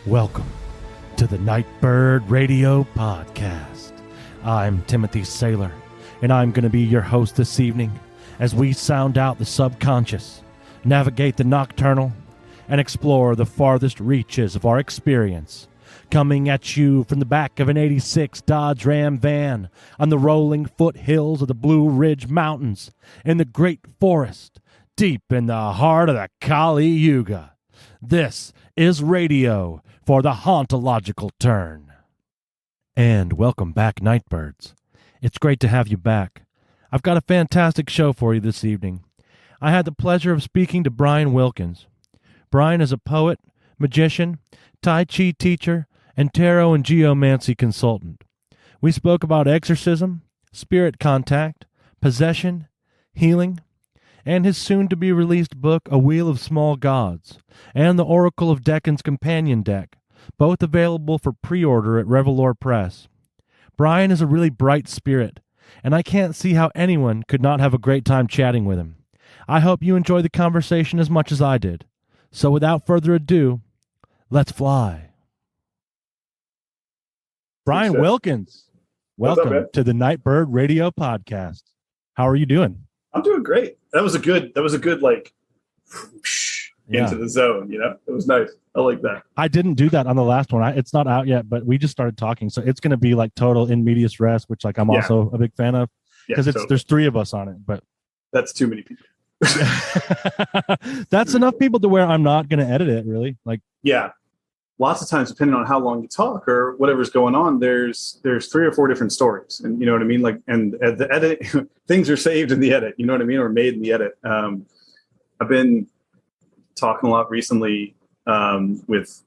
Welcome to the Nightbird Radio Podcast. I'm Timothy Saylor, and I'm going to be your host this evening as we sound out the subconscious, navigate the nocturnal, and explore the farthest reaches of our experience. Coming at you from the back of an 86 Dodge Ram van on the rolling foothills of the Blue Ridge Mountains in the Great Forest, deep in the heart of the Kali Yuga. This is radio for the hauntological turn. And welcome back, Nightbirds. It's great to have you back. I've got a fantastic show for you this evening. I had the pleasure of speaking to Brian Wilkins. Brian is a poet, magician, Tai Chi teacher, and tarot and geomancy consultant. We spoke about exorcism, spirit contact, possession, healing, and his soon-to-be-released book, A Wheel of Small Gods, and the Oracle of Deccan's Companion Deck, both available for pre-order at Revelore Press. Brian is a really bright spirit, and I can't see how anyone could not have a great time chatting with him. I hope you enjoy the conversation as much as I did. So without further ado, let's fly. Brian Wilkins, welcome to the Nightbird Radio Podcast. How are you doing? I'm doing great. That was a good like whoosh, into the zone, you know? It was nice. I like that. I didn't do that on the last one. It's not out yet, but we just started talking. So it's going to be like total in medias res, which like I'm also a big fan of because there's three of us on it, but that's too many people. That's enough people to where I'm not going to edit it really. Like, yeah. Lots of times, depending on how long you talk or whatever's going on, there's 3 or 4 different stories, and you know what I mean. Like, and the edit, things are saved in the edit. You know what I mean, or made in the edit. I've been talking a lot recently with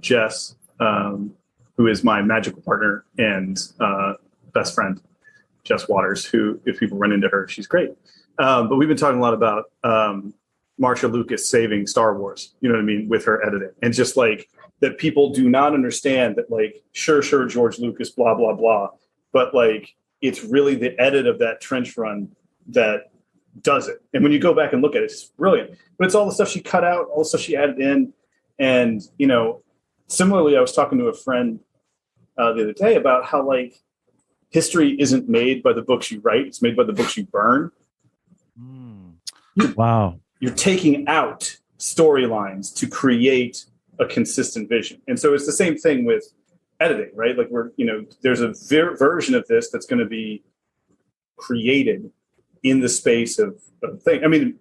Jess, who is my magical partner and best friend, Jess Waters. Who, if people run into her, she's great. But we've been talking a lot about Marsha Lucas saving Star Wars. You know what I mean, with her editing, and just like. That people do not understand that, like, sure, George Lucas, blah, blah, blah. But, like, it's really the edit of that trench run that does it. And when you go back and look at it, it's brilliant. But it's all the stuff she cut out, all the stuff she added in. And, you know, similarly, I was talking to a friend the other day about how, like, history isn't made by the books you write. It's made by the books you burn. Wow. You're taking out storylines to create a consistent vision. And so it's the same thing with editing, right? Like there's a version of this that's going to be created in the space of thing. I mean,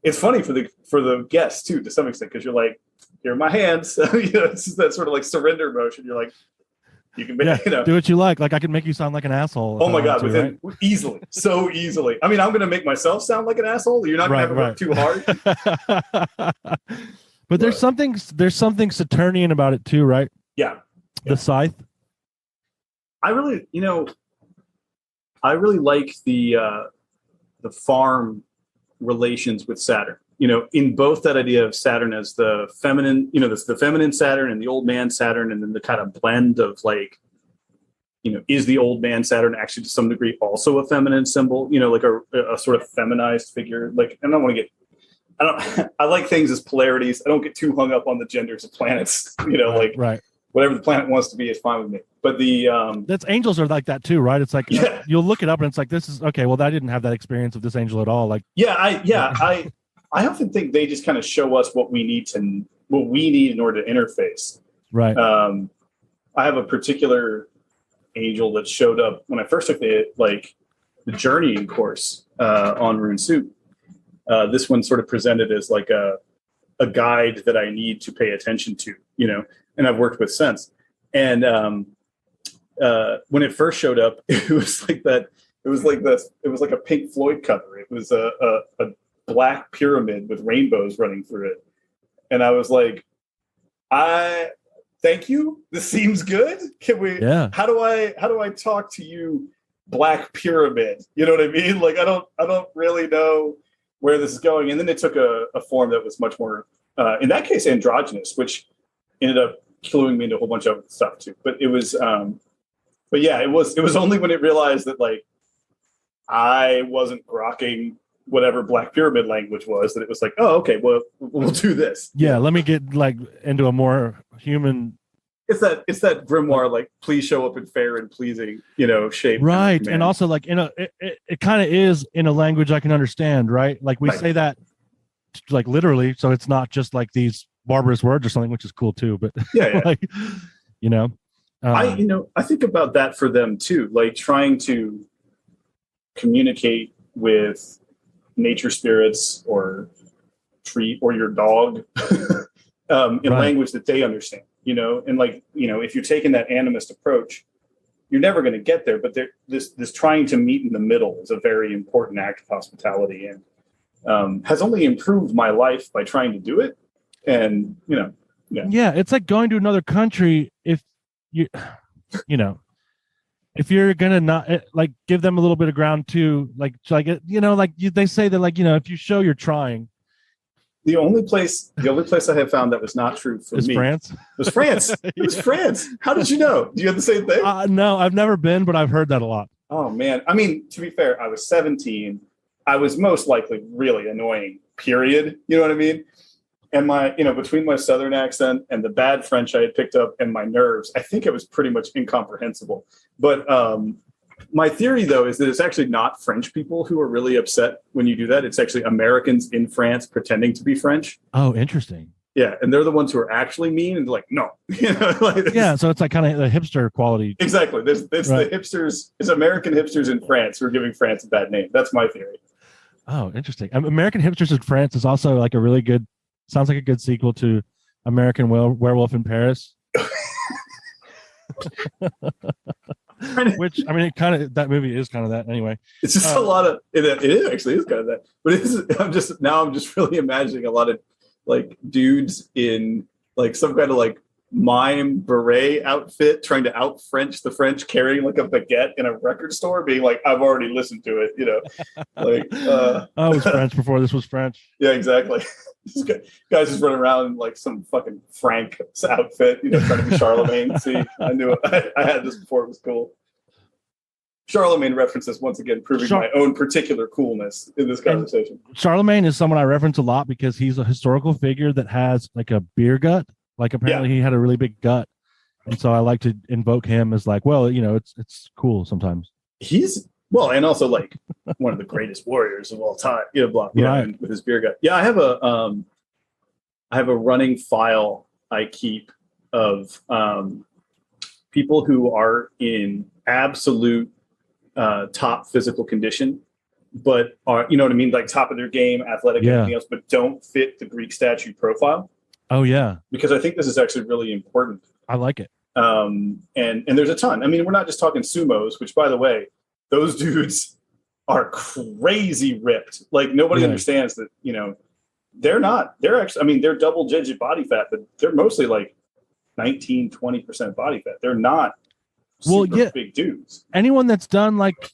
it's funny for the guests too, to some extent, because you're like, here are my hands. It's that sort of like surrender motion. You're like, you can make, do what you like. Like I can make you sound like an asshole. Oh my God, easily, so easily. I mean, I'm going to make myself sound like an asshole. You're not going to have to work too hard. But there's something Saturnian about it too, right? Yeah. The scythe. I really like the farm relations with Saturn. You know, in both that idea of Saturn as the feminine, the feminine Saturn and the old man Saturn, and then the kind of blend of like, is the old man Saturn actually to some degree also a feminine symbol? Like a sort of feminized figure. Like, I don't want to get. I like things as polarities. I don't get too hung up on the genders of planets. Right. Whatever the planet wants to be is fine with me. But that's angels are like that too, right? It's like you'll look it up and it's like, this is okay. Well, I didn't have that experience of this angel at all. Like, I often think they just kind of show us what we need in order to interface. Right. I have a particular angel that showed up when I first took the journeying course on Rune Soup. This one sort of presented as like a guide that I need to pay attention to, and I've worked with since. And when it first showed up, it was like that. It was like this. It was like a Pink Floyd cover. It was a black pyramid with rainbows running through it. And I was like, thank you. This seems good. Can we? Yeah. How do I talk to you, Black Pyramid? You know what I mean? Like I don't really know where this is going. And then it took a form that was much more, in that case, androgynous, which ended up cluing me into a whole bunch of stuff too. But it was, it was only when it realized that like I wasn't grokking whatever Black Pyramid language was that it was like, oh, okay, well, we'll do this. Yeah, let me get like into a more human it's that grimoire, like, please show up in fair and pleasing, shape. Right. And also, like, it kind of is in a language I can understand, right? Like, we say that, like, literally, so it's not just like these barbarous words or something, which is cool too. But yeah. like, I think about that for them too, like trying to communicate with nature spirits or tree or your dog in language that they understand, and like, if you're taking that animist approach, you're never going to get there. But this trying to meet in the middle is a very important act of hospitality, and has only improved my life by trying to do it. And it's like going to another country. If if you're gonna not like give them a little bit of ground too, they say that, like, if you show you're trying. The only place I have found that was not true for me France. Was France. It was France. How did you know? Do you have the same thing? No, I've never been, but I've heard that a lot. Oh man, I mean, to be fair, I was 17. I was most likely really annoying. Period. You know what I mean? And my, between my Southern accent and the bad French I had picked up and my nerves, I think it was pretty much incomprehensible. But my theory, though, is that it's actually not French people who are really upset when you do that. It's actually Americans in France pretending to be French. Oh, interesting. Yeah, and they're the ones who are actually mean and like, no. So it's like kind of the hipster quality. Exactly. It's the hipsters, it's American hipsters in France who are giving France a bad name. That's my theory. Oh, interesting. American Hipsters in France is also like a really good, sounds like a good sequel to American Werewolf in Paris. Which, I mean, that movie is kind of that anyway. It's just a lot of, it actually is kind of that. But I'm just really imagining a lot of like dudes in like some kind of like mime beret outfit trying to out French the French, carrying like a baguette in a record store, being like, I've already listened to it, like I was French before this was French. Yeah, exactly. This guy's just running around in like some fucking Frank outfit, trying to be Charlemagne. See, I knew it. I had this before, it was cool. Charlemagne references once again proving my own particular coolness in this conversation. And Charlemagne is someone I reference a lot because he's a historical figure that has like a beer gut. Like apparently he had a really big gut. And so I like to invoke him as like, well, it's cool sometimes. He's and also like one of the greatest warriors of all time, and with his beer gut. Yeah, I have a running file I keep of people who are in absolute top physical condition, but are, like top of their game, athletic, and everything else, but don't fit the Greek statue profile. Oh yeah, because I think this is actually really important. I like it. And there's a ton. I mean, we're not just talking sumos, which, by the way, those dudes are crazy ripped. Like nobody understands that. They're not. They're actually. I mean, they're double-digit body fat, but they're mostly like 19-20% body fat. They're not super big dudes. Anyone that's done like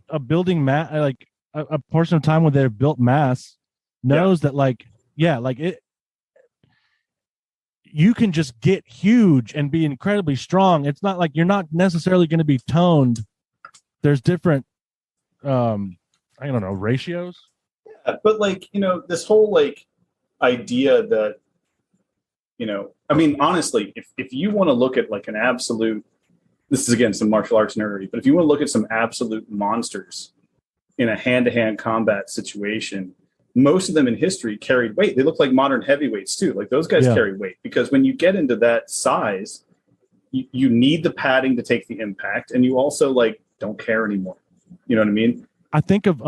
a building like a portion of time when they've built mass knows that like it. You can just get huge and be incredibly strong. It's not like you're not necessarily going to be toned. There's different, ratios. Yeah, but like, this whole like idea that, I mean, honestly, if you want to look at like an absolute, this is again some martial arts nerdery, but if you want to look at some absolute monsters in a hand-to-hand combat situation, most of them in history carried weight. They look like modern heavyweights too. Like those guys carry weight because when you get into that size, you need the padding to take the impact, and you also like don't care anymore. You know what I mean? I think of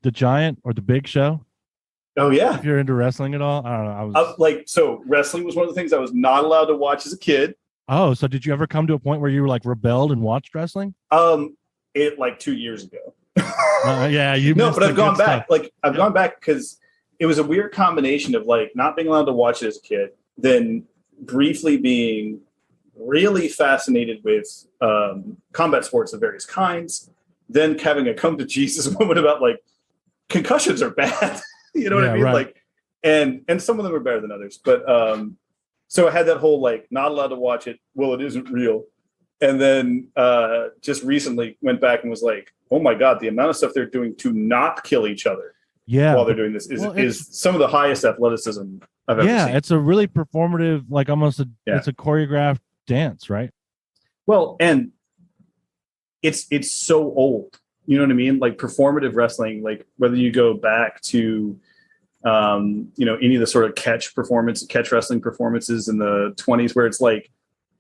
the Giant or the Big Show. Oh yeah. If you're into wrestling at all, I don't know. So wrestling was one of the things I was not allowed to watch as a kid. Oh, so did you ever come to a point where you were like rebelled and watched wrestling? It like 2 years ago. But I've gone back. Like I've gone back because it was a weird combination of like not being allowed to watch it as a kid, then briefly being really fascinated with combat sports of various kinds, then having a come to Jesus moment about like concussions are bad. You know what I mean? Right. Like, and some of them are better than others, but so I had that whole like not allowed to watch it. Well, it isn't real. And then just recently went back and was like, oh my God, the amount of stuff they're doing to not kill each other while they're doing this is some of the highest athleticism I've ever seen. It's a really performative, like almost it's a choreographed dance, right? Well, and it's so old. You know what I mean? Like performative wrestling, like whether you go back to any of the sort of catch wrestling performances in the 20s where it's like,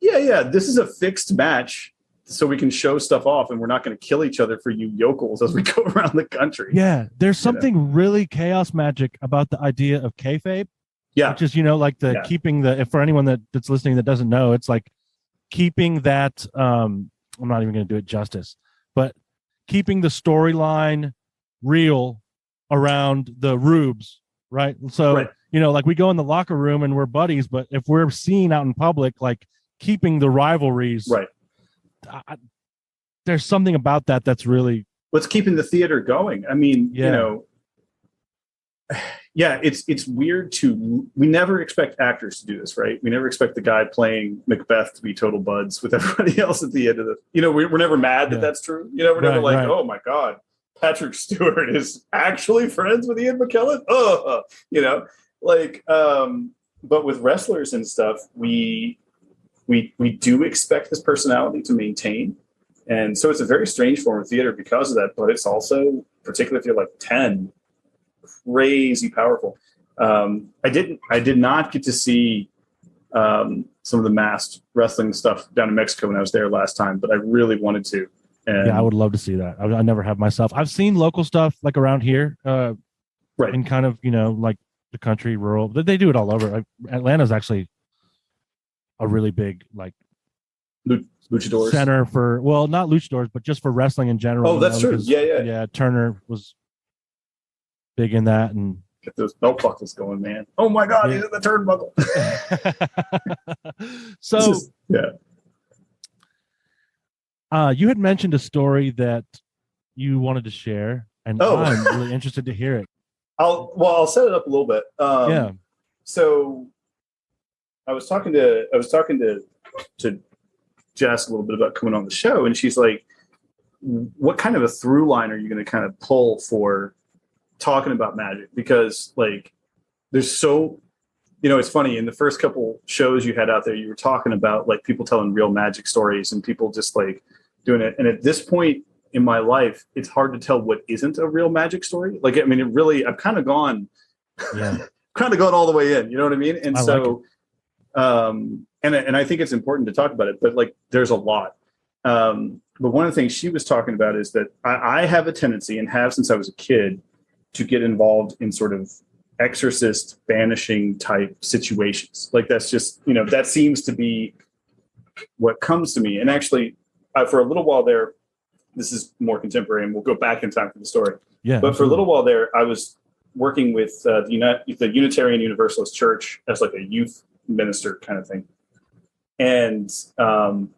this is a fixed match so we can show stuff off and we're not going to kill each other for you yokels as we go around the country. Yeah, there's something really chaos magic about the idea of kayfabe. Yeah. Which is, like the keeping if for anyone that's listening that doesn't know, it's like keeping that, I'm not even going to do it justice, but keeping the storyline real around the rubes, right? So, like we go in the locker room and we're buddies, but if we're seen out in public, like keeping the rivalries, right? There's something about that that's really what's keeping the theater going. I mean, it's weird we never expect actors to do this, right? We never expect the guy playing Macbeth to be total buds with everybody else at the end of we're never mad that that's true. We're never like, oh my God, Patrick Stewart is actually friends with Ian McKellen. But with wrestlers and stuff, we do expect this personality to maintain. And so it's a very strange form of theater because of that, but it's also, particularly if you're like 10, crazy powerful. I did not get to see some of the masked wrestling stuff down in Mexico when I was there last time, but I really wanted to. And I would love to see that. I never have myself. I've seen local stuff like around here, right? In kind of like the country, rural. They do it all over. Atlanta's actually a really big like luchadors center for not luchadors, but just for wrestling in general. Oh, that's true. Because, yeah. Turner was big in that, and get those belt buckles going, man. Oh my God, he's in the turnbuckle. So you had mentioned a story that you wanted to share, and I'm really interested to hear it. I'll set it up a little bit. So I was talking to Jess a little bit about coming on the show, and she's like, what kind of a through line are you going to kind of pull for talking about magic? Because like there's so, it's funny, in the first couple shows you had out there, you were talking about like people telling real magic stories and people just like doing it. And at this point in my life, it's hard to tell what isn't a real magic story. Like, I mean, it really, I've kind of gone all the way in, you know what I mean? And and I think it's important to talk about it, but like, there's a lot. But one of the things she was talking about is that I have a tendency, and have since I was a kid, to get involved in sort of exorcist banishing type situations. Like that's just, that seems to be what comes to me. And actually for a little while there, this is more contemporary and we'll go back in time for the story. Yeah. But for a little while there, I was working with the Unitarian Universalist Church as like a youth minister kind of thing. And the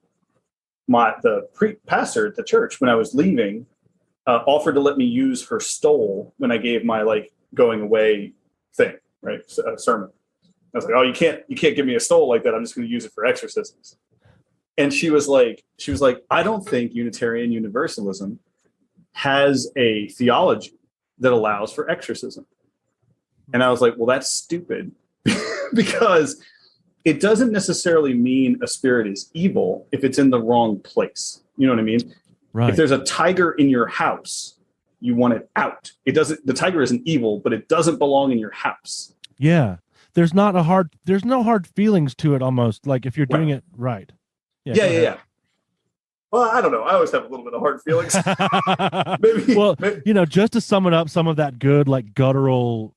pastor at the church, when I was leaving, offered to let me use her stole when I gave my like going away thing, right? Sermon. I was like, oh, you can't give me a stole like that. I'm just going to use it for exorcisms. And she was like, I don't think Unitarian Universalism has a theology that allows for exorcism. And I was like, well, that's stupid because it doesn't necessarily mean a spirit is evil if it's in the wrong place. You know what I mean? Right. If there's a tiger in your house, you want it out. The tiger isn't evil, but it doesn't belong in your house. Yeah. There's no hard feelings to it almost, like if you're doing it right. Yeah. Well, I don't know. I always have a little bit of hard feelings. Maybe. Just to sum it up, some of that good, like guttural.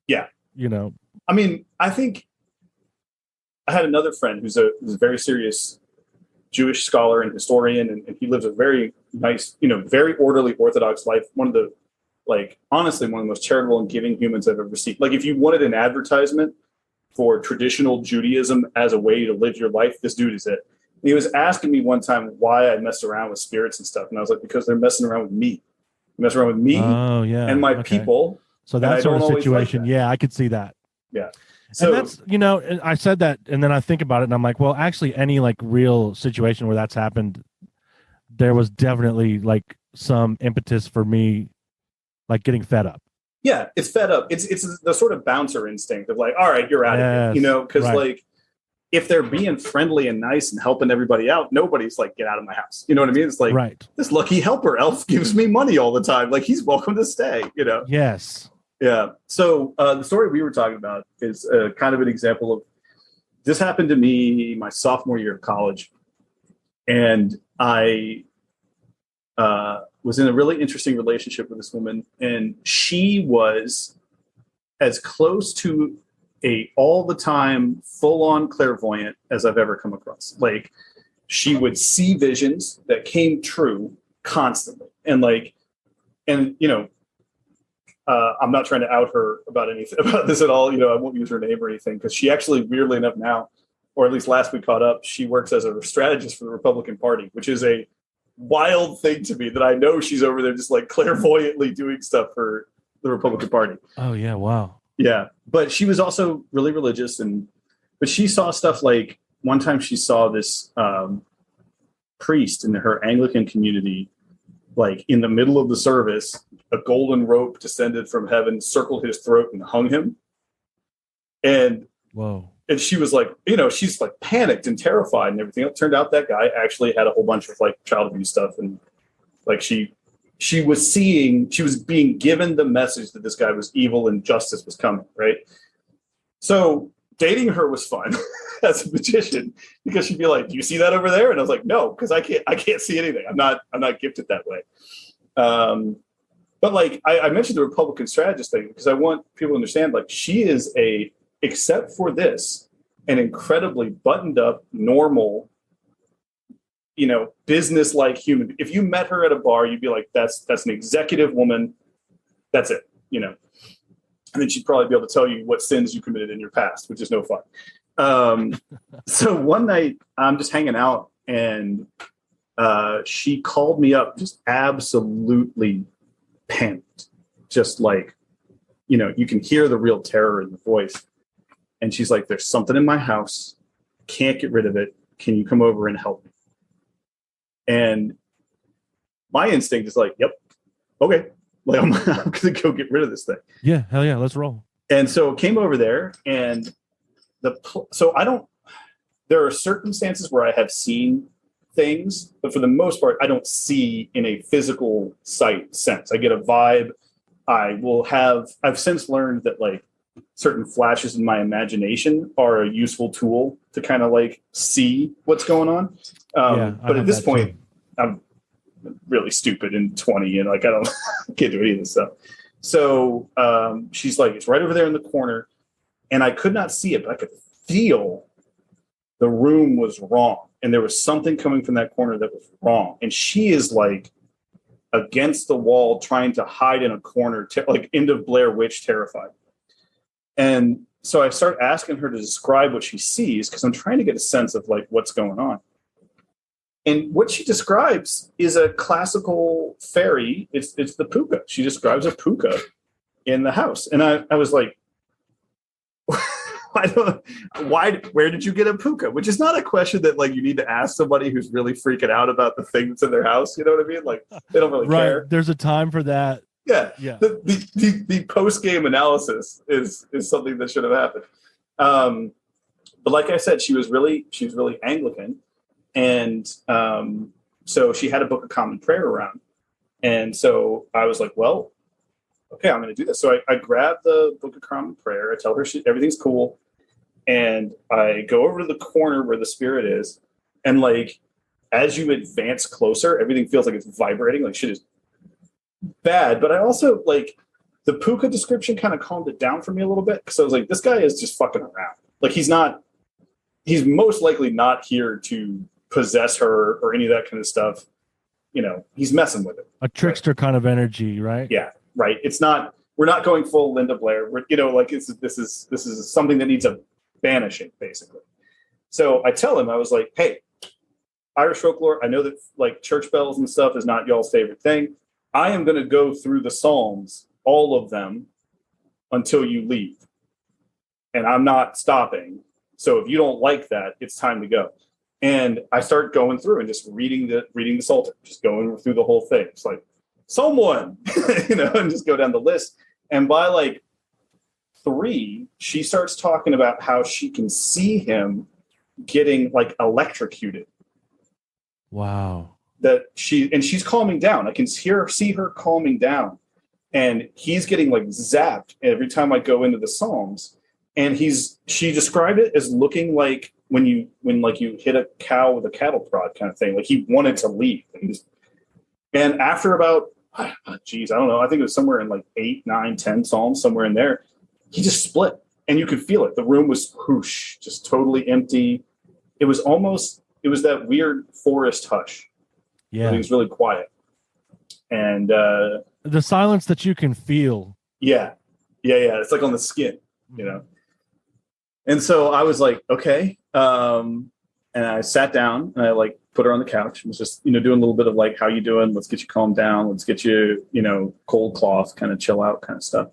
Yeah. I mean, I think I had another friend who's a very serious Jewish scholar and historian, and he lives a very nice, very orderly Orthodox life. Honestly, one of the most charitable and giving humans I've ever seen. Like, if you wanted an advertisement for traditional Judaism as a way to live your life, this dude is it. And he was asking me one time why I messed around with spirits and stuff, and I was like, because they're messing around with me. They're messing around with me and my people. So that sort of situation, I could see that. Yeah. So and that's, I said that, and then I think about it, and I'm like, well, actually, any like real situation where that's happened, there was definitely like some impetus for me, like getting fed up. Yeah, it's fed up. It's the sort of bouncer instinct of like, all right, you're out of here, you know, because like if they're being friendly and nice and helping everybody out, nobody's like, get out of my house. You know what I mean? It's like this lucky helper elf gives me money all the time. Like he's welcome to stay, you know? Yes. Yeah. So the story we were talking about is kind of an example of this happened to me my sophomore year of college. And I was in a really interesting relationship with this woman, and she was as close to a all the time full on clairvoyant as I've ever come across. Like she would see visions that came true constantly. And like, and you know, I'm not trying to out her about anything about this at all. You know, I won't use her name or anything because she actually, weirdly enough now, or at least last we caught up, she works as a strategist for the Republican Party, which is a wild thing to me that I know she's over there just like clairvoyantly doing stuff for the Republican Party. Oh yeah. Wow. Yeah. But she was also really religious, but she saw stuff like one time she saw this priest in her Anglican community, like in the middle of the service, a golden rope descended from heaven, circled his throat and hung him. And whoa. And she was like, you know, she's like panicked and terrified and everything. It turned out that guy actually had a whole bunch of like child abuse stuff. And like she was being given the message that this guy was evil and justice was coming. Right. So dating her was fun as a magician because she'd be like, do you see that over there? And I was like, no, because I can't see anything. I'm not gifted that way. But like I mentioned the Republican strategist thing because I want people to understand, like she is except for this, an incredibly buttoned up, normal, you know, business-like human. If you met her at a bar, you'd be like, that's an executive woman. That's it, you know. And then she'd probably be able to tell you what sins you committed in your past, which is no fun. So one night I'm just hanging out and she called me up just absolutely panicked. Just like, you know, you can hear the real terror in the voice. And she's like, there's something in my house. Can't get rid of it. Can you come over and help me? And my instinct is like, yep, okay. Like I'm going to go get rid of this thing. Yeah, hell yeah, let's roll. And so it came over there and there are circumstances where I have seen things, but for the most part, I don't see in a physical sight sense. I get a vibe. I've since learned that like certain flashes in my imagination are a useful tool to kind of like see what's going on. But at this point, too. I'm really stupid and 20 and like, can't do any of this stuff. So she's like, it's right over there in the corner. And I could not see it, but I could feel the room was wrong. And there was something coming from that corner that was wrong. And she is like against the wall, trying to hide in a corner, like end of Blair Witch terrified. And so I start asking her to describe what she sees because I'm trying to get a sense of like what's going on. And what she describes is a classical fairy. It's the puka. She describes a puka in the house. And I was like, where did you get a puka? Which is not a question that like you need to ask somebody who's really freaking out about the thing that's in their house. You know what I mean? Like they don't really care. There's a time for that. Yeah. The post-game analysis is something that should have happened. But like I said, she was really Anglican. And so she had a Book of Common Prayer around. And so I was like, well, okay, I'm going to do this. So I grab the Book of Common Prayer. I tell her everything's cool. And I go over to the corner where the spirit is. And like, as you advance closer, everything feels like it's vibrating. Like shit is bad. But I also like the puka description kind of calmed it down for me a little bit. Cause I was like, this guy is just fucking around. Like he's most likely not here to possess her or any of that kind of stuff. You know, he's messing with it. A trickster kind of energy, right? Yeah. Right. We're not going full Linda Blair. This is something that needs a banishing, basically. So I tell him, I was like, hey, Irish folklore, I know that like church bells and stuff is not y'all's favorite thing. I am going to go through the Psalms, all of them, until you leave. And I'm not stopping. So if you don't like that, it's time to go. And I start going through and just reading the Psalter, just going through the whole thing. It's like, Psalm 1, and just go down the list. And by like 3, she starts talking about how she can see him getting like electrocuted. Wow. She's calming down. I can see her calming down, and he's getting like zapped every time I go into the Psalms. And she described it as looking like when you hit a cow with a cattle prod kind of thing. Like he wanted to leave. And after about, I don't know, I think it was somewhere in like 8, 9, 10 Psalms, somewhere in there, he just split, and you could feel it. The room was whoosh, just totally empty. It was that weird forest hush. Yeah. It was really quiet. And the silence that you can feel. Yeah. It's like on the skin, you know? And so I was like, okay. And I sat down and I like put her on the couch and was just, doing a little bit of like, how you doing? Let's get you calmed down. Let's get you, cold cloth, kind of chill out kind of stuff.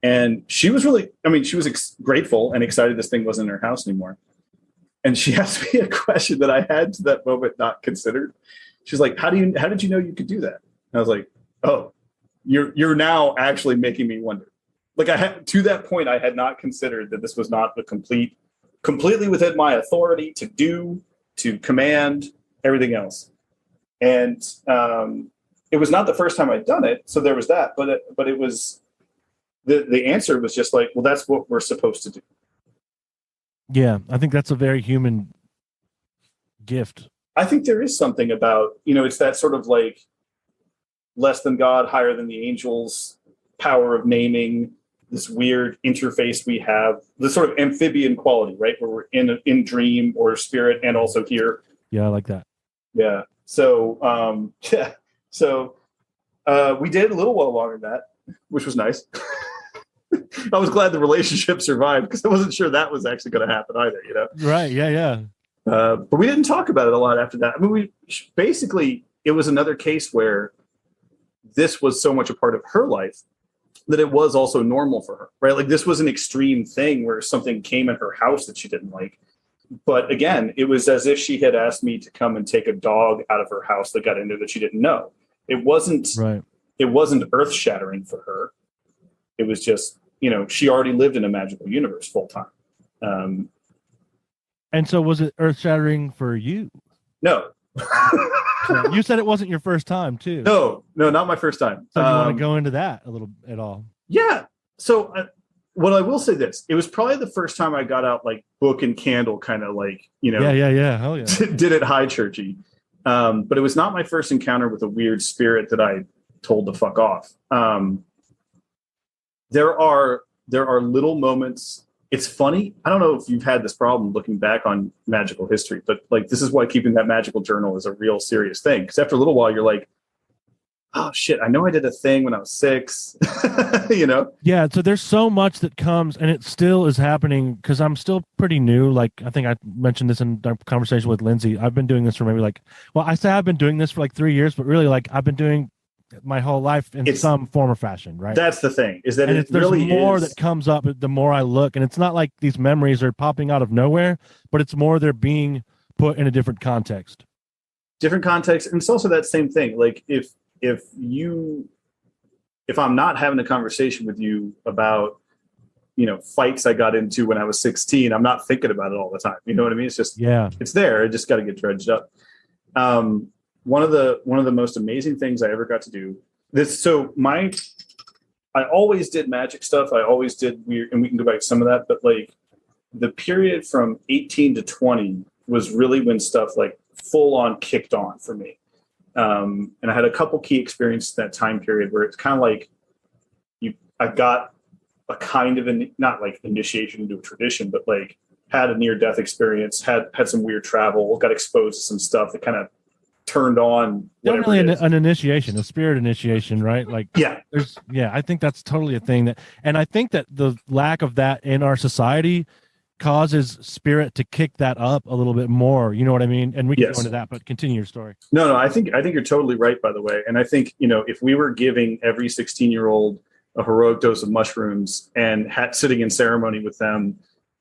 And she was really, she was grateful and excited this thing wasn't in her house anymore. And she asked me a question that I had to that moment not considered. She's like, how did you know you could do that? And I was like, oh, you're now actually making me wonder. Like to that point, I had not considered that this was not a completely within my authority to do, to command, everything else. And it was not the first time I'd done it. So there was that, but it was, the answer was just like, well, that's what we're supposed to do. Yeah, I think that's a very human gift. I think there is something about, it's that sort of like less than God, higher than the angels, power of naming, this weird interface we have, the sort of amphibian quality, right? Where we're in dream or spirit and also here. Yeah, I like that. Yeah. So, So we did a little while longer than that, which was nice. I was glad the relationship survived because I wasn't sure that was actually going to happen either, Right. Yeah. But we didn't talk about it a lot after that. It was another case where this was so much a part of her life that it was also normal for her, right? Like this was an extreme thing where something came in her house that she didn't like. But again, it was as if she had asked me to come and take a dog out of her house that got in there that she didn't know. It wasn't earth shattering for her. It was just, she already lived in a magical universe full time. And so was it earth shattering for you? No. You said it wasn't your first time too. No, not my first time. So you want to go into that a little at all? Yeah. So what I will say this, it was probably the first time I got out like book and candle kind of like, Yeah. Hell yeah. Did it high churchy. But it was not my first encounter with a weird spirit that I told to fuck off. There are little moments. It's funny. I don't know if you've had this problem looking back on magical history, but like, this is why keeping that magical journal is a real serious thing. Because after a little while, you're like, oh shit, I know I did a thing when I was 6, Yeah. So there's so much that comes and it still is happening because I'm still pretty new. Like, I think I mentioned this in our conversation with Lindsay. I've been doing this for maybe I say I've been doing this for like 3 years, but really like I've been doing my whole life in some form or fashion, right? That's the thing, is that there's really more that comes up the more I look, and it's not like these memories are popping out of nowhere, but it's more they're being put in a different context. And it's also that same thing. Like if I'm not having a conversation with you about, fights I got into when I was 16, I'm not thinking about it all the time. You know what I mean? It's just, it's there. It just got to get dredged up. One of the most amazing things I ever got to do this. So I always did magic stuff. I always did weird, and we can go back to some of that, but like the period from 18 to 20 was really when stuff like full on kicked on for me. And I had a couple key experiences in that time period where it's kind of like I got a kind of not like initiation into a tradition, but like had a near death experience, had some weird travel, got exposed to some stuff that kind of turned on. Definitely an initiation, a spirit initiation, right? Like, I think that's totally a thing and I think that the lack of that in our society causes spirit to kick that up a little bit more. You know what I mean? And we can go into that, but continue your story. No, I think you're totally right, by the way. And I think, if we were giving every 16-year-old a heroic dose of mushrooms and sitting in ceremony with them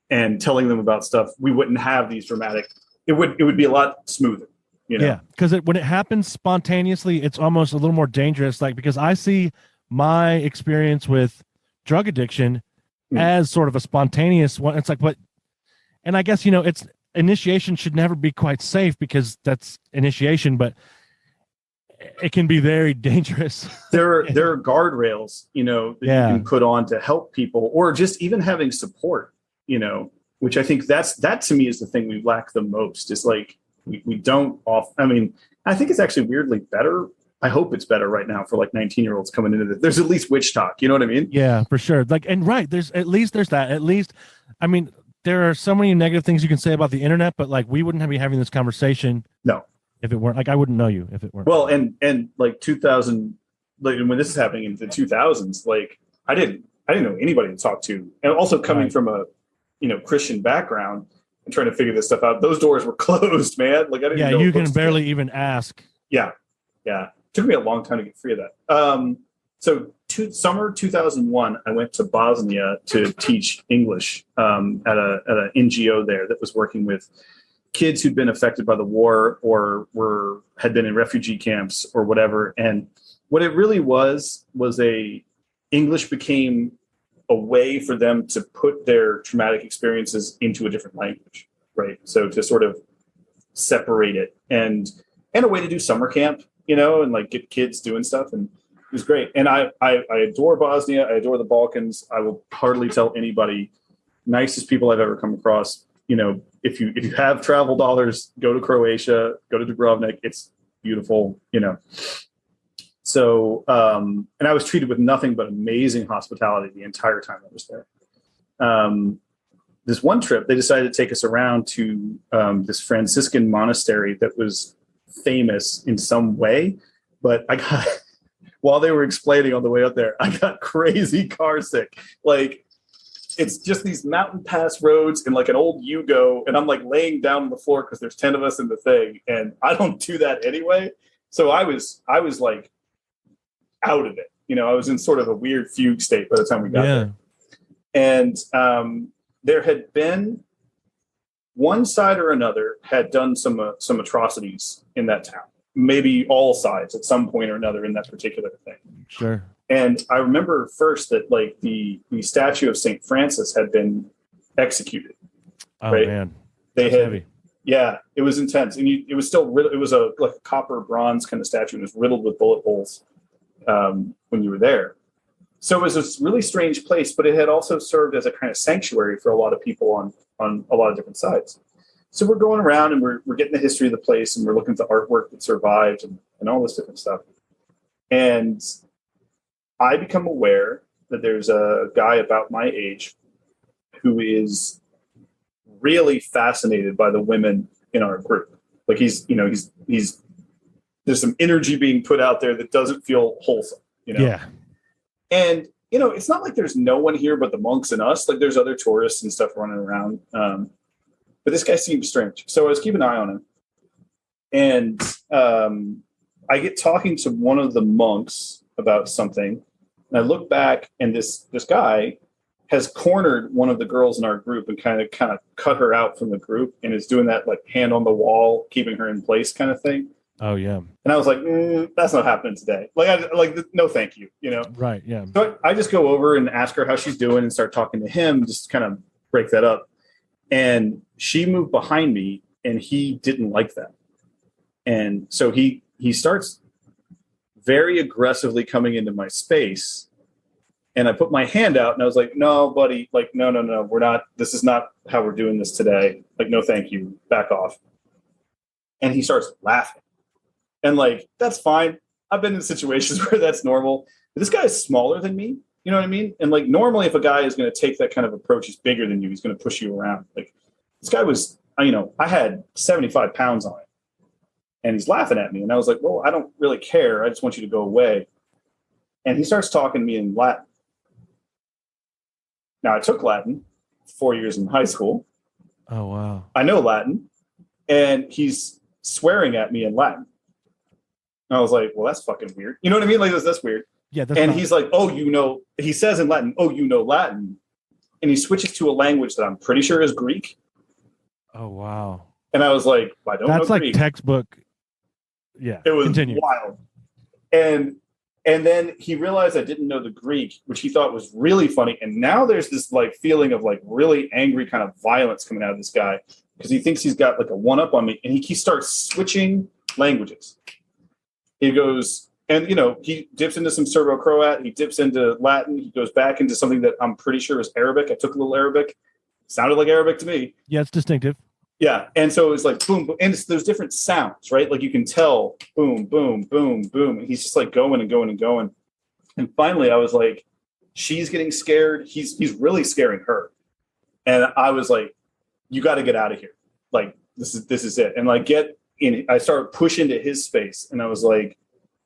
and telling them about stuff, we wouldn't have these dramatic, it would be a lot smoother. Yeah, because when it happens spontaneously, it's almost a little more dangerous. Like, because I see my experience with drug addiction as sort of a spontaneous one. It's like, what? And I guess, it's initiation should never be quite safe because that's initiation, but it can be very dangerous. There are guardrails, that you can put on to help people, or just even having support, which I think that to me is the thing we lack the most. Is like we don't I think it's actually weirdly better. I hope it's better right now for like 19-year-olds coming into this. There's at least witch talk, you know what I mean? Yeah, for sure. There's that. At least, there are so many negative things you can say about the internet, but like we wouldn't be having this conversation. No. If it weren't, like, I wouldn't know you if it weren't. Well, and like 2000, like when this is happening in the 2000s, like I didn't know anybody to talk to, and also coming from a Christian background and trying to figure this stuff out, those doors were closed, man. Like I didn't. Yeah, you can barely even ask. Yeah. Took me a long time to get free of that. So summer 2001, I went to Bosnia to teach English at an NGO there that was working with kids who'd been affected by the war or had been in refugee camps or whatever. And what it really was English became a way for them to put their traumatic experiences into a different language, right? So to sort of separate it and a way to do summer camp, and like get kids doing stuff. And it was great. And I adore Bosnia. I adore the Balkans. I will hardly tell anybody, nicest people I've ever come across. If you have travel dollars, go to Croatia, go to Dubrovnik. It's beautiful, So, and I was treated with nothing but amazing hospitality the entire time I was there. This one trip, they decided to take us around to this Franciscan monastery that was famous in some way, but I got while they were explaining on the way up there, I got crazy car sick. Like, it's just these mountain pass roads and like an old Yugo, and I'm like laying down on the floor because there's 10 of us in the thing, and I don't do that anyway. So I was like out of it. I was in sort of a weird fugue state by the time we got there. And there had been one side or another had done some atrocities in that town. Maybe all sides at some point or another in that particular thing. Sure. And I remember first that like the statue of St. Francis had been executed. Oh, right? Man. They had heavy. Yeah, it was intense. And it was still it was a copper bronze kind of statue, and it was riddled with bullet holes when you were there. So it was a really strange place, but it had also served as a kind of sanctuary for a lot of people on a lot of different sides. So we're going around and we're getting the history of the place, and we're looking at the artwork that survived and all this different stuff. And I become aware that there's a guy about my age who is really fascinated by the women in our group. Like he's there's some energy being put out there that doesn't feel wholesome, Yeah. And, it's not like there's no one here but the monks and us. Like there's other tourists and stuff running around. But this guy seems strange. So I was keeping an eye on him. And I get talking to one of the monks about something. And I look back, and this guy has cornered one of the girls in our group and kind of cut her out from the group, and is doing that like hand on the wall, keeping her in place kind of thing. Oh yeah. And I was like, that's not happening today. No, thank you. Right. Yeah. So I just go over and ask her how she's doing and start talking to him, just kind of break that up. And she moved behind me, and he didn't like that. And so he starts very aggressively coming into my space. And I put my hand out, and I was like, no, buddy, like, no, we're not, this is not how we're doing this today. Like, no, thank you. Back off. And he starts laughing. And like, that's fine. I've been in situations where that's normal. But this guy is smaller than me. You know what I mean? And like, normally if a guy is going to take that kind of approach, he's bigger than you. He's going to push you around. Like this guy was, I had 75 pounds on it, and he's laughing at me. And I was like, well, I don't really care. I just want you to go away. And he starts talking to me in Latin. Now I took Latin 4 years in high school. Oh, wow. I know Latin. And he's swearing at me in Latin. And I was like, well, that's fucking weird. You know what I mean? Like, that's weird. Yeah. And he's like, oh, he says in Latin, oh, you know Latin. And he switches to a language that I'm pretty sure is Greek. Oh, wow. And I was like, I don't know Greek. That's like textbook. Yeah. It was wild. And And then he realized I didn't know the Greek, which he thought was really funny. And now there's this like feeling of like really angry kind of violence coming out of this guy because he thinks he's got like a one up on me. And he starts switching languages. He goes, and he dips into some Serbo-Croat. He dips into Latin. He goes back into something that I'm pretty sure is Arabic. I took a little Arabic. Sounded like Arabic to me. Yeah, it's distinctive. Yeah. And so it was like boom, boom. And it's those different sounds, right? Like you can tell boom, boom, boom, boom. And he's just like going and going and going. And finally I was like, she's getting scared. He's really scaring her. And I was like, you got to get out of here. Like, this is it. And like, get in. I started pushing into his space. And I was like,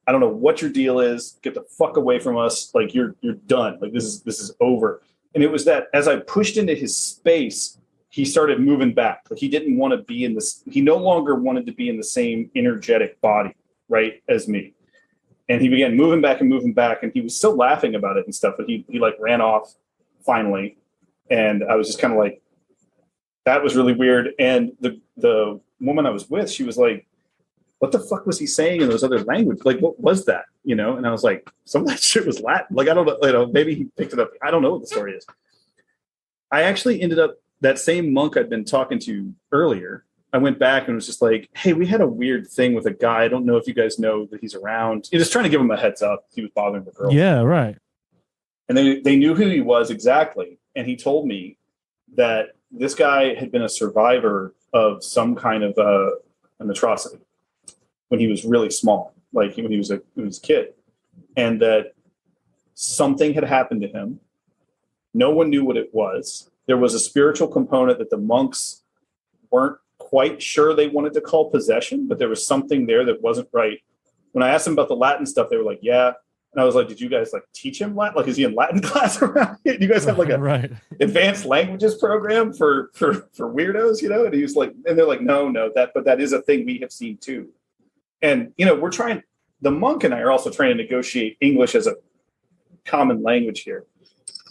I don't know what your deal is. Get the fuck away from us. Like you're done. Like this is over. And it was that as I pushed into his space, he started moving back. Like he didn't want to be in this. He no longer wanted to be in the same energetic body, right, as me. And he began moving back. And he was still laughing about it and stuff. But he like ran off finally. And I was just kind of like, that was really weird. And the woman I was with, she was like, what the fuck was he saying in those other languages? Like, what was that? And I was like, some of that shit was Latin. Like, I don't know, maybe he picked it up. I don't know what the story is. I actually ended up, that same monk I'd been talking to earlier, I went back and was just like, hey, we had a weird thing with a guy. I don't know if you guys know that he's around. Just trying to give him a heads up. He was bothering the girl. Yeah, right. And they knew who he was exactly. And he told me that this guy had been a survivor of some kind of an atrocity when he was really small, like when he was a kid. And that something had happened to him. No one knew what it was. There was a spiritual component that the monks weren't quite sure they wanted to call possession, but there was something there that wasn't right. When I asked them about the Latin stuff, they were like, yeah. And I was like, did you guys like teach him Latin? Like, is he in Latin class around here? Do you guys have like a advanced languages program for weirdos, And he was like, and they're like, no, but that is a thing we have seen too. And, we're trying, the monk and I are also trying to negotiate English as a common language here.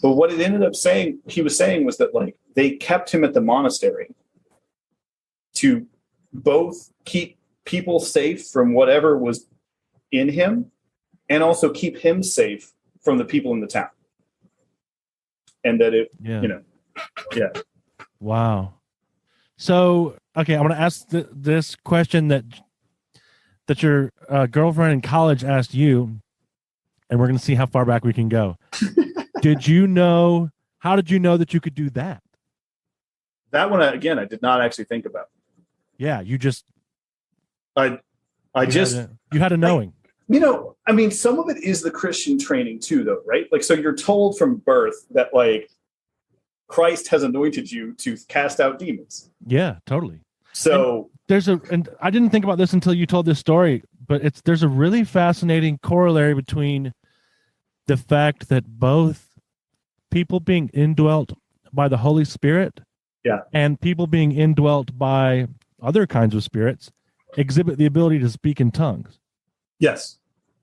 But what it ended up saying, he was saying was that like they kept him at the monastery to both keep people safe from whatever was in him and also keep him safe from the people in the town. And that yeah. Wow. So, okay, I'm going to ask this question that your girlfriend in college asked you, and we're going to see how far back we can go. How did you know that you could do that? That one, again, I did not actually think about. Yeah, you just... you had a knowing. Some of it is the Christian training too, though, right? Like, so you're told from birth that like Christ has anointed you to cast out demons. Yeah, totally. So and I didn't think about this until you told this story, but there's a really fascinating corollary between the fact that both people being indwelt by the Holy Spirit, and people being indwelt by other kinds of spirits exhibit the ability to speak in tongues. Yes,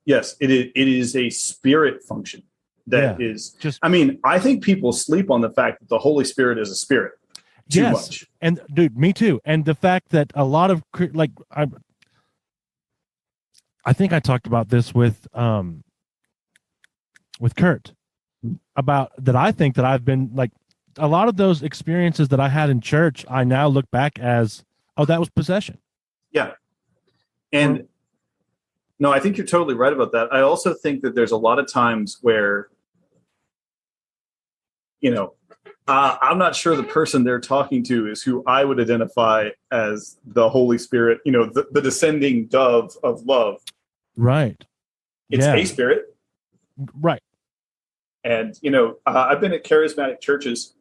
it is a spirit function that is just. I think people sleep on the fact that the Holy Spirit is a spirit too much. And dude, me too. And the fact that a lot of I think I talked about this with Kurt about that. I think that I've been like a lot of those experiences that I had in church. I now look back as, that was possession. Yeah. And no, I think you're totally right about that. I also think that there's a lot of times where, I'm not sure the person they're talking to is who I would identify as the Holy Spirit, the descending dove of love. Right. It's a spirit. Right. And, I've been at charismatic churches.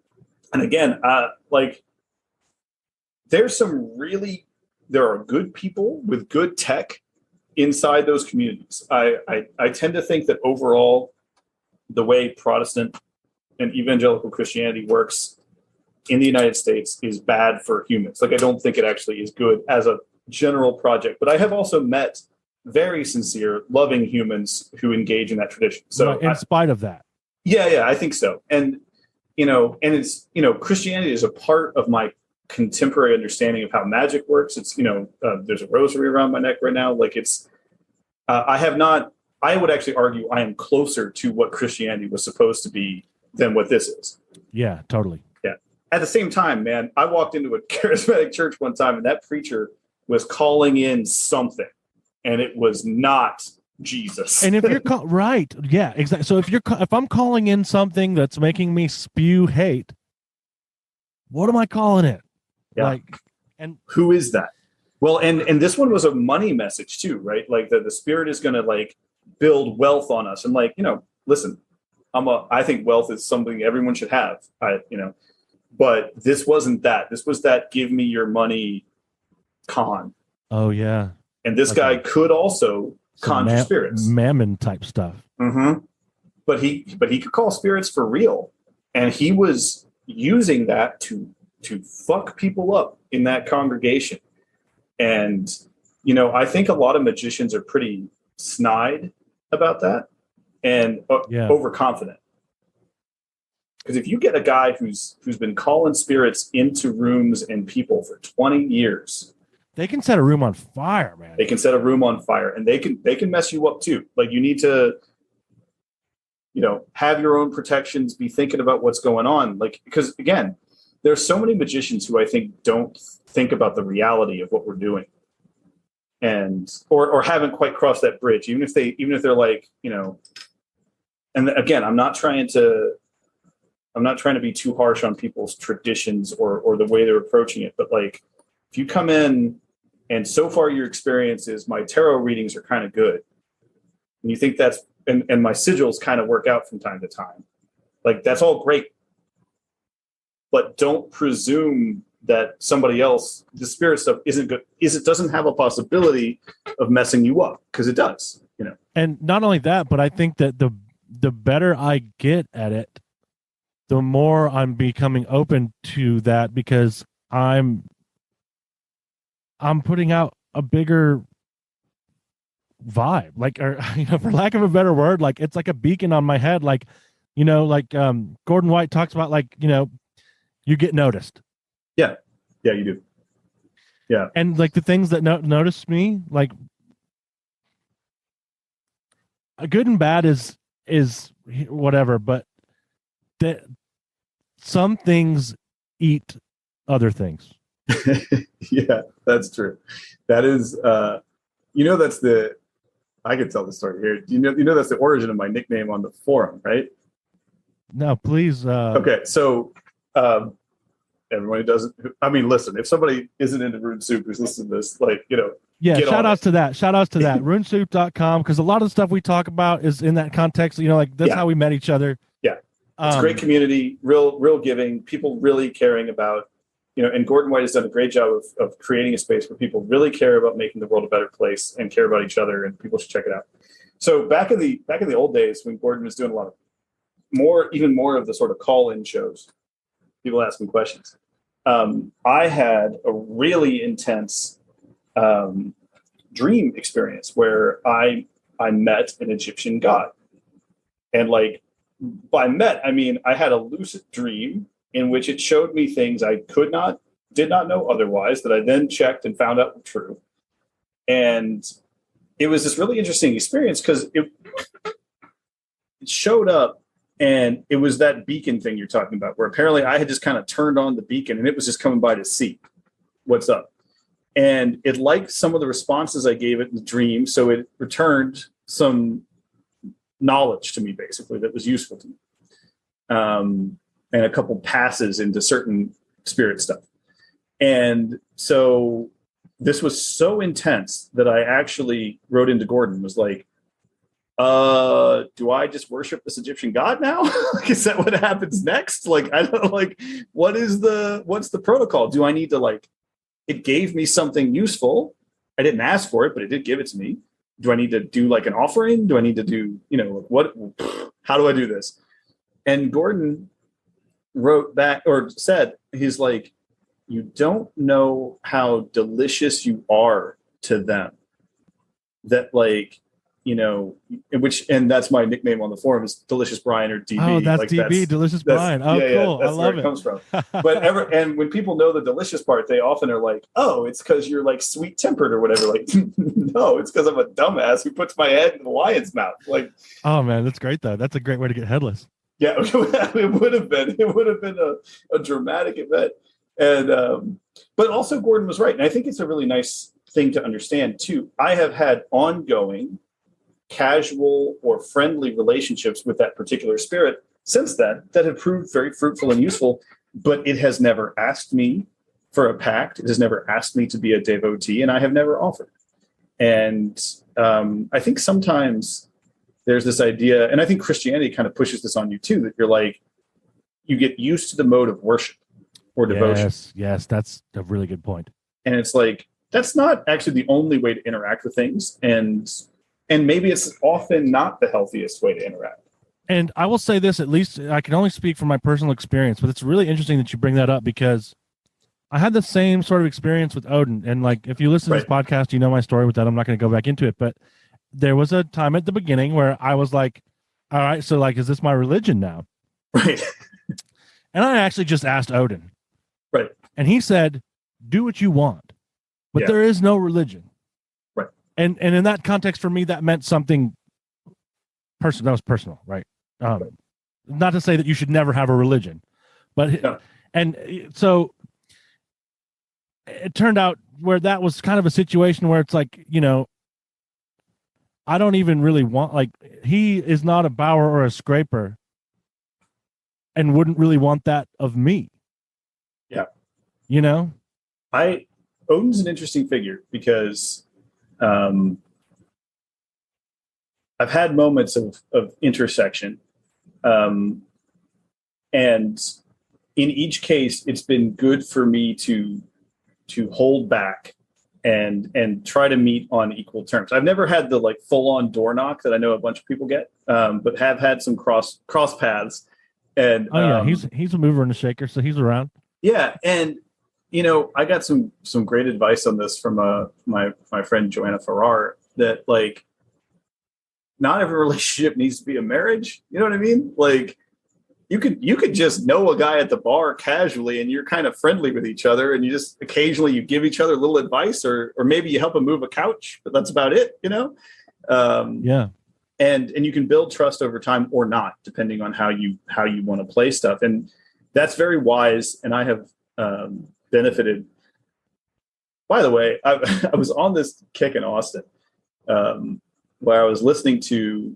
And again, there are good people with good tech inside those communities. I tend to think that overall, the way Protestant and evangelical Christianity works in the United States is bad for humans. Like, I don't think it actually is good as a general project. But I have also met very sincere, loving humans who engage in that tradition. So, in spite of that. Yeah, I think so. And, it's, Christianity is a part of my contemporary understanding of how magic works. It's, there's a rosary around my neck right now. Like, it's, I have not I would actually argue I am closer to what Christianity was supposed to be than what this is. Yeah, totally. Yeah. At the same time, man, I walked into a charismatic church one time and that preacher was calling in something and it was not Jesus. And if you're right, yeah, exactly. So if I'm calling in something that's making me spew hate, what am I calling it? Yeah. Like, and who is that? Well, and this one was a money message too, right? Like the spirit is going to like build wealth on us, and like, you know, listen, I think wealth is something everyone should have. But this wasn't that. This was that give me your money con. Oh yeah. And this guy could also conjure spirits, mammon type stuff. Mm-hmm. But he could call spirits for real, and he was using that to fuck people up in that congregation. And you know, I think a lot of magicians are pretty snide about that and overconfident. Because if you get a guy who's been calling spirits into rooms and people for 20 years. They can set a room on fire, man. They can set a room on fire, and they can mess you up too. Like you need to, you know, have your own protections, be thinking about what's going on. Like, because again, there's so many magicians who I think don't think about the reality of what we're doing. And or haven't quite crossed that bridge, even if they're like, you know, and again, I'm not trying to be too harsh on people's traditions or the way they're approaching it, but like if you come in and so far your experience is my tarot readings are kind of good, and you think that's and my sigils kind of work out from time to time, like that's all great, but don't presume that somebody else, the spirit stuff isn't good, it doesn't have a possibility of messing you up, because it does, you know. And not only that, but I think that the better I get at it, the more I'm becoming open to that, because I'm putting out a bigger vibe, like, or you know, for lack of a better word, like it's like a beacon on my head, like, you know, like Gordon White talks about, like, you know, you get noticed. Yeah, you do. Yeah. And like the things that notice me, like good and bad is whatever, but that some things eat other things. Yeah, that's true. That is, you know, I could tell the story here. You know, that's the origin of my nickname on the forum, right? No, please. Okay. So, everyone who doesn't, I mean, listen, if somebody isn't into Rune Soup who's listening to this, like, you know, yeah, shout outs to that. RuneSoup.com, because a lot of the stuff we talk about is in that context, you know, like that's how we met each other. Yeah. It's a great community, real giving, people really caring about, you know, and Gordon White has done a great job of creating a space where people really care about making the world a better place and care about each other, and people should check it out. So back in the old days when Gordon was doing a lot of even more of the sort of call-in shows, people asking questions. I had a really intense dream experience where I met an Egyptian god. And like by met, I mean, I had a lucid dream in which it showed me things I did not know otherwise, that I then checked and found out were true. And it was this really interesting experience because it showed up, and it was that beacon thing you're talking about, where apparently I had just kind of turned on the beacon and it was just coming by to see what's up. And it liked some of the responses I gave it in the dream, so it returned some knowledge to me, basically, that was useful to me. And a couple passes into certain spirit stuff. And so this was so intense that I actually wrote into Gordon, was like, do I just worship this Egyptian god now? Like, is that what happens next? Like, I don't like, what's the protocol? Do I need to, like, it gave me something useful. I didn't ask for it, but it did give it to me. Do I need to do like an offering? Do I need to do, you know, how do I do this? And Gordon wrote back, or said, he's like, you don't know how delicious you are to them. That, like, and that's my nickname on the forum is Delicious Brian or DB. Oh, that's DB, Delicious Brian. Oh, yeah, cool. that's I love where it it. comes from. And when people know the delicious part, they often are like, oh, it's because you're like sweet tempered or whatever. Like, no, it's because I'm a dumbass who puts my head in the lion's mouth. Like, oh man, that's great though. That's a great way to get headless. Yeah, it would have been a dramatic event. And but also Gordon was right. And I think it's a really nice thing to understand too. I have had ongoing casual or friendly relationships with that particular spirit since then that have proved very fruitful and useful, but it has never asked me for a pact. It has never asked me to be a devotee, and I have never offered. And I think sometimes there's this idea, and I think Christianity kind of pushes this on you too, that you're like, you get used to the mode of worship or devotion. Yes, that's a really good point. And it's like, that's not actually the only way to interact with things. And maybe it's often not the healthiest way to interact. And I will say this, at least I can only speak from my personal experience, but it's really interesting that you bring that up because I had the same sort of experience with Odin. And like, if you listen to this podcast, you know my story with that. I'm not going to go back into it, but there was a time at the beginning where I was like, all right, so like, is this my religion now? Right. And I actually just asked Odin. Right. And he said, do what you want, but there is no religion. Right. And in that context, for me, that meant something personal. That was personal, right? Not to say that you should never have a religion, but and so it turned out where that was kind of a situation where it's like, I don't even really want, like, he is not a bower or a scraper and wouldn't really want that of me. Yeah. Odin's an interesting figure because I've had moments of intersection. And in each case, it's been good for me to hold back and try to meet on equal terms. I've never had the like full on door knock that I know a bunch of people get, but have had some cross paths. And he's a mover and a shaker, so he's around. Yeah, and I got some great advice on this from my friend Joanna Farrar, that like not every relationship needs to be a marriage. You know what I mean? Like you could just know a guy at the bar casually and you're kind of friendly with each other, and you just occasionally you give each other a little advice, or maybe you help him move a couch, but that's about it, Yeah. And you can build trust over time or not, depending on how you want to play stuff. And that's very wise. And I have benefited. By the way, I was on this kick in Austin where I was listening to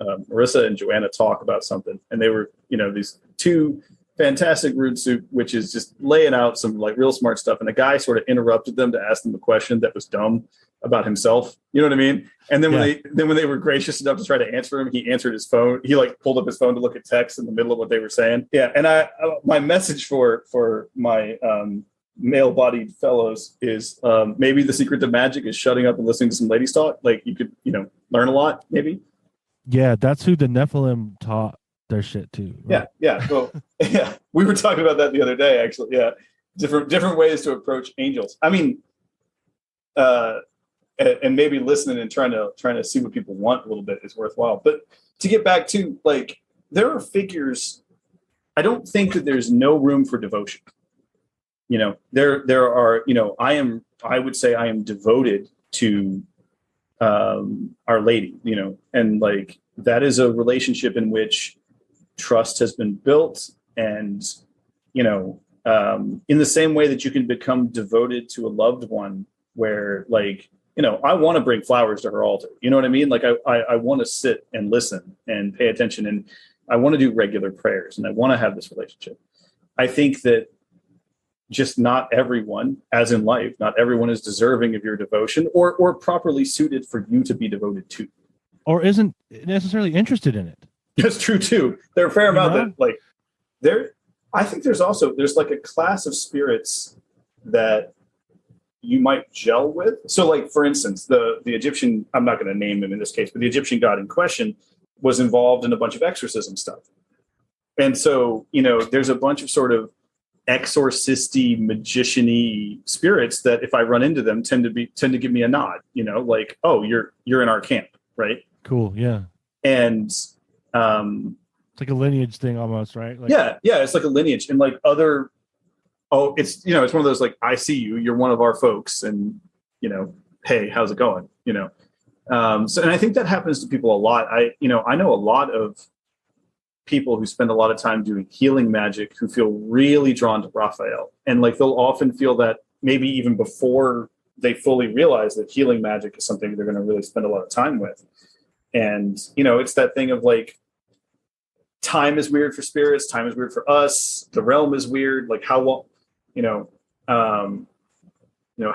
Marissa and Joanna talk about something, and they were, these two fantastic Rude Soup, which is just laying out some like real smart stuff. And the guy sort of interrupted them to ask them a question that was dumb about himself. You know what I mean? And then when they were gracious enough to try to answer him, he answered his phone. He like pulled up his phone to look at text in the middle of what they were saying. Yeah. And my message for my male-bodied fellows is maybe the secret to magic is shutting up and listening to some ladies talk. Like you could, learn a lot, maybe. Yeah, that's who the Nephilim taught their shit to. Right? Yeah. Well, yeah, we were talking about that the other day, actually. Yeah, different ways to approach angels. I mean, and maybe listening and trying to see what people want a little bit is worthwhile. But to get back to like, there are figures. I don't think that there's no room for devotion. There are. I would say I am devoted to Our Lady. And like that is a relationship in which trust has been built, and in the same way that you can become devoted to a loved one, where like I want to bring flowers to her altar. You know what I mean? Like I want to sit and listen and pay attention, and I want to do regular prayers, and I want to have this relationship. I think that just not everyone, as in life, not everyone is deserving of your devotion or properly suited for you to be devoted to, or isn't necessarily interested in it. That's true too. There are a fair amount that like there. I think there's like a class of spirits that you might gel with. So like, for instance, the Egyptian, I'm not going to name him in this case, but the Egyptian god in question was involved in a bunch of exorcism stuff. And so, there's a bunch of sort of exorcisty, magician-y spirits that if I run into them tend to give me a nod, like, oh, you're in our camp, right? Cool. Yeah. And it's like a lineage thing almost, right? Like, yeah, it's like a lineage. And like it's it's one of those, like, I see you, you're one of our folks, and hey, how's it going? So, and I think that happens to people a lot. I know a lot of people who spend a lot of time doing healing magic who feel really drawn to Raphael, and like they'll often feel that maybe even before they fully realize that healing magic is something they're going to really spend a lot of time with. And it's that thing of like, time is weird for spirits, time is weird for us, the realm is weird. Like, how long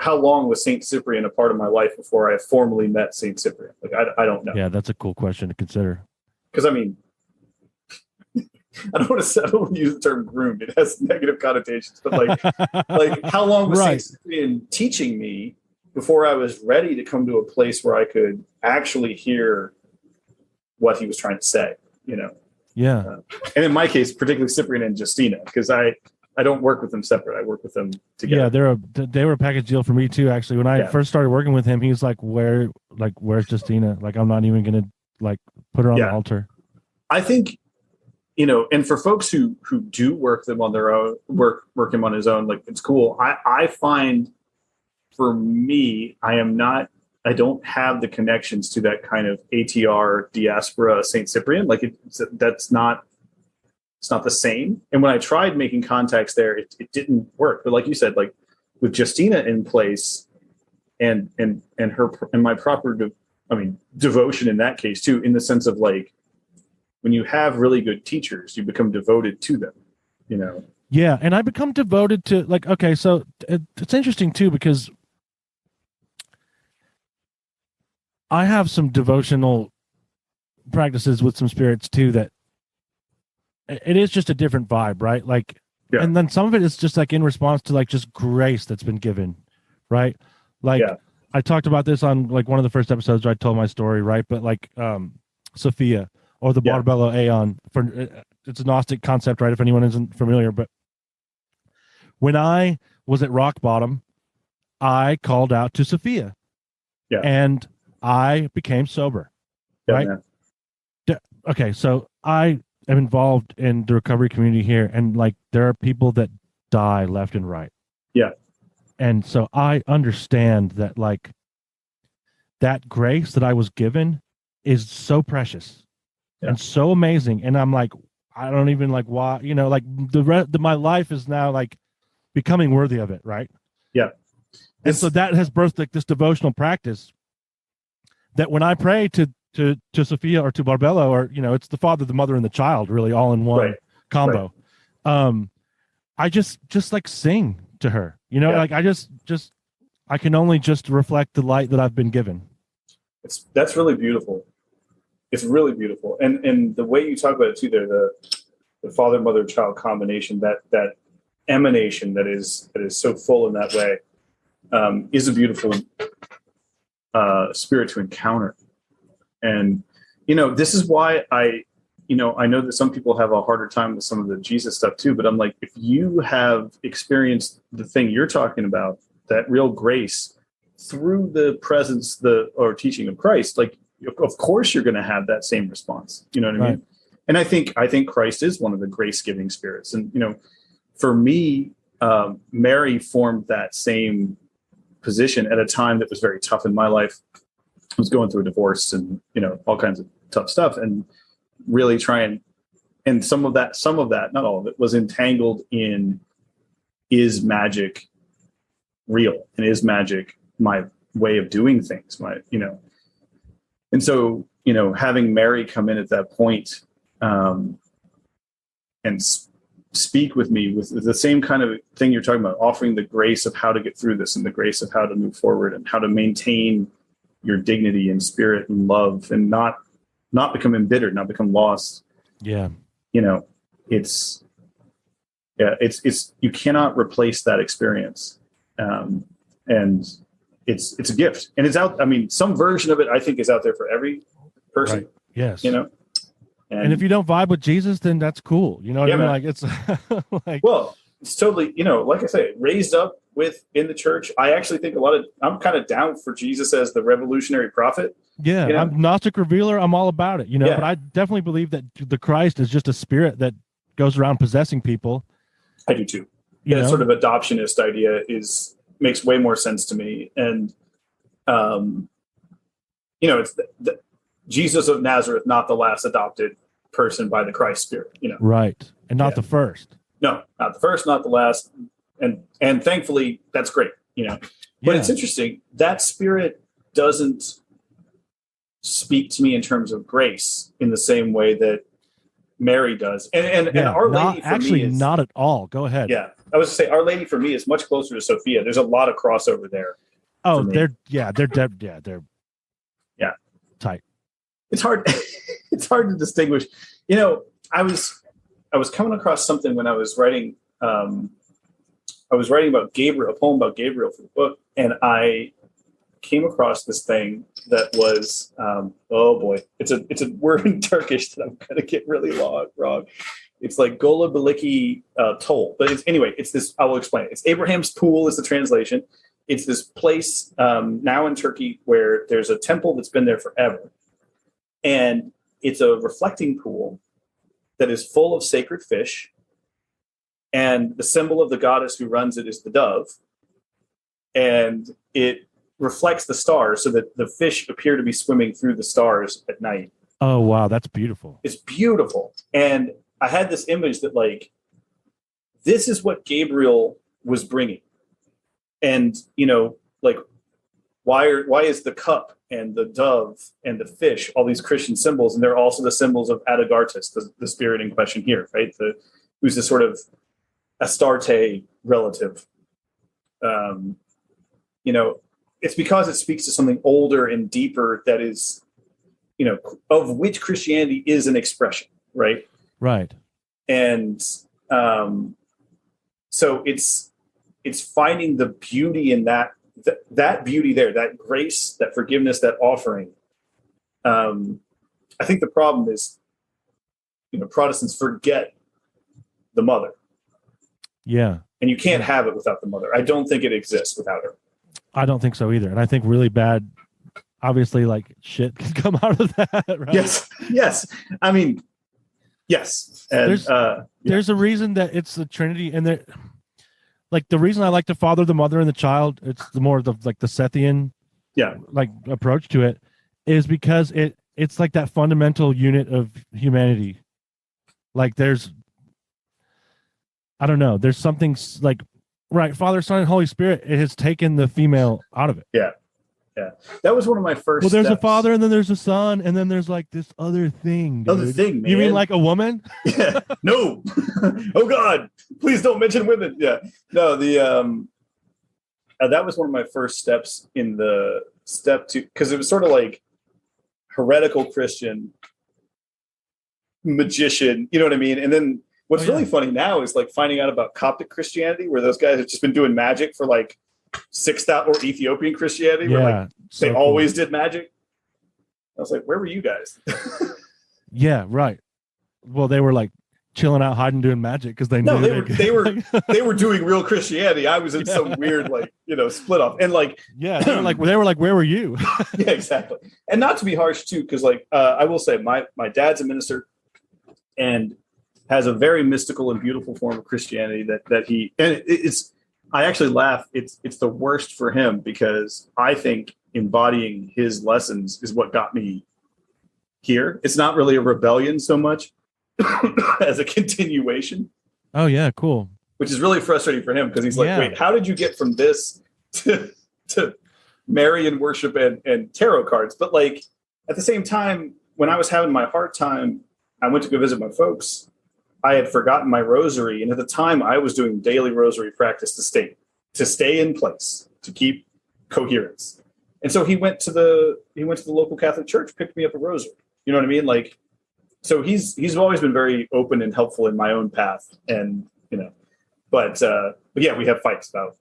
how long was Saint Cyprian a part of my life before I formally met Saint Cyprian? Like, I don't know. Yeah, that's a cool question to consider. Because I mean, I don't want to use the term groomed. It has negative connotations, but like how long was Saint Cyprian teaching me before I was ready to come to a place where I could actually hear what he was trying to say, Yeah. And in my case, particularly Cyprian and Justina, because I don't work with them separate. I work with them together. Yeah, they were a package deal for me too. Actually, when I first started working with him, he was like, where's Justina? Like, I'm not even going to like put her on the altar. I think, and for folks who do work them on their own, work him on his own, like, it's cool. I find, for me, I don't have the connections to that kind of ATR diaspora Saint Cyprian. Like, it's not the same. And when I tried making contacts there, it didn't work. But like you said, like with Justina in place and her and my proper devotion in that case too, in the sense of like, when you have really good teachers, you become devoted to them, Yeah, and I become devoted to, like, okay, so it's interesting too, because I have some devotional practices with some spirits too that it is just a different vibe, right? Like, and then some of it is just like in response to like just grace that's been given, right? Like, I talked about this on like one of the first episodes where I told my story, right? But like Sophia or the Barbello Aeon, it's a Gnostic concept, right? If anyone isn't familiar, but when I was at rock bottom, I called out to Sophia, and I became sober, right? Okay, so I am involved in the recovery community here, and like there are people that die left and right. Yeah. And so I understand that like that grace that I was given is so precious and so amazing. And I'm like, I don't even like why, like my life is now like becoming worthy of it. Right. Yeah. And so that has birthed like this devotional practice that when I pray to Sophia or to Barbello, or, it's the Father, the Mother, and the Child really all in one combo. Right. I just like sing to her, like I just I can only just reflect the light that I've been given. That's really beautiful. It's really beautiful. And the way you talk about it too, there, the Father, Mother, Child combination, that emanation that is so full in that way, is a beautiful spirit to encounter. And, this is why I know that some people have a harder time with some of the Jesus stuff too, but I'm like, if you have experienced the thing you're talking about, that real grace through the presence, or teaching of Christ, like, of course you're going to have that same response. You know what I mean? And I think Christ is one of the grace-giving spirits. And, for me, Mary formed that same position at a time that was very tough in my life. I was going through a divorce and, all kinds of tough stuff, and really trying, and some of that, not all of it, was entangled in, is magic real? And is magic my way of doing things? And so, having Mary come in at that point, and speak with me with the same kind of thing you're talking about, offering the grace of how to get through this and the grace of how to move forward and how to maintain your dignity and spirit and love and not become embittered, not become lost. Yeah. It's you cannot replace that experience. And it's a gift, and it's out. I mean, some version of it I think is out there for every person. Right. Yes. And if you don't vibe with Jesus, then that's cool. You know what I mean? Man. Like, it's like, well, it's totally, like I say, raised up in the church. I actually think I'm kind of down for Jesus as the revolutionary prophet. Yeah, I'm Gnostic revealer. I'm all about it, Yeah. But I definitely believe that the Christ is just a spirit that goes around possessing people. I do too. That sort of adoptionist idea makes way more sense to me. And, it's the Jesus of Nazareth, not the last adopted person by the Christ Spirit. Right, and not the first. No, not the first, not the last, and thankfully that's great. But it's interesting that Spirit doesn't speak to me in terms of grace in the same way that Mary does, and Our Lady for me is not at all. Go ahead. Yeah, I was to say Our Lady for me is much closer to Sophia. There's a lot of crossover there. Oh, they're tight. It's hard. It's hard to distinguish. I was coming across something when I was writing. I was writing about Gabriel, a poem about Gabriel for the book, and I came across this thing that was oh boy, it's a word in Turkish that I'm gonna get really wrong. It's like Gola Biliki Toll, but it's this. I will explain it. It's Abraham's Pool is the translation. It's this place now in Turkey where there's a temple that's been there forever, and it's a reflecting pool that is full of sacred fish, and the symbol of the goddess who runs it is the dove, and it reflects the stars so that the fish appear to be swimming through the stars at night. Oh, wow. That's beautiful. It's beautiful. And I had this image that this is what Gabriel was bringing. And, why is the cup and the dove and the fish, all these Christian symbols, and they're also the symbols of Adagartus, the spirit in question here, right? Who's the sort of Astarte relative. It's because it speaks to something older and deeper that is, of which Christianity is an expression, right? Right. And so it's finding the beauty in that beauty there, that grace, that forgiveness, that offering. I think the problem is, Protestants forget the mother. Yeah. And you can't have it without the mother. I don't think it exists without her. I don't think so either. And I think really bad, obviously, shit can come out of that, right? Yes. I mean, yes. And there's a reason that it's the Trinity, and the reason I like the Father, the Mother, and the Child, it's the more the Sethian approach to it, is because it's like that fundamental unit of humanity. There's I don't know, there's something right, Father, Son, and Holy Spirit, it has taken the female out of it. Yeah. That was one of my first Well, there's steps. a Father, and then there's a Son, and then there's this other thing. Dude. Other thing, man. You mean like a woman? Yeah. No. Oh God, please don't mention women. Yeah. No, that was one of my first steps in the step two, because it was sort of heretical Christian magician, you know what I mean? And then what's really funny now is finding out about Coptic Christianity, where those guys have just been doing magic for 6,000, or Ethiopian Christianity, where they always did magic. I was like, where were you guys? Yeah, right. Well, they were chilling out, hiding, doing magic because they knew they were doing real Christianity. I was in some weird split off, and they were where were you? Yeah, exactly. And not to be harsh too, because I will say my dad's a minister, and has a very mystical and beautiful form of Christianity that he, and it's, I actually laugh. It's the worst for him, because I think embodying his lessons is what got me here. It's not really a rebellion so much as a continuation. Oh yeah, cool. Which is really frustrating for him, because he's wait, how did you get from this to Marian worship and tarot cards? But at the same time, when I was having my hard time, I went to go visit my folks. I had forgotten my rosary, and at the time I was doing daily rosary practice to stay in place, to keep coherence. And so he went to the local Catholic church, picked me up a rosary. You know what I mean? So he's always been very open and helpful in my own path, and but yeah, we have fights about.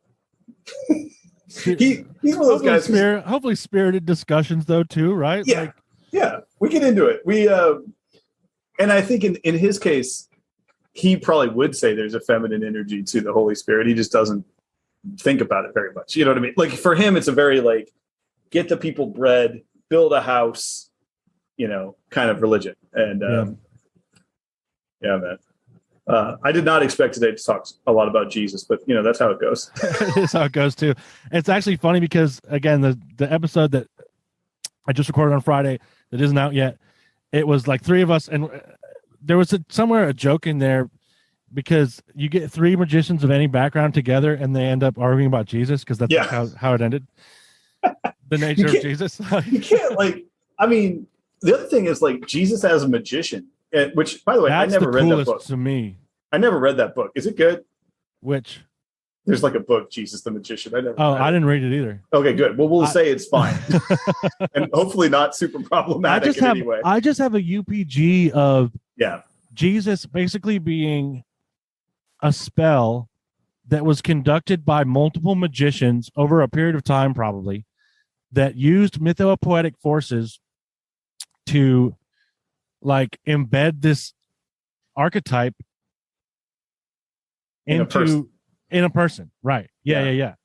He's one of those guys. Hopefully spirited discussions though too, right? Yeah, we get into it. We and I think in his case, he probably would say there's a feminine energy to the Holy Spirit. He just doesn't think about it very much. You know what I mean? Like for him, it's a very like get the people bread, build a house, kind of religion. And man. I did not expect today to talk a lot about Jesus, but that's how it goes. It's how it goes too. It's actually funny because again, the episode that I just recorded on Friday that isn't out yet, it was like three of us, and there was somewhere a joke in there because you get three magicians of any background together and they end up arguing about Jesus because that's how it ended. The nature of Jesus. You can't the other thing is like Jesus as a magician. Which, by the way, that's I never read that book. To me, I never read that book. Is it good? Which? There's like a book, Jesus the Magician. I didn't read it either. Okay, good. Well, we'll say it's fine, and hopefully not super problematic in any way. I just have a UPG of Yeah. Jesus basically being a spell that was conducted by multiple magicians over a period of time, probably, that used mythopoetic forces to like embed this archetype in a person. Right. Yeah.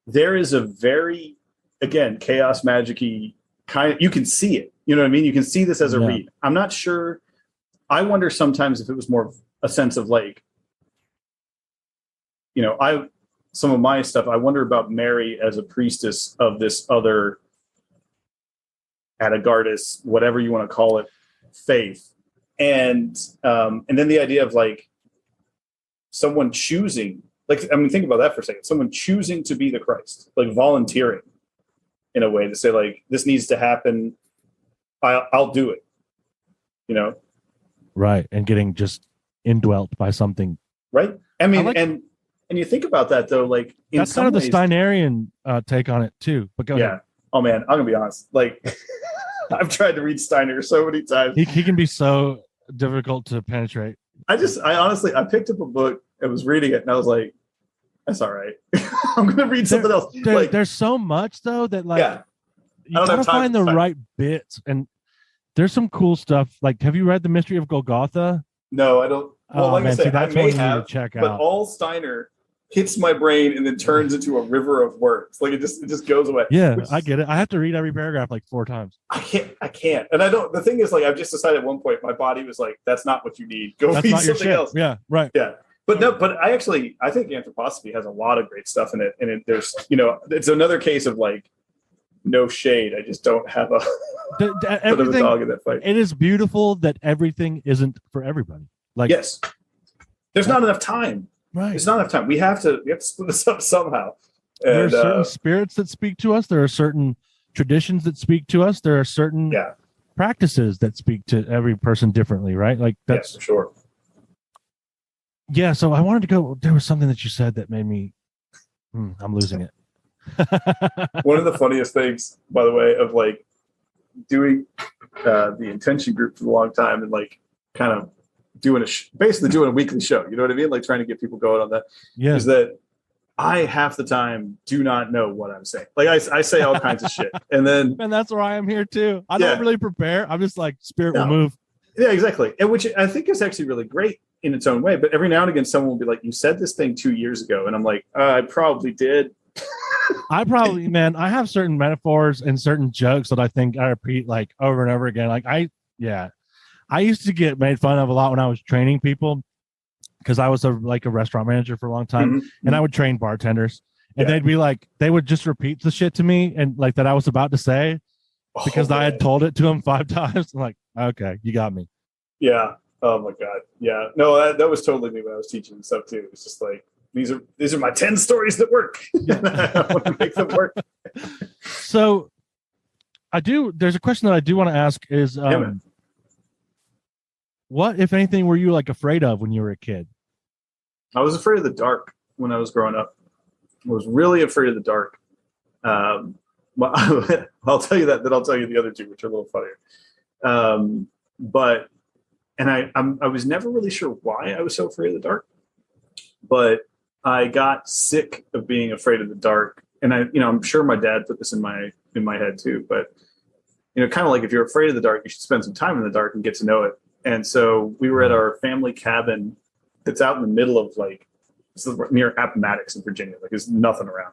There is a very, again, chaos magic-y kind of, you can see it. You know what I mean? You can see this as a read. I'm not sure. I wonder sometimes if it was more of a sense of like, some of my stuff, I wonder about Mary as a priestess of this other Atagardis, whatever you want to call it, faith. And then the idea of like someone choosing, think about that for a second. Someone choosing to be the Christ, like volunteering in a way to say like, this needs to happen. I'll do it, Right. And getting just indwelt by something. Right. I mean, and you think about that though, like in that's kind of the Steinerian take on it too, but go ahead. Oh man, I'm gonna be honest. Like I've tried to read Steiner so many times. He can be so difficult to penetrate. I honestly picked up a book and was reading it and I was like, that's all right. I'm gonna read something else. There's so much though that you gotta find the right bits, and there's some cool stuff. Like, have you read The Mystery of Golgotha? No, I don't. Well, I say, that's I may have, check but out. All Steiner hits my brain and then turns into a river of words. Like it just goes away. Yeah, I get it. I have to read every paragraph like 4 times. I can't. And I don't. The thing is, like, I've just decided at one point, my body was like, "That's not what you need. Go read something else." Yeah, right. Yeah, but no. But I think Anthroposophy has a lot of great stuff in it, and there's, it's another case of like, no shade. I just don't have a bit of a dog in that fight. It is beautiful that everything isn't for everybody. Like, yes, there's not enough time. Right. There's not enough time. We have to split this up somehow. And, there are certain spirits that speak to us. There are certain traditions that speak to us. There are certain practices that speak to every person differently, right? Like that's for sure. Yeah. So I wanted to go. There was something that you said that made me. I'm losing it. One of the funniest things, by the way, of like doing the intention group for a long time and like kind of basically doing a weekly show, you know what I mean? Like trying to get people going on that. Yeah. Is that I half the time do not know what I'm saying. Like I say all kinds of shit. And that's why I'm here too. I don't really prepare. I'm just like, Spirit will move. Yeah, exactly. And which I think is actually really great in its own way. But every now and again, someone will be like, you said this thing 2 years ago. And I'm like, I probably did. I have certain metaphors and certain jokes that I think I repeat like over and over again. Like I used to get made fun of a lot when I was training people because I was a restaurant manager for a long time, and I would train bartenders, and they'd be like, they would just repeat the shit to me and like that I was about to say because I had told it to them 5 times. I'm like, okay, you got me. Yeah. Oh my God. Yeah. No, that was totally me when I was teaching stuff too. It's just like, these are my 10 stories that work. I want to make them work. So there's a question that I do want to ask is, what, if anything, were you like afraid of when you were a kid? I was afraid of the dark when I was growing up. I was really afraid of the dark. Well, I'll tell you that. Then I'll tell you the other 2, which are a little funnier. I was never really sure why I was so afraid of the dark, but I got sick of being afraid of the dark. And I'm sure my dad put this in my head too. But kind of like if you're afraid of the dark, you should spend some time in the dark and get to know it. And so we were at our family cabin that's out in the middle of it's near Appomattox in Virginia. Like there's nothing around.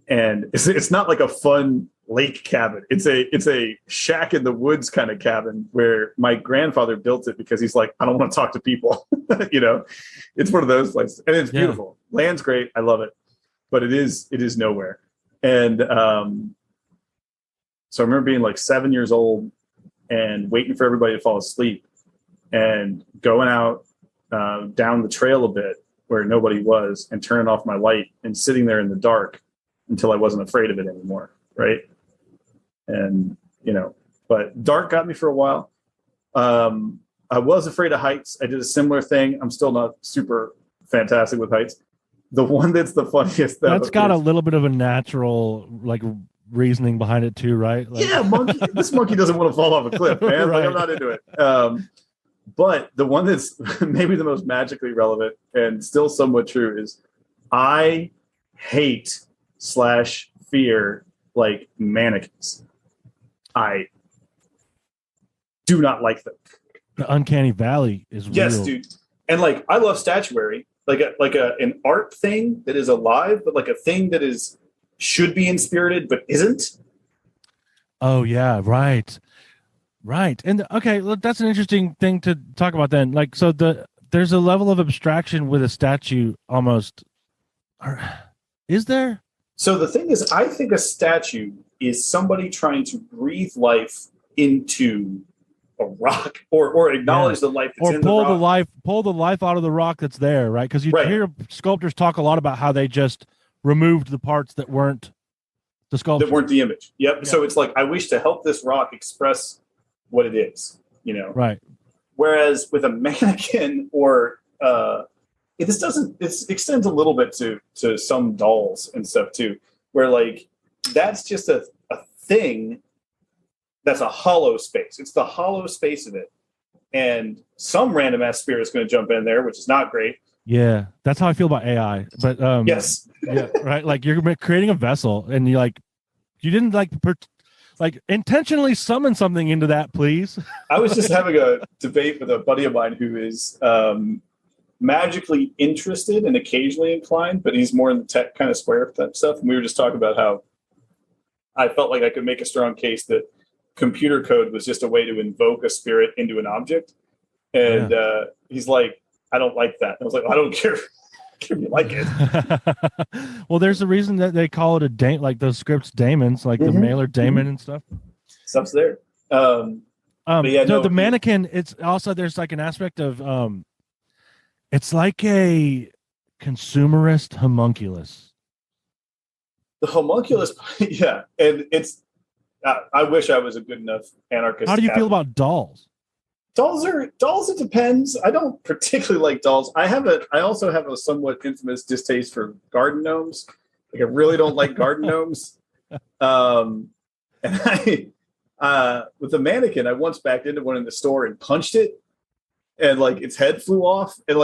And it's not like a fun lake cabin. It's a shack in the woods kind of cabin where my grandfather built it because he's like, I don't want to talk to people. It's one of those places, and it's beautiful. Land's great. I love it, but it is nowhere. And so I remember being like 7 years old and waiting for everybody to fall asleep and going out down the trail a bit where nobody was and turning off my light and sitting there in the dark until I wasn't afraid of it anymore. Right. And, but dark got me for a while. I was afraid of heights. I did a similar thing. I'm still not super fantastic with heights. The one that's the funniest. That's got a little bit of a natural, reasoning behind it too, right? Monkey. This monkey doesn't want to fall off a cliff, man. Right. I'm not into it. But the one that's maybe the most magically relevant and still somewhat true is I hate / fear mannequins. I do not like them. The uncanny valley is real. Yes, dude. And I love statuary, an art thing that is alive, but a thing that should be inspirited but isn't. Oh yeah, right. And okay, look, that's an interesting thing to talk about then. There's a level of abstraction with a statue almost. Is there? So the thing is, I think a statue is somebody trying to breathe life into a rock or acknowledge the life that's or in pull the rock. pull the life out of the rock that's there, right? Because you hear sculptors talk a lot about how they just removed the parts that weren't the sculpture. That weren't the image. Yep. Yeah. So it's I wish to help this rock express what it is, Right. Whereas with a mannequin or it extends a little bit to some dolls and stuff too, where that's just a thing that's a hollow space. It's the hollow space of it. And some random ass spirit is going to jump in there, which is not great. Yeah. That's how I feel about AI. But yes. Yeah, right. You're creating a vessel and you didn't intentionally summon something into that, please. I was just having a debate with a buddy of mine who is magically interested and occasionally inclined, but he's more in the tech kind of square type stuff. And we were just talking about how I felt like I could make a strong case that computer code was just a way to invoke a spirit into an object. And he's like, I don't like that. And I was like, I don't care if you like it. Well, there's a reason that they call it those scripts daemons, the mailer daemon and stuff. Stuff's there. The mannequin, it's also, there's an aspect of, it's like a consumerist homunculus. The homunculus, yeah. And it's, I wish I was a good enough anarchist. How do you feel about dolls? Dolls, it depends. I don't particularly like dolls. I also have a somewhat infamous distaste for garden gnomes. I really don't like garden gnomes. And with the mannequin, I once backed into one in the store and punched it, and its head flew off, and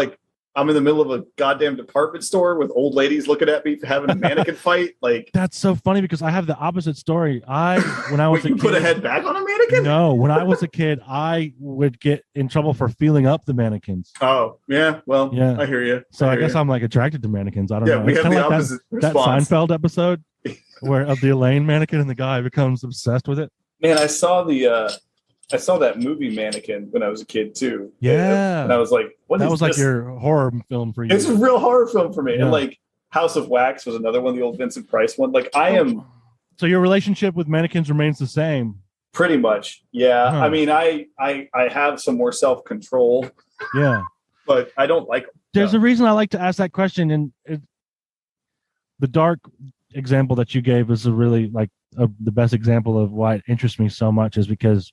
I'm in the middle of a goddamn department store with old ladies looking at me having a mannequin fight. That's so funny because I have the opposite story. When I was a kid, put a head back on a mannequin? No, when I was a kid, I would get in trouble for feeling up the mannequins. Oh, yeah. Well, yeah. I hear you. So I guess I'm attracted to mannequins. I don't know. Yeah, we have the opposite response. That Seinfeld episode where of the Elaine mannequin and the guy becomes obsessed with it. Man, I saw that movie Mannequin when I was a kid too. Yeah. And I was like, what that is was this? Your horror film for you. It's a real horror film for me. Yeah. And House of Wax was another one, the old Vincent Price one. So your relationship with mannequins remains the same. Pretty much. Yeah. Huh. I mean, I have some more self-control. Yeah. But I don't like them. There's a reason I like to ask that question. And the dark example that you gave is a really the best example of why it interests me so much is because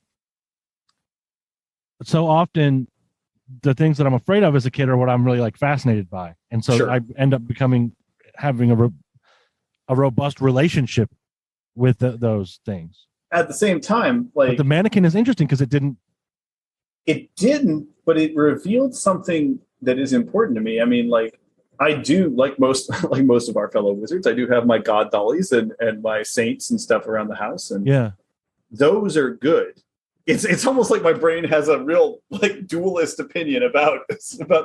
so often the things that I'm afraid of as a kid are what I'm really fascinated by. And so I end up having a robust relationship with those things. At the same time, but the mannequin is interesting because it didn't, but it revealed something that is important to me. I mean, I do, most of our fellow wizards, I do have my god dollies and my saints and stuff around the house. And those are good. it's almost like my brain has a real like dualist opinion about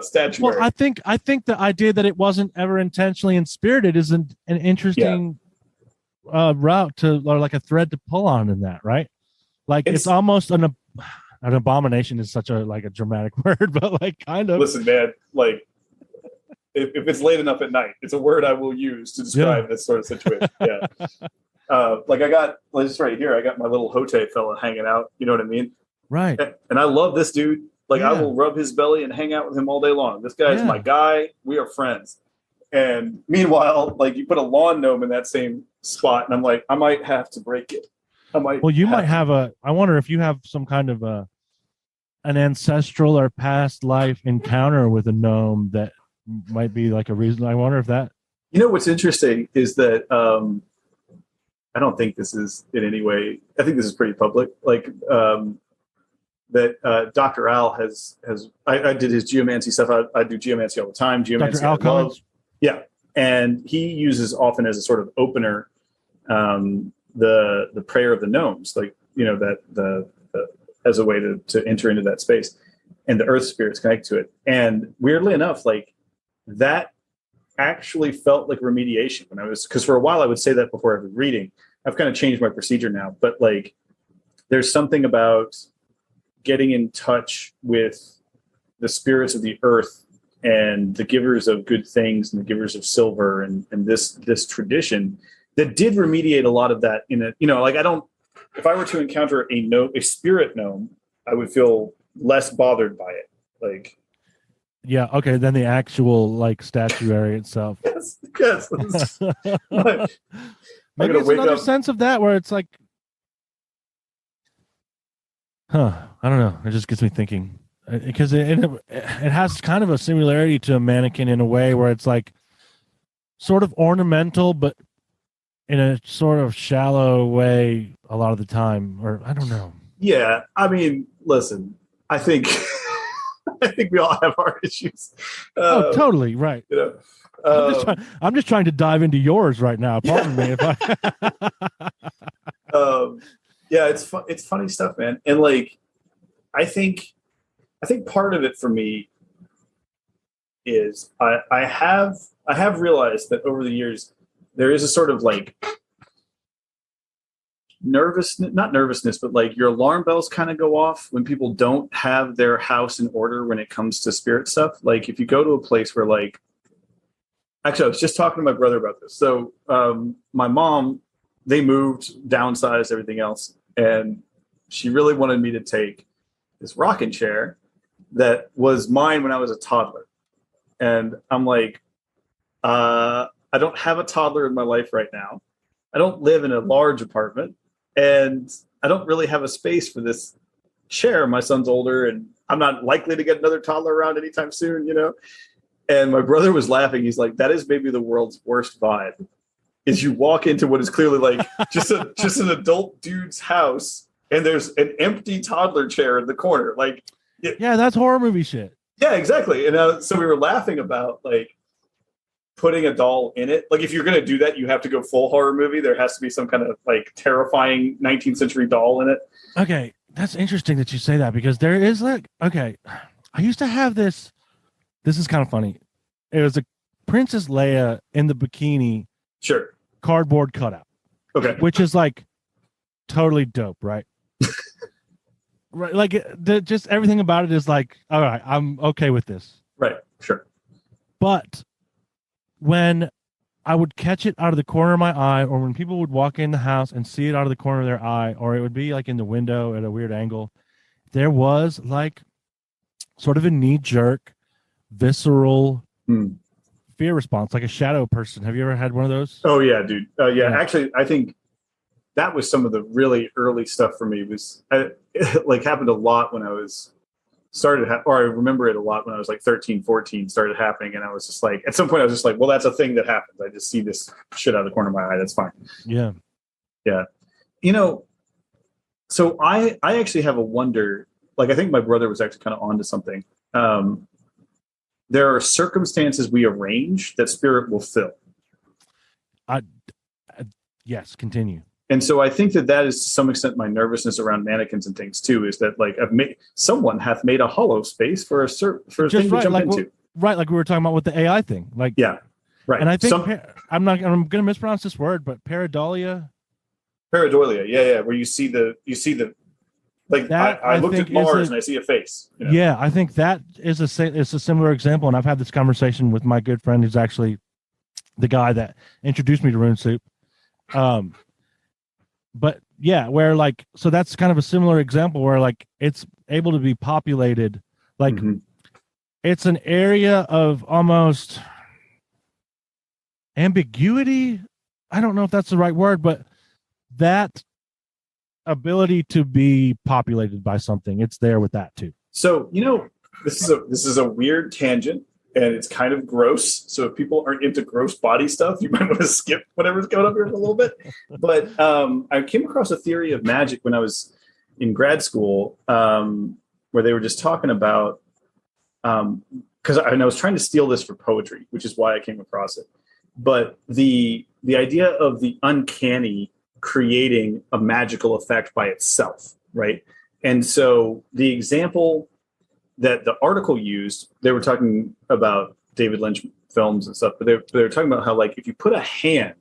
statuary. Well, I think the idea that it wasn't ever intentionally inspirited is an interesting route to, or like a thread to pull on in that, right? Like it's almost an abomination is such a like a dramatic word, but like kind of. Listen, man, like if it's late enough at night, it's a word I will use to describe this sort of situation. Yeah. Like I got just right here, I got my little Hote fella hanging out. You know what I mean? Right. And I love this dude. Like I will rub his belly and hang out with him all day long. This guy is my guy. We are friends. And meanwhile, like you put a lawn gnome in that same spot, and I'm like, I might have to break it. Well, you might have I wonder if you have some kind of an ancestral or past life encounter with a gnome that might be like a reason. I wonder if that. You know what's interesting is that I don't think this is in any way. I think this is pretty public. Like that Dr. Al has. I did his geomancy stuff. I do geomancy all the time. Geomancy. Dr. Al Collins. Yeah, and he uses often as a sort of opener the prayer of the gnomes, like that the as a way to enter into that space, and the earth spirits connect to it. And weirdly enough, like that actually felt like remediation when I was, because for a while I would say that before every reading. I've kind of changed my procedure now, but like there's something about getting in touch with the spirits of the earth and the givers of good things and the givers of silver and this tradition that did remediate a lot of that in a, like if I were to encounter a spirit gnome, I would feel less bothered by it. Like, yeah. Okay. Then the actual like statuary itself. Yes. Maybe it's another sense of that where it's like, I don't know. It just gets me thinking because it has kind of a similarity to a mannequin in a way where it's like sort of ornamental, but in a sort of shallow way a lot of the time, or I don't know. Yeah. I mean, listen, I think we all have our issues. Totally. Right. I'm just trying to dive into yours right now. Pardon me if I. Yeah, it's funny stuff, man. And like, I think part of it for me is I have realized that over the years there is a sort of like not nervousness, but like your alarm bells kind of go off when people don't have their house in order when it comes to spirit stuff. Like if you go to a place where like, actually, I was just talking to my brother about this. So my mom, they moved, downsized, everything else. And she really wanted me to take this rocking chair that was mine when I was a toddler. And I'm like, I don't have a toddler in my life right now. I don't live in a large apartment. And I don't really have a space for this chair. My son's older and I'm not likely to get another toddler around anytime soon, And my brother was laughing. He's like, that is maybe the world's worst vibe. Is you walk into what is clearly like just an adult dude's house, and there's an empty toddler chair in the corner. Like, yeah, that's horror movie shit. Yeah, exactly. And so we were laughing about like putting a doll in it. Like, if you're gonna do that, you have to go full horror movie. There has to be some kind of like terrifying 19th century doll in it. Okay, that's interesting that you say that because there is like, okay, I used to have this. This is kind of funny. It was a Princess Leia in the bikini. Sure. Cardboard cutout. Okay. Which is like totally dope, right? Right. Like just everything about it is like, all right, I'm okay with this. Right. Sure. But when I would catch it out of the corner of my eye, or when people would walk in the house and see it out of the corner of their eye, or it would be like in the window at a weird angle, there was like sort of a knee-jerk, visceral fear response, like a shadow person. Have you ever had one of those? Oh yeah, dude. Yeah. Actually, I think that was some of the really early stuff for me. It like happened a lot when I was or I remember it a lot when I was like 13, 14, started happening. And I was just like, at some point I was just like, well, that's a thing that happens. I just see this shit out of the corner of my eye. That's fine. Yeah. Yeah. So I actually have a wonder, like, I think my brother was actually kind of onto something. There are circumstances we arrange that spirit will fill. Yes, continue. And so I think that is to some extent my nervousness around mannequins and things too, is that like someone hath made a hollow space for a thing to jump into. Right, like we were talking about with the AI thing. Like, yeah, right. And I think I'm going to mispronounce this word, but pareidolia. Pareidolia, yeah, where you see the like that, I looked at Mars and I see a face. You know? Yeah, I think that is a similar example, and I've had this conversation with my good friend who's actually the guy that introduced me to Rune Soup. But yeah, where like, so that's kind of a similar example where like it's able to be populated, like it's an area of almost ambiguity. I don't know if that's the right word, but that ability to be populated by something, it's there with that too. So, this is a weird tangent. And it's kind of gross. So if people aren't into gross body stuff, you might want to skip whatever's going up here for a little bit. But I came across a theory of magic when I was in grad school, where they were just talking about, because I was trying to steal this for poetry, which is why I came across it. But the idea of the uncanny creating a magical effect by itself, right? And so the example that the article used, they were talking about David Lynch films and stuff, but they were talking about how, like, if you put a hand,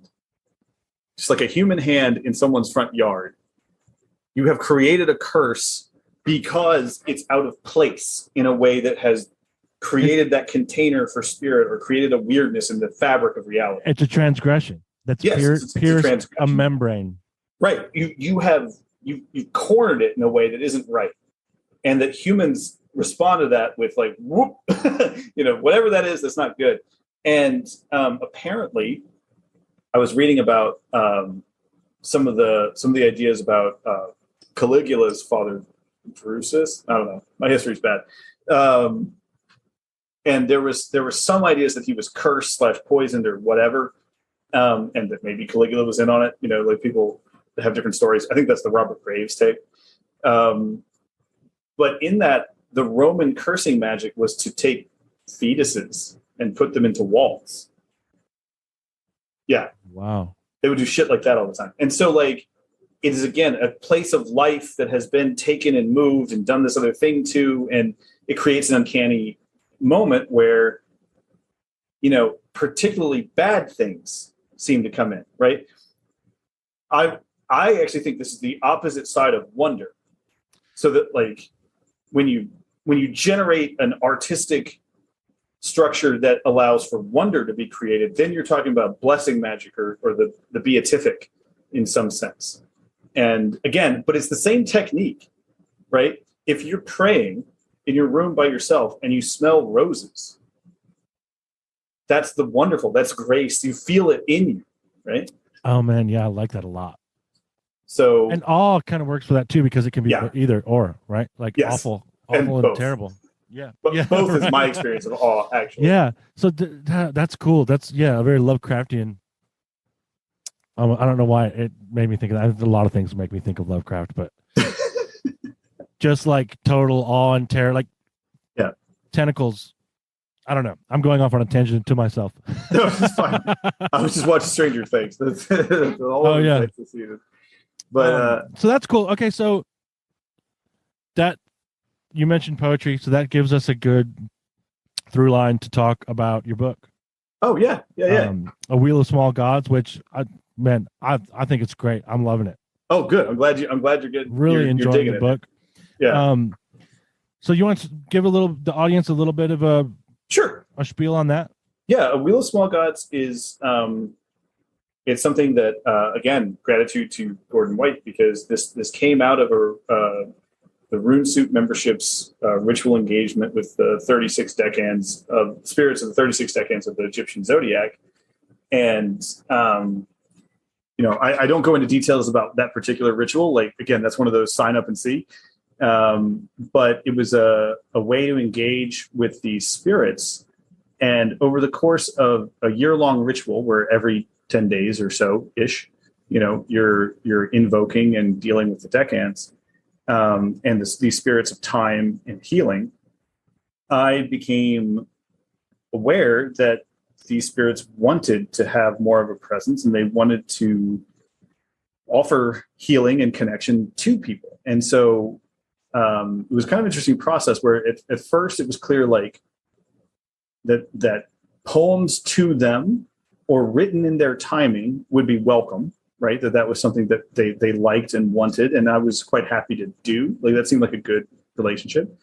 just like a human hand, in someone's front yard, you have created a curse because it's out of place in a way that has created that container for spirit or created a weirdness in the fabric of reality. It's a transgression. That's pierced a membrane. Right. You've cornered it in a way that isn't right. And that humans respond to that with like, whoop, whatever that is, that's not good. And apparently I was reading about some of the ideas about Caligula's father, Drusus. I don't know. My history's bad. And there was some ideas that he was cursed / poisoned or whatever. And that maybe Caligula was in on it. Like people have different stories. I think that's the Robert Graves take. But in that, the Roman cursing magic was to take fetuses and put them into walls. Yeah. Wow. They would do shit like that all the time. And so, like, it is, again, a place of life that has been taken and moved and done this other thing to, and it creates an uncanny moment where, particularly bad things seem to come in, right? I actually think this is the opposite side of wonder. So that, like, when you generate an artistic structure that allows for wonder to be created, then you're talking about blessing magic or the beatific in some sense. And again, but it's the same technique, right? If you're praying in your room by yourself and you smell roses, that's the wonderful, that's grace. You feel it in you, right? Oh man, yeah, I like that a lot. So, and awe kind of works for that too, because it can be either or, right? Like awful and terrible. Yeah. But both right. Is my experience of awe, actually. Yeah. So that's cool. That's a very Lovecraftian. I don't know why it made me think of that. A lot of things make me think of Lovecraft, but just like total awe and terror, like tentacles. I don't know. I'm going off on a tangent to myself. No, it's fine. I was just watching Stranger Things. That's all this season. But so that's cool. Okay, so that you mentioned poetry, so that gives us a good through line to talk about your book. Oh yeah. A Wheel of Small Gods, which I think it's great. I'm loving it. Oh, good. I'm glad you're getting really enjoying the book. Yeah. So you want to give the audience a little bit of a spiel on that? Yeah, A Wheel of Small Gods is it's something that again, gratitude to Gordon White, because this came out of the Rune Soup membership's ritual engagement with the 36 decans of spirits of the 36 decans of the Egyptian zodiac. And I don't go into details about that particular ritual. Like, again, that's one of those sign up and see. But it was a way to engage with these spirits. And over the course of a year-long ritual, where every 10 days or so ish, you're invoking and dealing with the decans and these spirits of time and healing, I became aware that these spirits wanted to have more of a presence, and they wanted to offer healing and connection to people. And so it was kind of an interesting process where at first it was clear like that poems to them or written in their timing would be welcome, right? That was something that they liked and wanted, and I was quite happy to do. Like that seemed like a good relationship.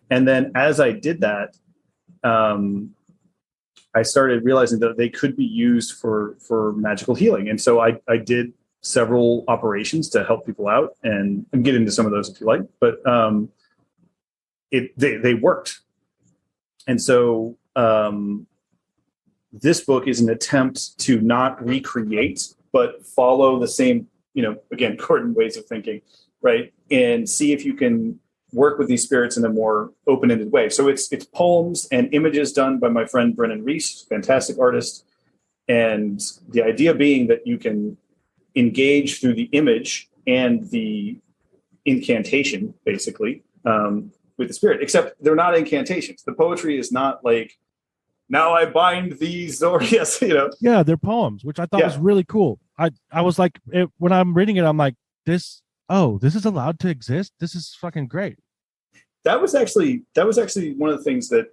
And then as I did that, I started realizing that they could be used for magical healing. And so I did several operations to help people out, and get into some of those if you like, but they worked. And so this book is an attempt to not recreate, but follow the same, again, Gordon ways of thinking, right? And see if you can work with these spirits in a more open-ended way. So it's poems and images done by my friend Brennan Reese, fantastic artist. And the idea being that you can engage through the image and the incantation, basically, with the spirit, except they're not incantations. The poetry is not like, now I bind these, or yes, Yeah, they're poems, which I thought was really cool. I was like, when I'm reading it, I'm like, this is allowed to exist? This is fucking great. That was actually one of the things that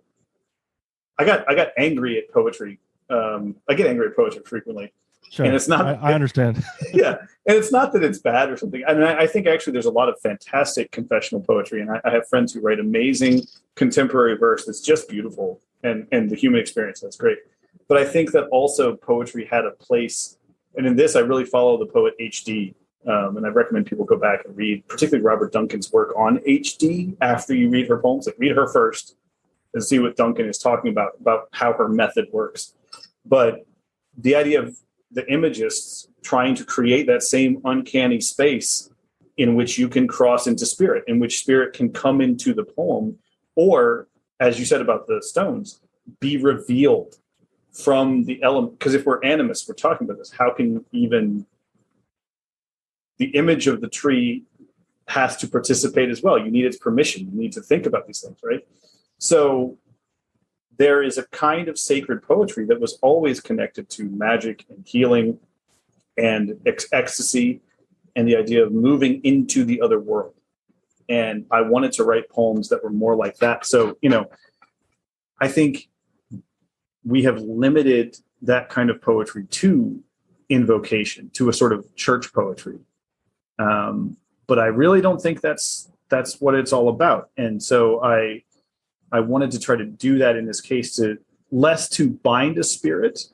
I got angry at poetry. I get angry at poetry frequently. Sure. And it's not, I understand. Yeah. And it's not that it's bad or something. I mean, I think actually there's a lot of fantastic confessional poetry. And I have friends who write amazing contemporary verse that's just beautiful, and the human experience. That's great. But I think that also poetry had a place. And in this, I really follow the poet HD. And I recommend people go back and read, particularly Robert Duncan's work on HD after you read her poems. Like, read her first and see what Duncan is talking about how her method works. But the idea of the imagists trying to create that same uncanny space in which you can cross into spirit, in which spirit can come into the poem, or, as you said about the stones, be revealed from the element. Because if we're animists, we're talking about this, how can even the image of the tree has to participate as well? You need its permission. You need to think about these things, right? So there is a kind of sacred poetry that was always connected to magic and healing and ecstasy and the idea of moving into the other world. And I wanted to write poems that were more like that. So, I think we have limited that kind of poetry to invocation, to a sort of church poetry. But I really don't think that's what it's all about. And so I wanted to try to do that in this case, to less to bind a spirit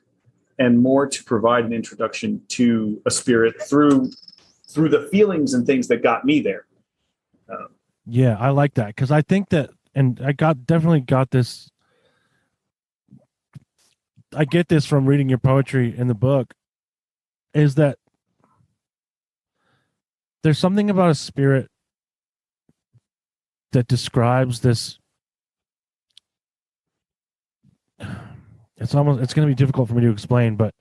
and more to provide an introduction to a spirit through the feelings and things that got me there. Yeah, I like that, because I think that, and I definitely got this. I get this from reading your poetry in the book, is that there's something about a spirit that describes this. It's going to be difficult for me to explain, but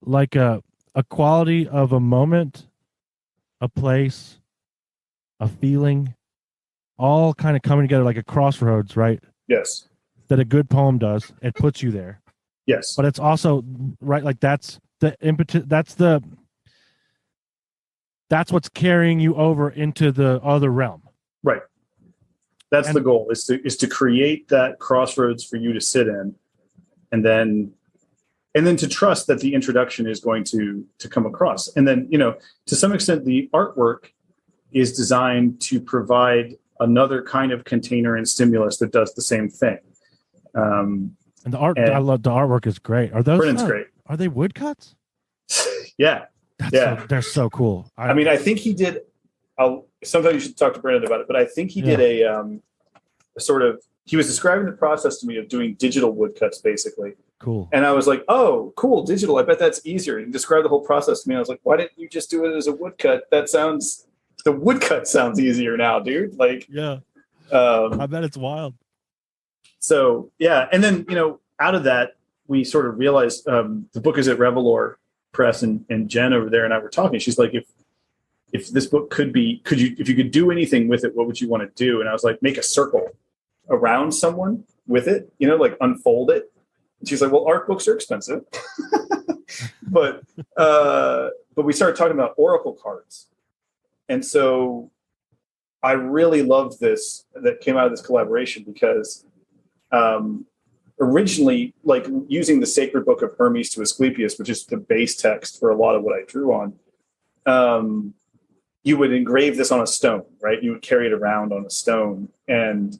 like a quality of a moment, a place, a feeling, all kind of coming together like a crossroads, right? Yes. That a good poem does. It puts you there. Yes. But it's also, right, like that's the impetus, that's what's carrying you over into the other realm. Right. That's the goal, is to create that crossroads for you to sit in, and then to trust that the introduction is going to come across. And then, to some extent, the artwork is designed to provide another kind of container and stimulus that does the same thing. And the art, I love the artwork, is great. Are those Brennan's great? Are they woodcuts? Yeah. They're so cool. I mean, I think he did. Sometimes you should talk to Brennan about it, but I think he did a sort of. He was describing the process to me of doing digital woodcuts, basically. Cool. And I was like, "Oh, cool, digital. I bet that's easier." And he described the whole process to me. I was like, "Why didn't you just do it as a woodcut? The woodcut sounds easier now, dude." Like, yeah. I bet it's wild. So yeah, and then out of that, we sort of realized the book is at Revelor Press, and Jen over there and I were talking. She's like, if this book if you could do anything with it, what would you want to do? And I was like, make a circle around someone with it, like unfold it. And she's like, well, art books are expensive, but but we started talking about oracle cards. And so I really loved this that came out of this collaboration because originally, like using the Sacred Book of Hermes to Asclepius, which is the base text for a lot of what I drew on, you would engrave this on a stone, right? You would carry it around on a stone. And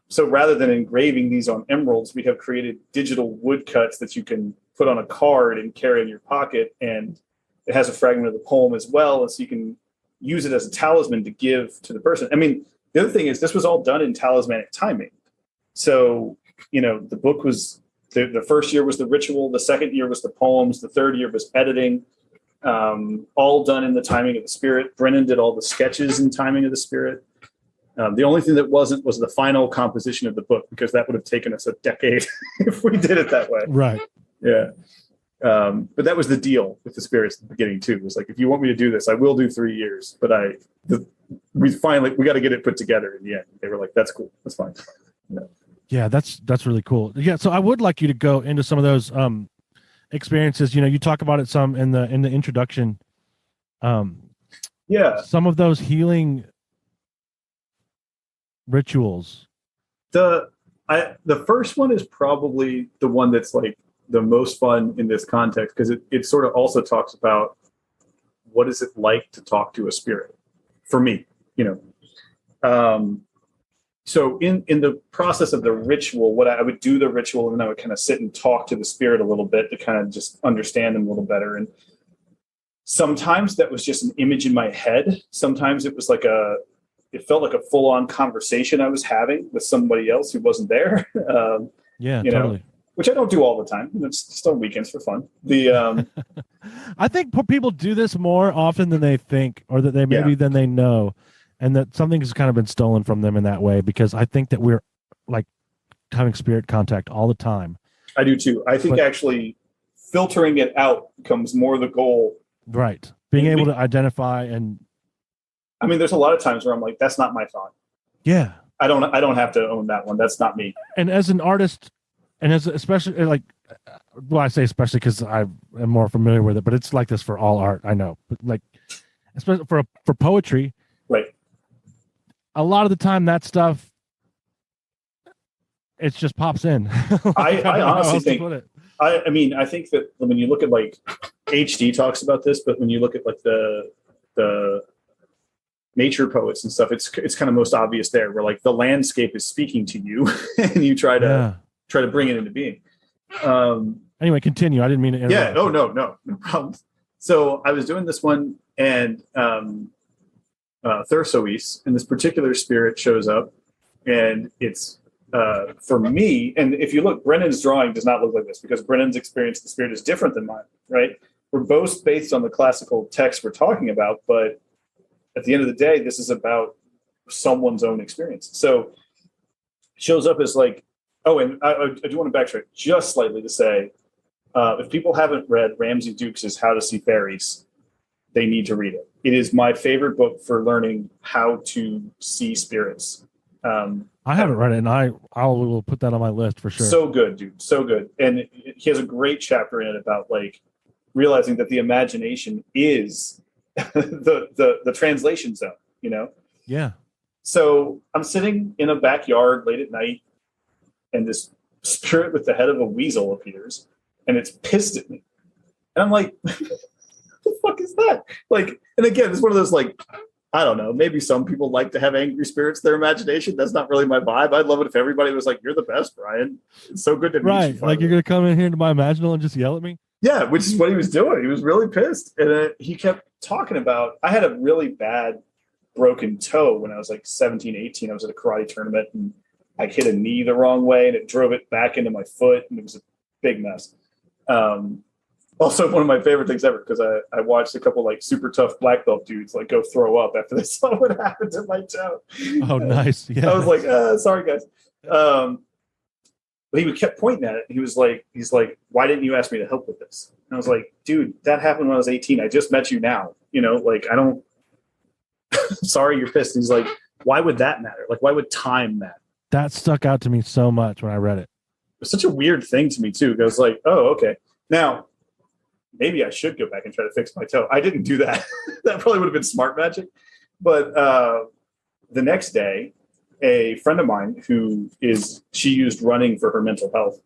so rather than engraving these on emeralds, we have created digital woodcuts that you can put on a card and carry in your pocket. And it has a fragment of the poem as well. And so you can use it as a talisman to give to the person. I mean, the other thing is this was all done in talismanic timing. So, you know, the book was, the first year was the ritual. The second year was the poems. The third year was editing, all done in the timing of the spirit. Brennan did all the sketches in timing of the spirit. The only thing that wasn't was the final composition of the book, because that would have taken us a decade if we did it that way. Right. Yeah. But that was the deal with the spirits at the beginning too. It was like, if you want me to do this, I will do 3 years, but we got to get it put together in the end. They were like, that's cool. That's fine. Yeah, that's really cool. Yeah. So I would like you to go into some of those experiences. You know, you talk about it some in the introduction. Yeah. Some of those healing rituals. The first one is probably the one that's like the most fun in this context, because it sort of also talks about what is it like to talk to a spirit for me, you know. So in the process of the ritual, what I would do the ritual, and I would kind of sit and talk to the spirit a little bit to kind of just understand them a little better. And sometimes that was just an image in my head. Sometimes it was like it felt like a full-on conversation I was having with somebody else who wasn't there. Yeah, you totally. know, which I don't do all the time. It's just on weekends for fun. I think people do this more often than they think, or that they maybe than they know, and that something has kind of been stolen from them in that way, because I think that we're like having spirit contact all the time. I do too. I think actually filtering it out becomes more the goal. Right. Being able to identify and. I mean, there's a lot of times where I'm like, that's not my thought. Yeah. I don't have to own that one. That's not me. And as an artist, and as especially like, well, I say especially because I am more familiar with it, but it's like this for all art, I know. But like, especially for poetry, right? A lot of the time, that stuff, it just pops in. Like, I honestly think. I mean, I think that when you look at like HD talks about this, but when you look at like the nature poets and stuff, it's kind of most obvious there, where like the landscape is speaking to you, and you try to bring it into being. Anyway, continue. I didn't mean to interrupt. Yeah. Oh, no problem. So I was doing this one, and Thursois, and this particular spirit shows up, and it's for me. And if you look, Brennan's drawing does not look like this, because Brennan's experience of the spirit is different than mine. Right? We're both based on the classical text we're talking about, but at the end of the day, this is about someone's own experience. So it shows up as like, oh, and I do want to backtrack just slightly to say, if people haven't read Ramsey Dukes' How to See Fairies, they need to read it. It is my favorite book for learning how to see spirits. I haven't read it, and I will put that on my list for sure. So good, dude. So good. And he has a great chapter in it about like realizing that the imagination is the translation zone, you know? Yeah. So I'm sitting in a backyard late at night, and this spirit with the head of a weasel appears, and it's pissed at me. And I'm like, what the fuck is that? Like, and again, it's one of those like, I don't know, maybe some people like to have angry spirits, their imagination. That's not really my vibe. I'd love it if everybody was like, you're the best, Brian. It's so good to meet you. Right. Like you're going to come in here to my imaginal and just yell at me? Yeah, which is what he was doing. He was really pissed. And he kept talking about, I had a really bad broken toe when I was like 17, 18. I was at a karate tournament, and I hit a knee the wrong way, and it drove it back into my foot, and it was a big mess. Also, one of my favorite things ever, because I watched a couple like super tough black belt dudes like go throw up after they saw what happened to my toe. Oh, nice. Yeah. I was like, sorry, guys. But he kept pointing at it. He's like, why didn't you ask me to help with this? And I was like, dude, that happened when I was 18. I just met you now. You know, like, I don't, sorry, you're pissed. And he's like, why would that matter? Like, why would time matter? That stuck out to me so much when I read it. It was such a weird thing to me too. I was like, oh, okay. Now, maybe I should go back and try to fix my toe. I didn't do that. That probably would have been smart magic. But the next day, a friend of mine she used running for her mental health,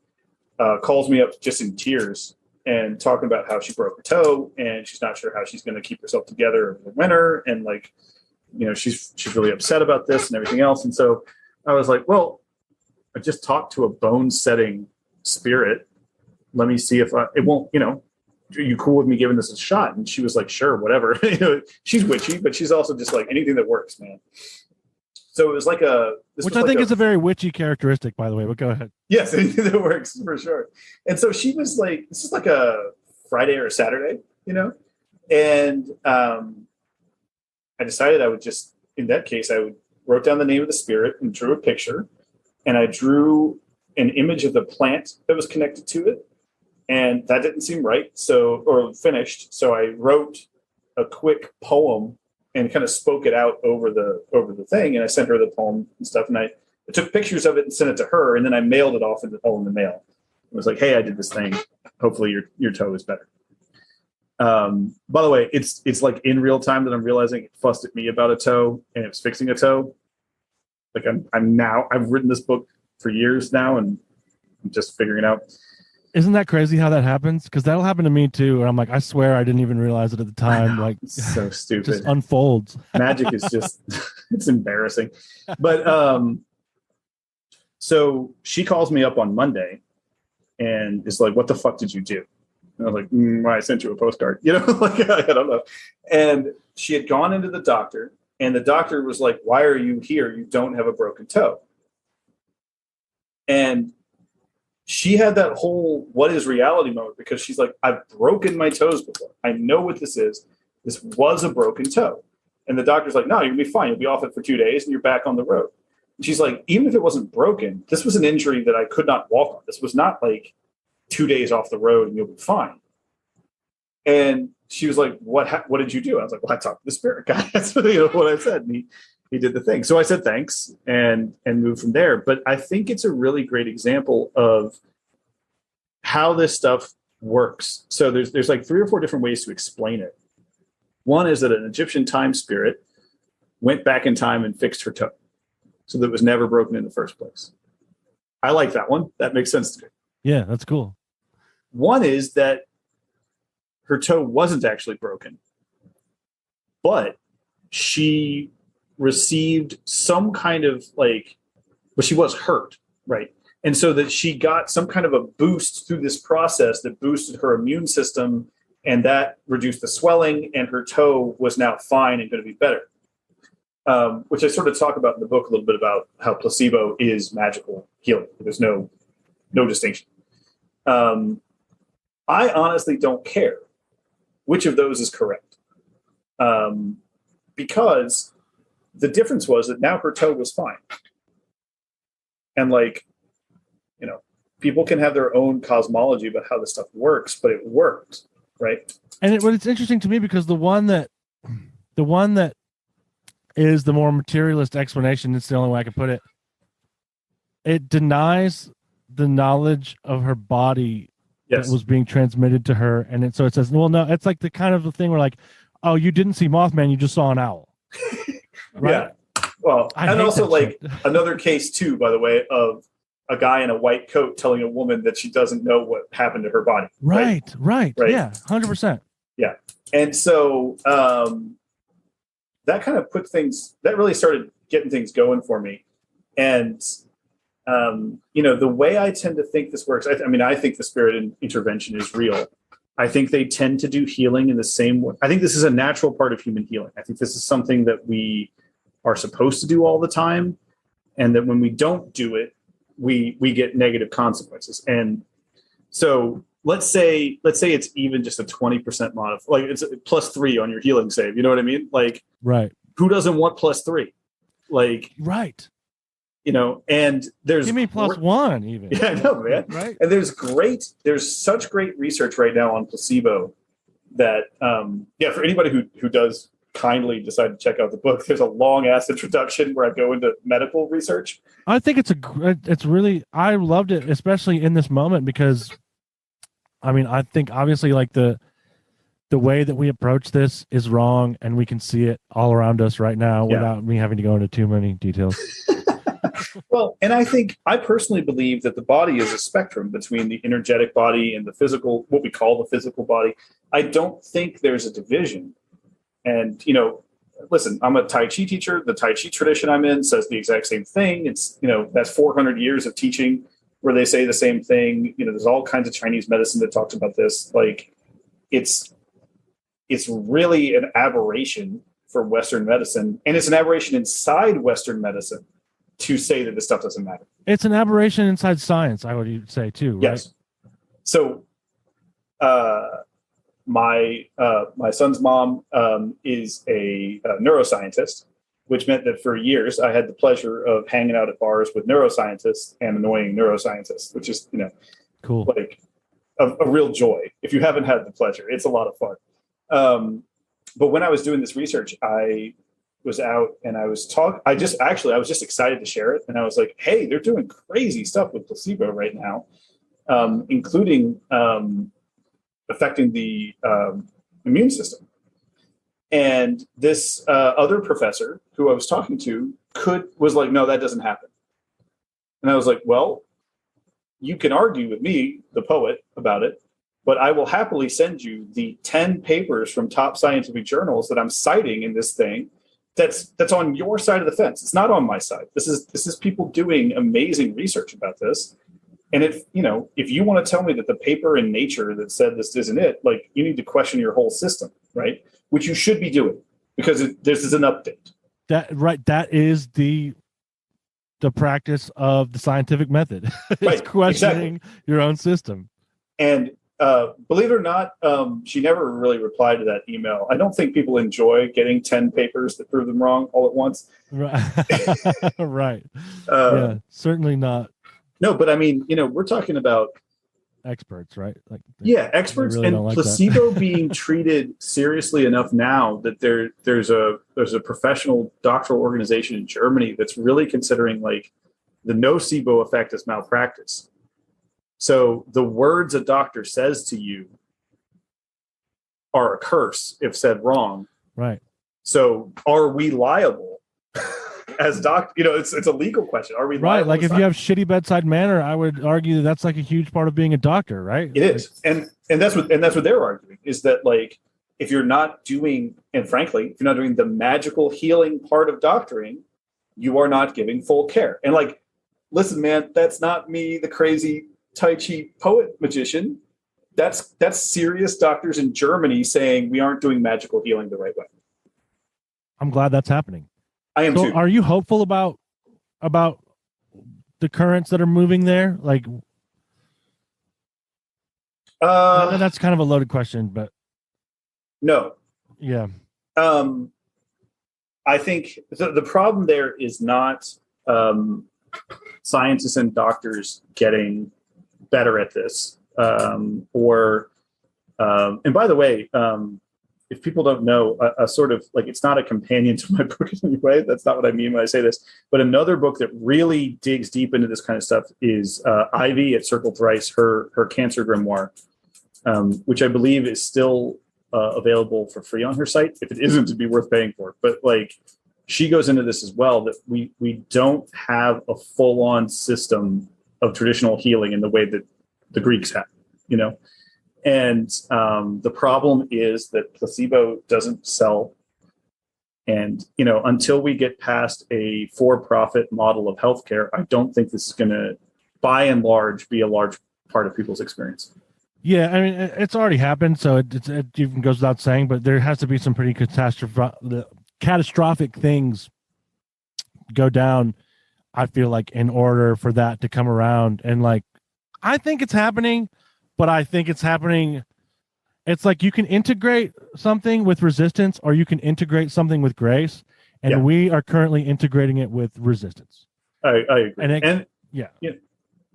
calls me up just in tears and talking about how she broke her toe and she's not sure how she's going to keep herself together in the winter. And like, she's really upset about this and everything else. And so I was like, well, I just talked to a bone setting spirit. Let me see if it won't, are you cool with me giving this a shot? And she was like, sure, whatever. She's witchy, but she's also just like anything that works, man. So it was like which I think is a very witchy characteristic, by the way, but go ahead. Yes, anything that works for sure. And so she was like, this is like a Friday or a Saturday, and I decided I would just, in that case, I wrote down the name of the spirit and drew a picture, and I drew an image of the plant that was connected to it. And that didn't seem right. Or finished. So I wrote a quick poem and kind of spoke it out over the thing. And I sent her the poem and stuff. And I took pictures of it and sent it to her. And then I mailed it off in the mail. It was like, hey, I did this thing. Hopefully your toe is better. By the way, it's like in real time that I'm realizing it fussed at me about a toe and it was fixing a toe. Like I've written this book for years now and I'm just figuring it out. Isn't that crazy how that happens? Because that'll happen to me too. And I'm like, I swear I didn't even realize it at the time. Like, it's so stupid. Just unfolds. Magic is just, it's embarrassing. But so she calls me up on Monday and is like, what the fuck did you do? And I was like, I sent you a postcard. Like, I don't know. And she had gone into the doctor and the doctor was like, why are you here? You don't have a broken toe. And she had that whole what is reality moment because she's like, I've broken my toes before. I know what this is. This was a broken toe. And the doctor's like, no, you'll be fine. You'll be off it for 2 days and you're back on the road. And she's like, even if it wasn't broken, this was an injury that I could not walk on. This was not like 2 days off the road and you'll be fine. And she was like, what did you do? I was like, well, I talked to the spirit guy. That's what I said. And he did the thing. So I said thanks and moved from there. But I think it's a really great example of how this stuff works. So there's like 3 or 4 different ways to explain it. One is that an Egyptian time spirit went back in time and fixed her toe so that it was never broken in the first place. I like that one. That makes sense to me. Yeah, that's cool. One is that her toe wasn't actually broken, but she received some kind of she was hurt, right? And so that she got some kind of a boost through this process that boosted her immune system and that reduced the swelling and her toe was now fine and going to be better. Which I sort of talk about in the book a little bit about how placebo is magical healing. There's no distinction. I honestly don't care which of those is correct. Because the difference was that now her toe was fine. And people can have their own cosmology about how this stuff works, but it worked, right? And it's interesting to me because the one that is the more materialist explanation, it's the only way I can put it. It denies the knowledge of her body that was being transmitted to her. And so it says, well, no, it's like the kind of the thing where like, oh, you didn't see Mothman, you just saw an owl. Right? Yeah. Well, and also another case too, by the way, of a guy in a white coat telling a woman that she doesn't know what happened to her body. Right. Yeah. 100%. Yeah. And so that kind of that really started getting things going for me. And, the way I tend to think this works, I think the spirit intervention is real. I think they tend to do healing in the same way. I think this is a natural part of human healing. I think this is something that we are supposed to do all the time. And that when we don't do it, we get negative consequences. And so let's say it's even just a 20% modif, like it's a +3 on your healing save. You know what I mean? Like, right. Who doesn't want +3? Like, right. And there's give me +1 even. Yeah, I know, man. Right. And there's such great research right now on placebo that, for anybody who does kindly decide to check out the book, there's a long ass introduction where I go into medical research. I think I loved it, especially in this moment, because I think obviously like the the way that we approach this is wrong, and we can see it all around us right now without me having to go into too many details. Well, and I personally believe that the body is a spectrum between the energetic body and the physical, what we call the physical body. I don't think there's a division. And, listen, I'm a Tai Chi teacher. The Tai Chi tradition I'm in says the exact same thing. It's, that's 400 years of teaching where they say the same thing. There's all kinds of Chinese medicine that talks about this. Like, it's really an aberration for Western medicine. And it's an aberration inside Western medicine to say that this stuff doesn't matter. It's an aberration inside science, I would say, too, right? Yes. So my son's mom is a neuroscientist, which meant that for years I had the pleasure of hanging out at bars with neuroscientists and annoying neuroscientists, which is, cool, like a real joy. If you haven't had the pleasure, it's a lot of fun. But when I was doing this research, I was out and I was I was just excited to share it. And I was like, hey, they're doing crazy stuff with placebo right now, including affecting the immune system. And this other professor who I was talking to was like, no, that doesn't happen. And I was like, well, you can argue with me, the poet, about it, but I will happily send you the 10 papers from top scientific journals that I'm citing in this thing. That's on your side of the fence. It's not on my side. This is people doing amazing research about this. And if you want to tell me that the paper in Nature that said this isn't it, like, you need to question your whole system, right? Which you should be doing, because this is an update. That is the practice of the scientific method. It's right, questioning exactly. your own system. And believe it or not, she never really replied to that email. I don't think people enjoy getting 10 papers that prove them wrong all at once. Right. Right. Yeah, certainly not. No, but I mean, we're talking about experts, right? Like, experts, really and placebo being treated seriously enough now that there's a professional doctoral organization in Germany that's really considering, like, the nocebo effect as malpractice. So the words a doctor says to you are a curse if said wrong. Right. So are we liable as doctors? It's a legal question. Are we liable? Right. Like, if you have shitty bedside manner, I would argue that that's like a huge part of being a doctor, right? It is. And that's what they're arguing, is that, like, if you're not doing, and frankly, if you're not doing the magical healing part of doctoring, you are not giving full care. And, like, listen, man, that's not me, the crazy Tai Chi poet magician. That's serious doctors in Germany saying we aren't doing magical healing the right way. I'm glad that's happening. I am too. Are you hopeful about the currents that are moving there? Like, I know that's kind of a loaded question, but no. Yeah. I think the problem there is not scientists and doctors getting better at this, and by the way, if people don't know, a sort of, like, it's not a companion to my book in any way. That's not what I mean when I say this. But another book that really digs deep into this kind of stuff is Ivy at Circle Thrice, her Cancer Grimoire, which I believe is still available for free on her site. If it isn't, it'd be worth paying for. But, like, she goes into this as well, that we don't have a full-on system of traditional healing in the way that the Greeks had, And the problem is that placebo doesn't sell. And, until we get past a for-profit model of healthcare, I don't think this is going to, by and large, be a large part of people's experience. Yeah, I mean, it's already happened, so it even goes without saying, but there has to be some pretty catastrophic things go down, I feel like, in order for that to come around. And, like, I think it's happening, but I think it's happening. It's like you can integrate something with resistance, or you can integrate something with grace. And we are currently integrating it with resistance. I agree.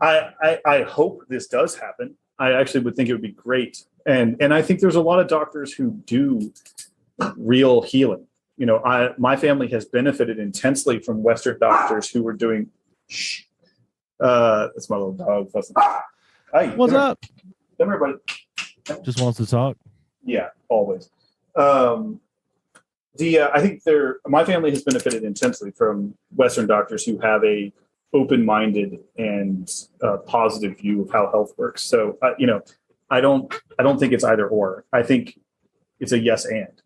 I hope this does happen. I actually would think it would be great. And I think there's a lot of doctors who do real healing. My family has benefited intensely from Western doctors who were doing. That's my little dog. Hey, what's up? Come here, buddy. Just wants to talk. Yeah. always. I think my family has benefited intensely from Western doctors who have a open-minded and positive view of how health works. So, I don't think it's either or. I think it's a yes and,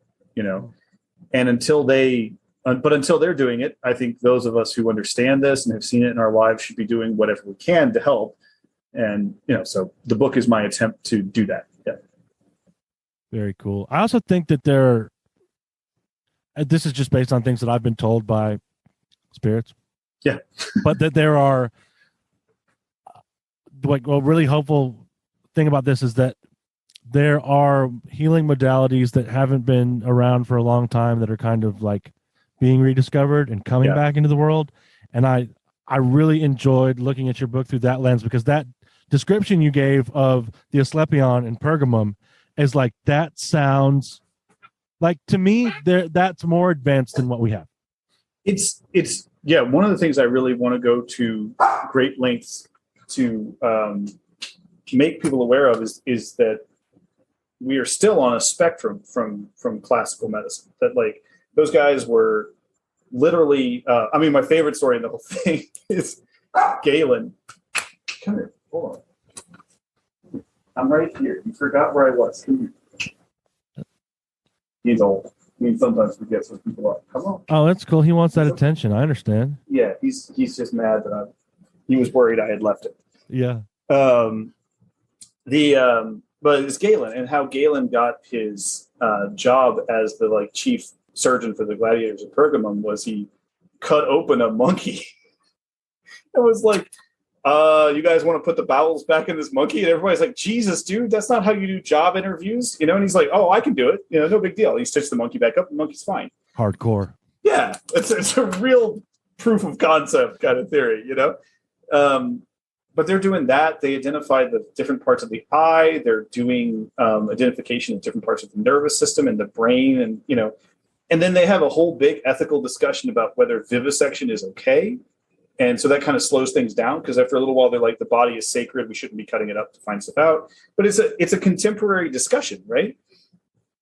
and until they're doing it, I think those of us who understand this and have seen it in our lives should be doing whatever we can to help. And, so the book is my attempt to do that. Yeah. Very cool. I also think that this is just based on things that I've been told by spirits. Yeah. But that there are really hopeful thing about this is that there are healing modalities that haven't been around for a long time that are kind of like being rediscovered and coming back into the world. And I really enjoyed looking at your book through that lens, because that description you gave of the Asclepion in Pergamum is like, that sounds like, to me, that's more advanced than what we have. It's one of the things I really want to go to great lengths to make people aware of is that we are still on a spectrum from classical medicine. That, like, those guys were literally, my favorite story in the whole thing is Galen. Come here, hold on. I'm right here. You forgot where I was. Come here. He's old. Sometimes forgets where people are. Come on. Oh, that's cool. He wants that attention. I understand. Yeah, he's just mad that he was worried I had left it. Yeah. But it's Galen, and how Galen got his job as the chief surgeon for the gladiators of Pergamum was he cut open a monkey. It was like, you guys want to put the bowels back in this monkey? And everybody's like, Jesus, dude, that's not how you do job interviews. And he's like, oh, I can do it. No big deal. He stitched the monkey back up. The monkey's fine. Hardcore. Yeah. It's a real proof of concept kind of theory, but they're doing that. They identified the different parts of the eye. They're doing identification of different parts of the nervous system and the brain. And then they have a whole big ethical discussion about whether vivisection is okay. And so that kind of slows things down, because after a little while, they're like, the body is sacred. We shouldn't be cutting it up to find stuff out. But it's a contemporary discussion, right?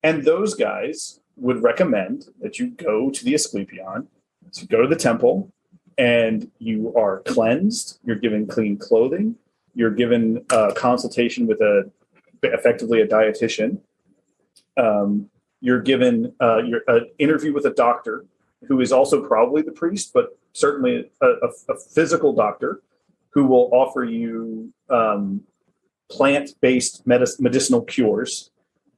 And those guys would recommend that you go to the Asclepion, so go to the temple, and you are cleansed. You're given clean clothing. You're given a consultation with effectively a dietitian. You're given an interview with a doctor who is also probably the priest, but certainly a physical doctor who will offer you plant-based medicinal cures.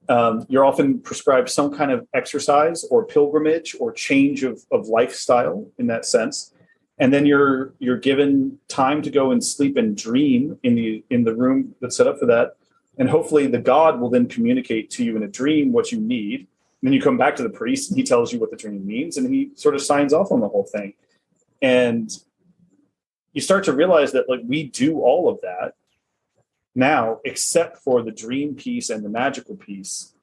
You're often prescribed some kind of exercise or pilgrimage or change of lifestyle in that sense. And then you're given time to go and sleep and dream in the room that's set up for that. And hopefully the god will then communicate to you in a dream what you need. And then you come back to the priest and he tells you what the dream means, and he sort of signs off on the whole thing. And you start to realize that we do all of that now, except for the dream piece and the magical piece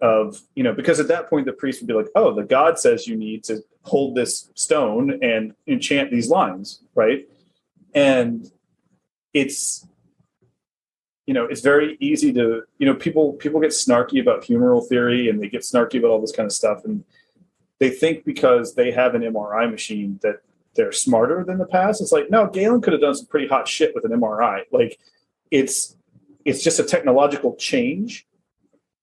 of, because at that point the priest would be like, oh, the god says you need to hold this stone and enchant these lines, right? And it's very easy to, people get snarky about humoral theory, and they get snarky about all this kind of stuff. And they think because they have an MRI machine that they're smarter than the past. It's like, no, Galen could have done some pretty hot shit with an MRI. It's just a technological change,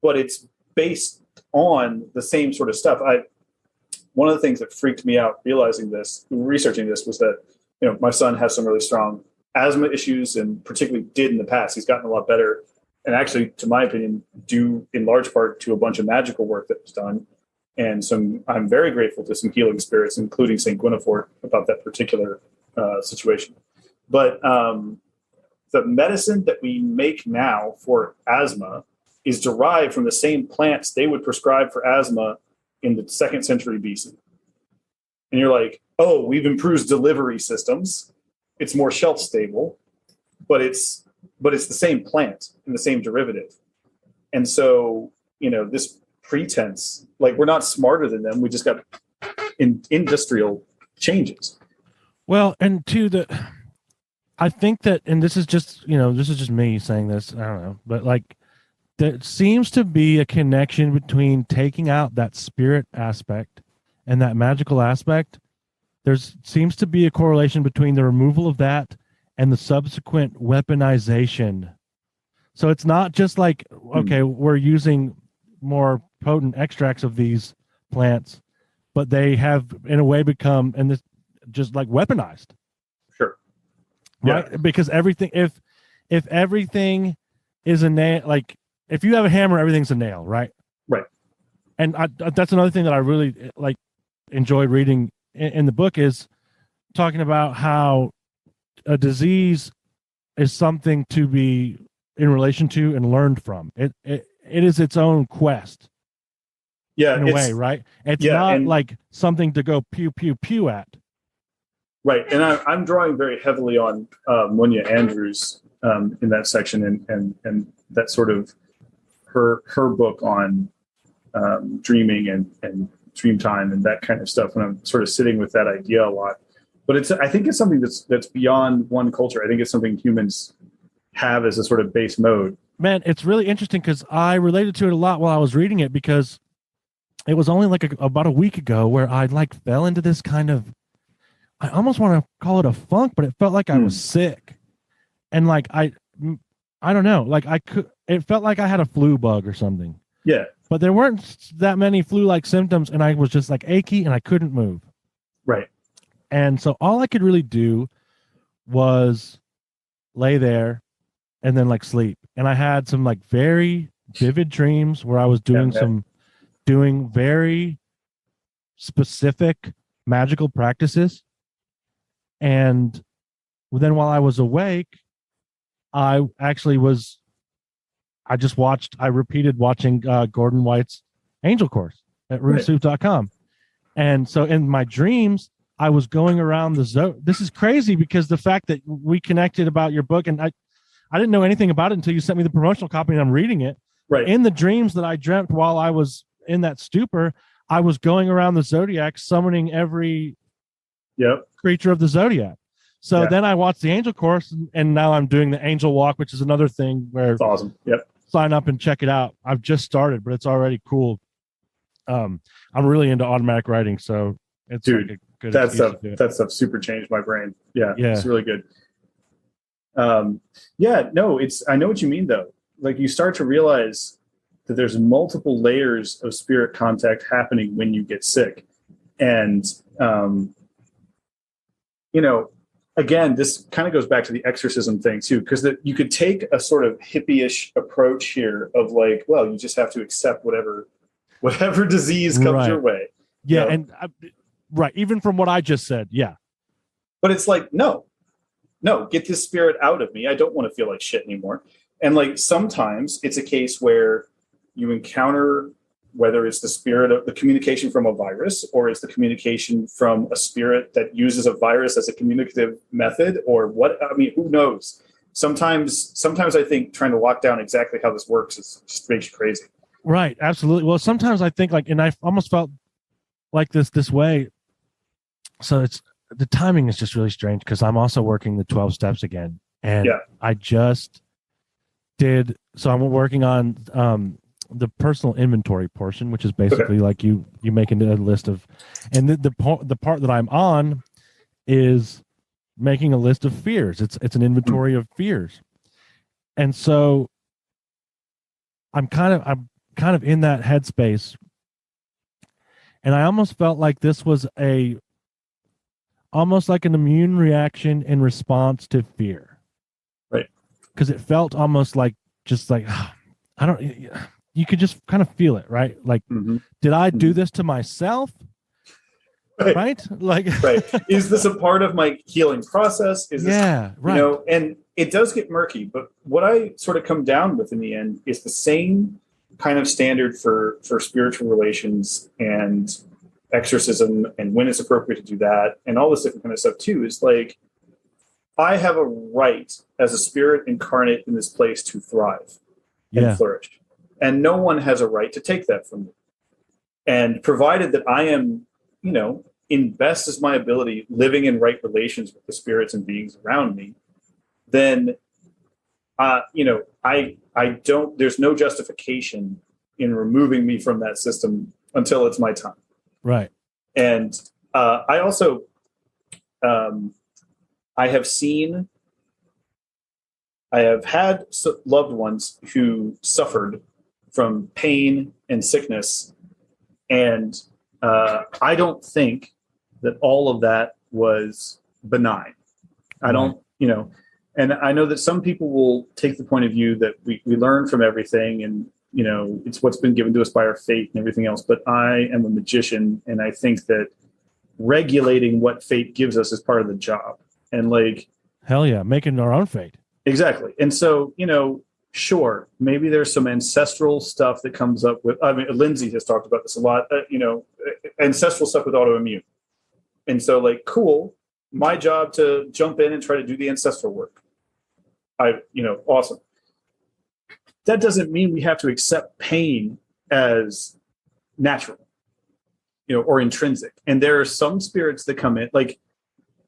but it's based on the same sort of stuff. One of the things that freaked me out researching this was that, my son has some really strong asthma issues, and particularly did in the past. He's gotten a lot better, and actually, to my opinion, due in large part to a bunch of magical work that was done. And I'm very grateful to some healing spirits, including St. Guinevere, about that particular situation. But the medicine that we make now for asthma is derived from the same plants they would prescribe for asthma in the 2nd century BC. And you're like, oh, we've improved delivery systems. It's more shelf stable, but it's the same plant and the same derivative. And so, this pretense, we're not smarter than them. We just got industrial changes. Well, and I think that, and this is just me saying this, I don't know, but there seems to be a connection between taking out that spirit aspect and that magical aspect. There seems to be a correlation between the removal of that and the subsequent weaponization. So it's not just like, okay, we're using more potent extracts of these plants, but they have in a way become, and this just like weaponized. Sure. Right. Yeah. Because everything, if everything is a nail, like if you have a hammer, everything's a nail. Right. Right. And that's another thing that I really like enjoyed reading in the book, is talking about how a disease is something to be in relation to and learned from. It is its own quest. Yeah. In a way, right? It's not like something to go pew pew pew at. Right. And I'm drawing very heavily on Munya Andrews in that section, and that sort of her book on dreaming and dream time and that kind of stuff. And I'm sort of sitting with that idea a lot. But I think it's something that's beyond one culture. I think it's something humans have as a sort of base mode. Man, it's really interesting because I related to it a lot while I was reading it, because it was only like about a week ago where I like fell into this kind of, I almost want to call it a funk, but it felt like I was sick. And like, I don't know, like it felt like I had a flu bug or something. Yeah. But there weren't that many flu-like symptoms, and I was just like achy and I couldn't move. Right. And so all I could really do was lay there and then like sleep. And I had some like very vivid dreams where I was doing doing very specific magical practices. And then while I was awake, I repeated watching Gordon White's Angel Course at runesoup.com. And so in my dreams, I was going around this is crazy, because the fact that we connected about your book, and I didn't know anything about it until you sent me the promotional copy and I'm reading it. Right. In the dreams that I dreamt while I was in that stupor, I was going around the Zodiac summoning every creature of the Zodiac. So then I watched the Angel Course, and now I'm doing the Angel Walk, which is another thing where it's awesome. Yep. Sign up and check it out. I've just started, but it's already cool. I'm really into automatic writing, so it's like a good that stuff super changed my brain. Yeah. It's really good. I know what you mean though. Like, you start to realize that there's multiple layers of spirit contact happening when you get sick. And, again, this kind of goes back to the exorcism thing too, because you could take a sort of hippie-ish approach here of like, well, you just have to accept whatever disease comes your way. Yeah. And right. Even from what I just said. Yeah. But it's like, no, get this spirit out of me. I don't want to feel like shit anymore. And like, sometimes it's a case where you encounter, whether it's the spirit of the communication from a virus, or it's the communication from a spirit that uses a virus as a communicative method, or who knows? Sometimes I think trying to lock down exactly how this works just makes you crazy. Right. Absolutely. Well, sometimes I think and I almost felt like this way. So the timing is just really strange, because I'm also working the 12 steps again. And I just did. So I'm working on, the personal inventory portion, which is basically like you make a list of, and the part that I'm on is making a list of fears. It's an inventory of fears. And so I'm kind of in that headspace, and I almost felt like this was almost like an immune reaction in response to fear. Right. Because it felt almost like, just like, you could just kind of feel it, right? Like, did I do this to myself? Right? Like, right. Is this a part of my healing process? Is this, right. And it does get murky, but what I sort of come down with in the end is the same kind of standard for spiritual relations and exorcism, and when it's appropriate to do that, and all this different kind of stuff too, is like, I have a right as a spirit incarnate in this place to thrive and flourish. And no one has a right to take that from me. And provided that I am, in best as my ability, living in right relations with the spirits and beings around me, then I don't. There's no justification in removing me from that system until it's my time. Right. And I also, I have had loved ones who suffered from pain and sickness, and I don't think that all of that was benign. I don't, and I know that some people will take the point of view that we learn from everything, and it's what's been given to us by our fate and everything else. But I am a magician, and I think that regulating what fate gives us is part of the job. And hell yeah, making our own fate. Exactly. And so, sure, maybe there's some ancestral stuff that comes up with, Lindsay has talked about this a lot, ancestral stuff with autoimmune. And so cool, my job to jump in and try to do the ancestral work. Awesome. That doesn't mean we have to accept pain as natural, or intrinsic. And there are some spirits that come in,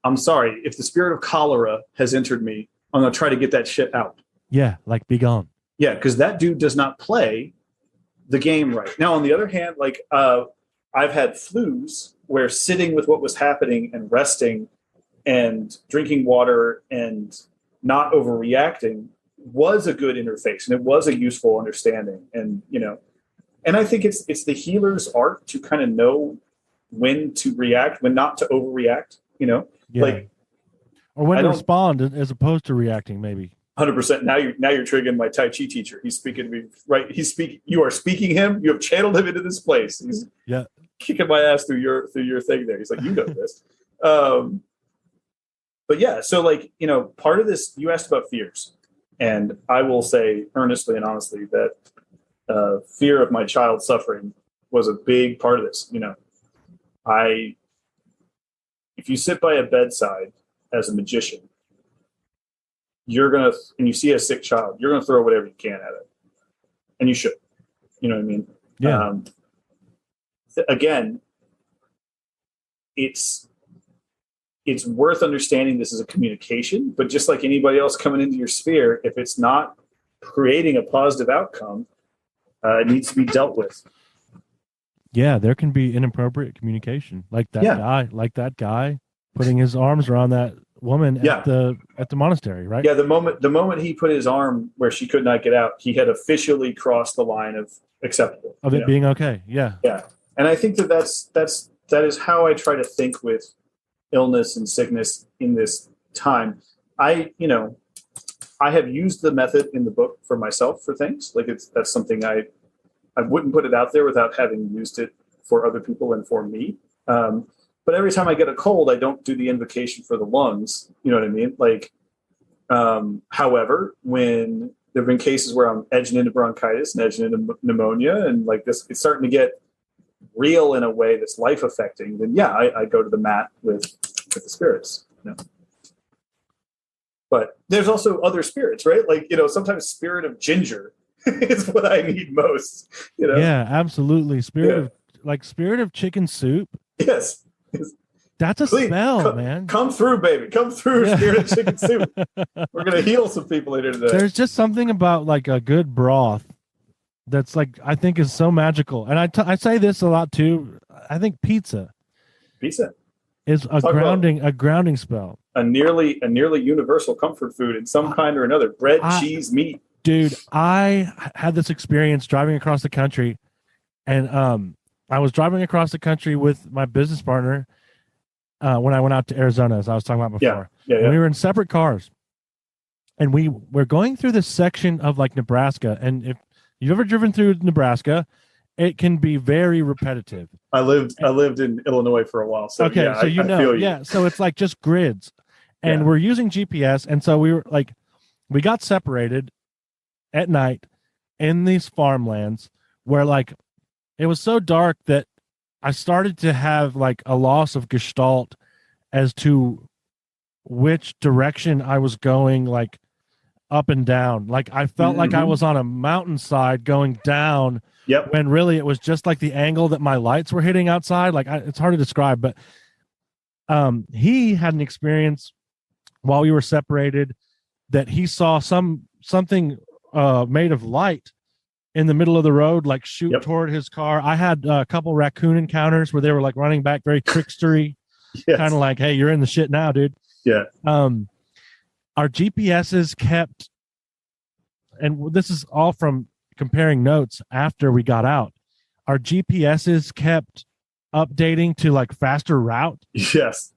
I'm sorry, if the spirit of cholera has entered me, I'm going to try to get that shit out. Yeah, be gone. Yeah, because that dude does not play the game right. Now, on the other hand, I've had flus where sitting with what was happening and resting and drinking water and not overreacting was a good interface, and it was a useful understanding. And, and I think it's the healer's art to kind of know when to react, when not to overreact, Yeah. Or when to respond as opposed to reacting, maybe. 100%. Now you're triggering my Tai Chi teacher. He's speaking to me, right? You are speaking him. You have channeled him into this place. He's kicking my ass through your thing there. He's like, you know this. But yeah, so part of this, you asked about fears, and I will say earnestly and honestly that fear of my child suffering was a big part of this. If you sit by a bedside as a magician, and you see a sick child, you're gonna throw whatever you can at it, and you should. You know what I mean? Yeah. Again, it's worth understanding this is a communication, but just like anybody else coming into your sphere, if it's not creating a positive outcome, it needs to be dealt with. Yeah, there can be inappropriate communication, like that guy putting his arms around that woman at the monastery, right? Yeah, the moment he put his arm where she could not get out, he had officially crossed the line of acceptable. Of it being okay. Yeah. Yeah. And I think that is how I try to think with illness and sickness in this time. I have used the method in the book for myself for things. That's something I wouldn't put it out there without having used it for other people and for me. But every time I get a cold, I don't do the invocation for the lungs. You know what I mean? However, when there have been cases where I'm edging into bronchitis and edging into pneumonia, and this, it's starting to get real in a way that's life affecting, then I go to the mat with the spirits. But there's also other spirits, right? Sometimes spirit of ginger is what I need most. Yeah, absolutely. Spirit of chicken soup. Yes. That's a spell, man. Come through, baby. Come through, spirit of chicken soup. We're gonna heal some people later today. There's just something about a good broth that's I think is so magical. And I say this a lot too. I think pizza is a grounding spell. A nearly universal comfort food in some kind or another. Bread, cheese, meat. Dude, I had this experience driving across the country, and I was driving across the country with my business partner when I went out to Arizona, as I was talking about before. Yeah. We were in separate cars, and we're going through this section of Nebraska. And if you've ever driven through Nebraska, it can be very repetitive. I lived in Illinois for a while, so okay, yeah, so I feel you. Yeah, so it's just grids, and we're using GPS, and so we were we got separated at night in these farmlands where it was so dark that I started to have a loss of gestalt as to which direction I was going, up and down. I felt like I was on a mountainside going down. Yep. When really it was just the angle that my lights were hitting outside. It's hard to describe, but he had an experience while we were separated that he saw some something made of light in the middle of the road, like shoot toward his car. I had a couple raccoon encounters where they were like running back, very trickstery, kind of like, hey, you're in the shit now, dude. Yeah. Our GPSs kept, and this is all from comparing notes after we got out, our GPSs kept updating to like faster route. Yes.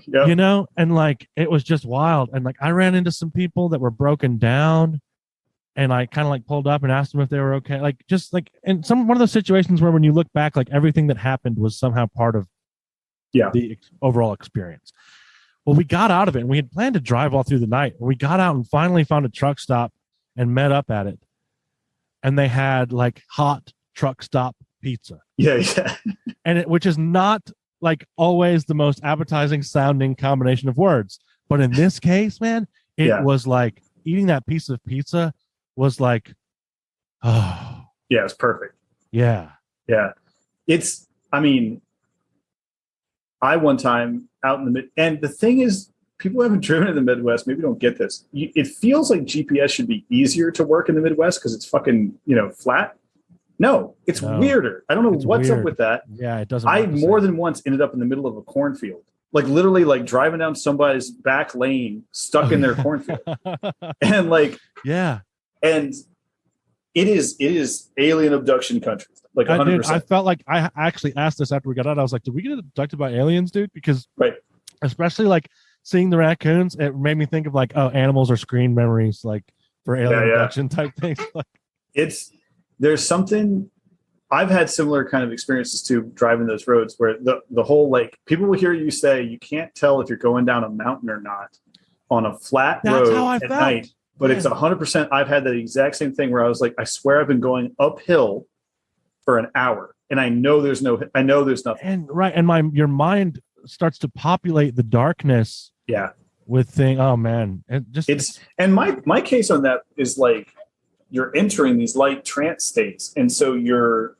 Yep. You know, and like it was just wild. And like I ran into some people that were broken down, and I kind of like pulled up and asked them if they were okay. Like just like in one of those situations where when you look back, like everything that happened was somehow part of the overall experience. Well, we got out of it, and we had planned to drive all through the night. We got out and finally found a truck stop and met up at it. And they had like hot truck stop pizza. Yeah. And which is not like always the most appetizing sounding combination of words. But in this case, man, it was like eating that piece of pizza was like, oh. Yeah, it's perfect. Yeah. Yeah. I one time out in the mid, and the thing is, people who haven't driven in the Midwest maybe don't get this. It feels like GPS should be easier to work in the Midwest because it's fucking, flat. No, it's weirder. I don't know what's up with that. Yeah, it doesn't. I more than once ended up in the middle of a cornfield, like literally like driving down somebody's back lane, stuck in their cornfield. And like, and it is alien abduction country. Like 100%. I felt like I actually asked this after we got out. I was like, did we get abducted by aliens, dude? Because especially like seeing the raccoons, it made me think of like, oh, animals are screen memories, like for alien abduction type things. Like, there's something. I've had similar kind of experiences too, driving those roads where the whole, like, people will hear you say you can't tell if you're going down a mountain or not on a flat road at night, but it's 100%. I've had the exact same thing where I was like, I swear I've been going uphill for an hour and I know there's nothing. And your mind starts to populate the darkness. Yeah. With thing. Oh man. And my case on that is like, you're entering these light trance states. And so you're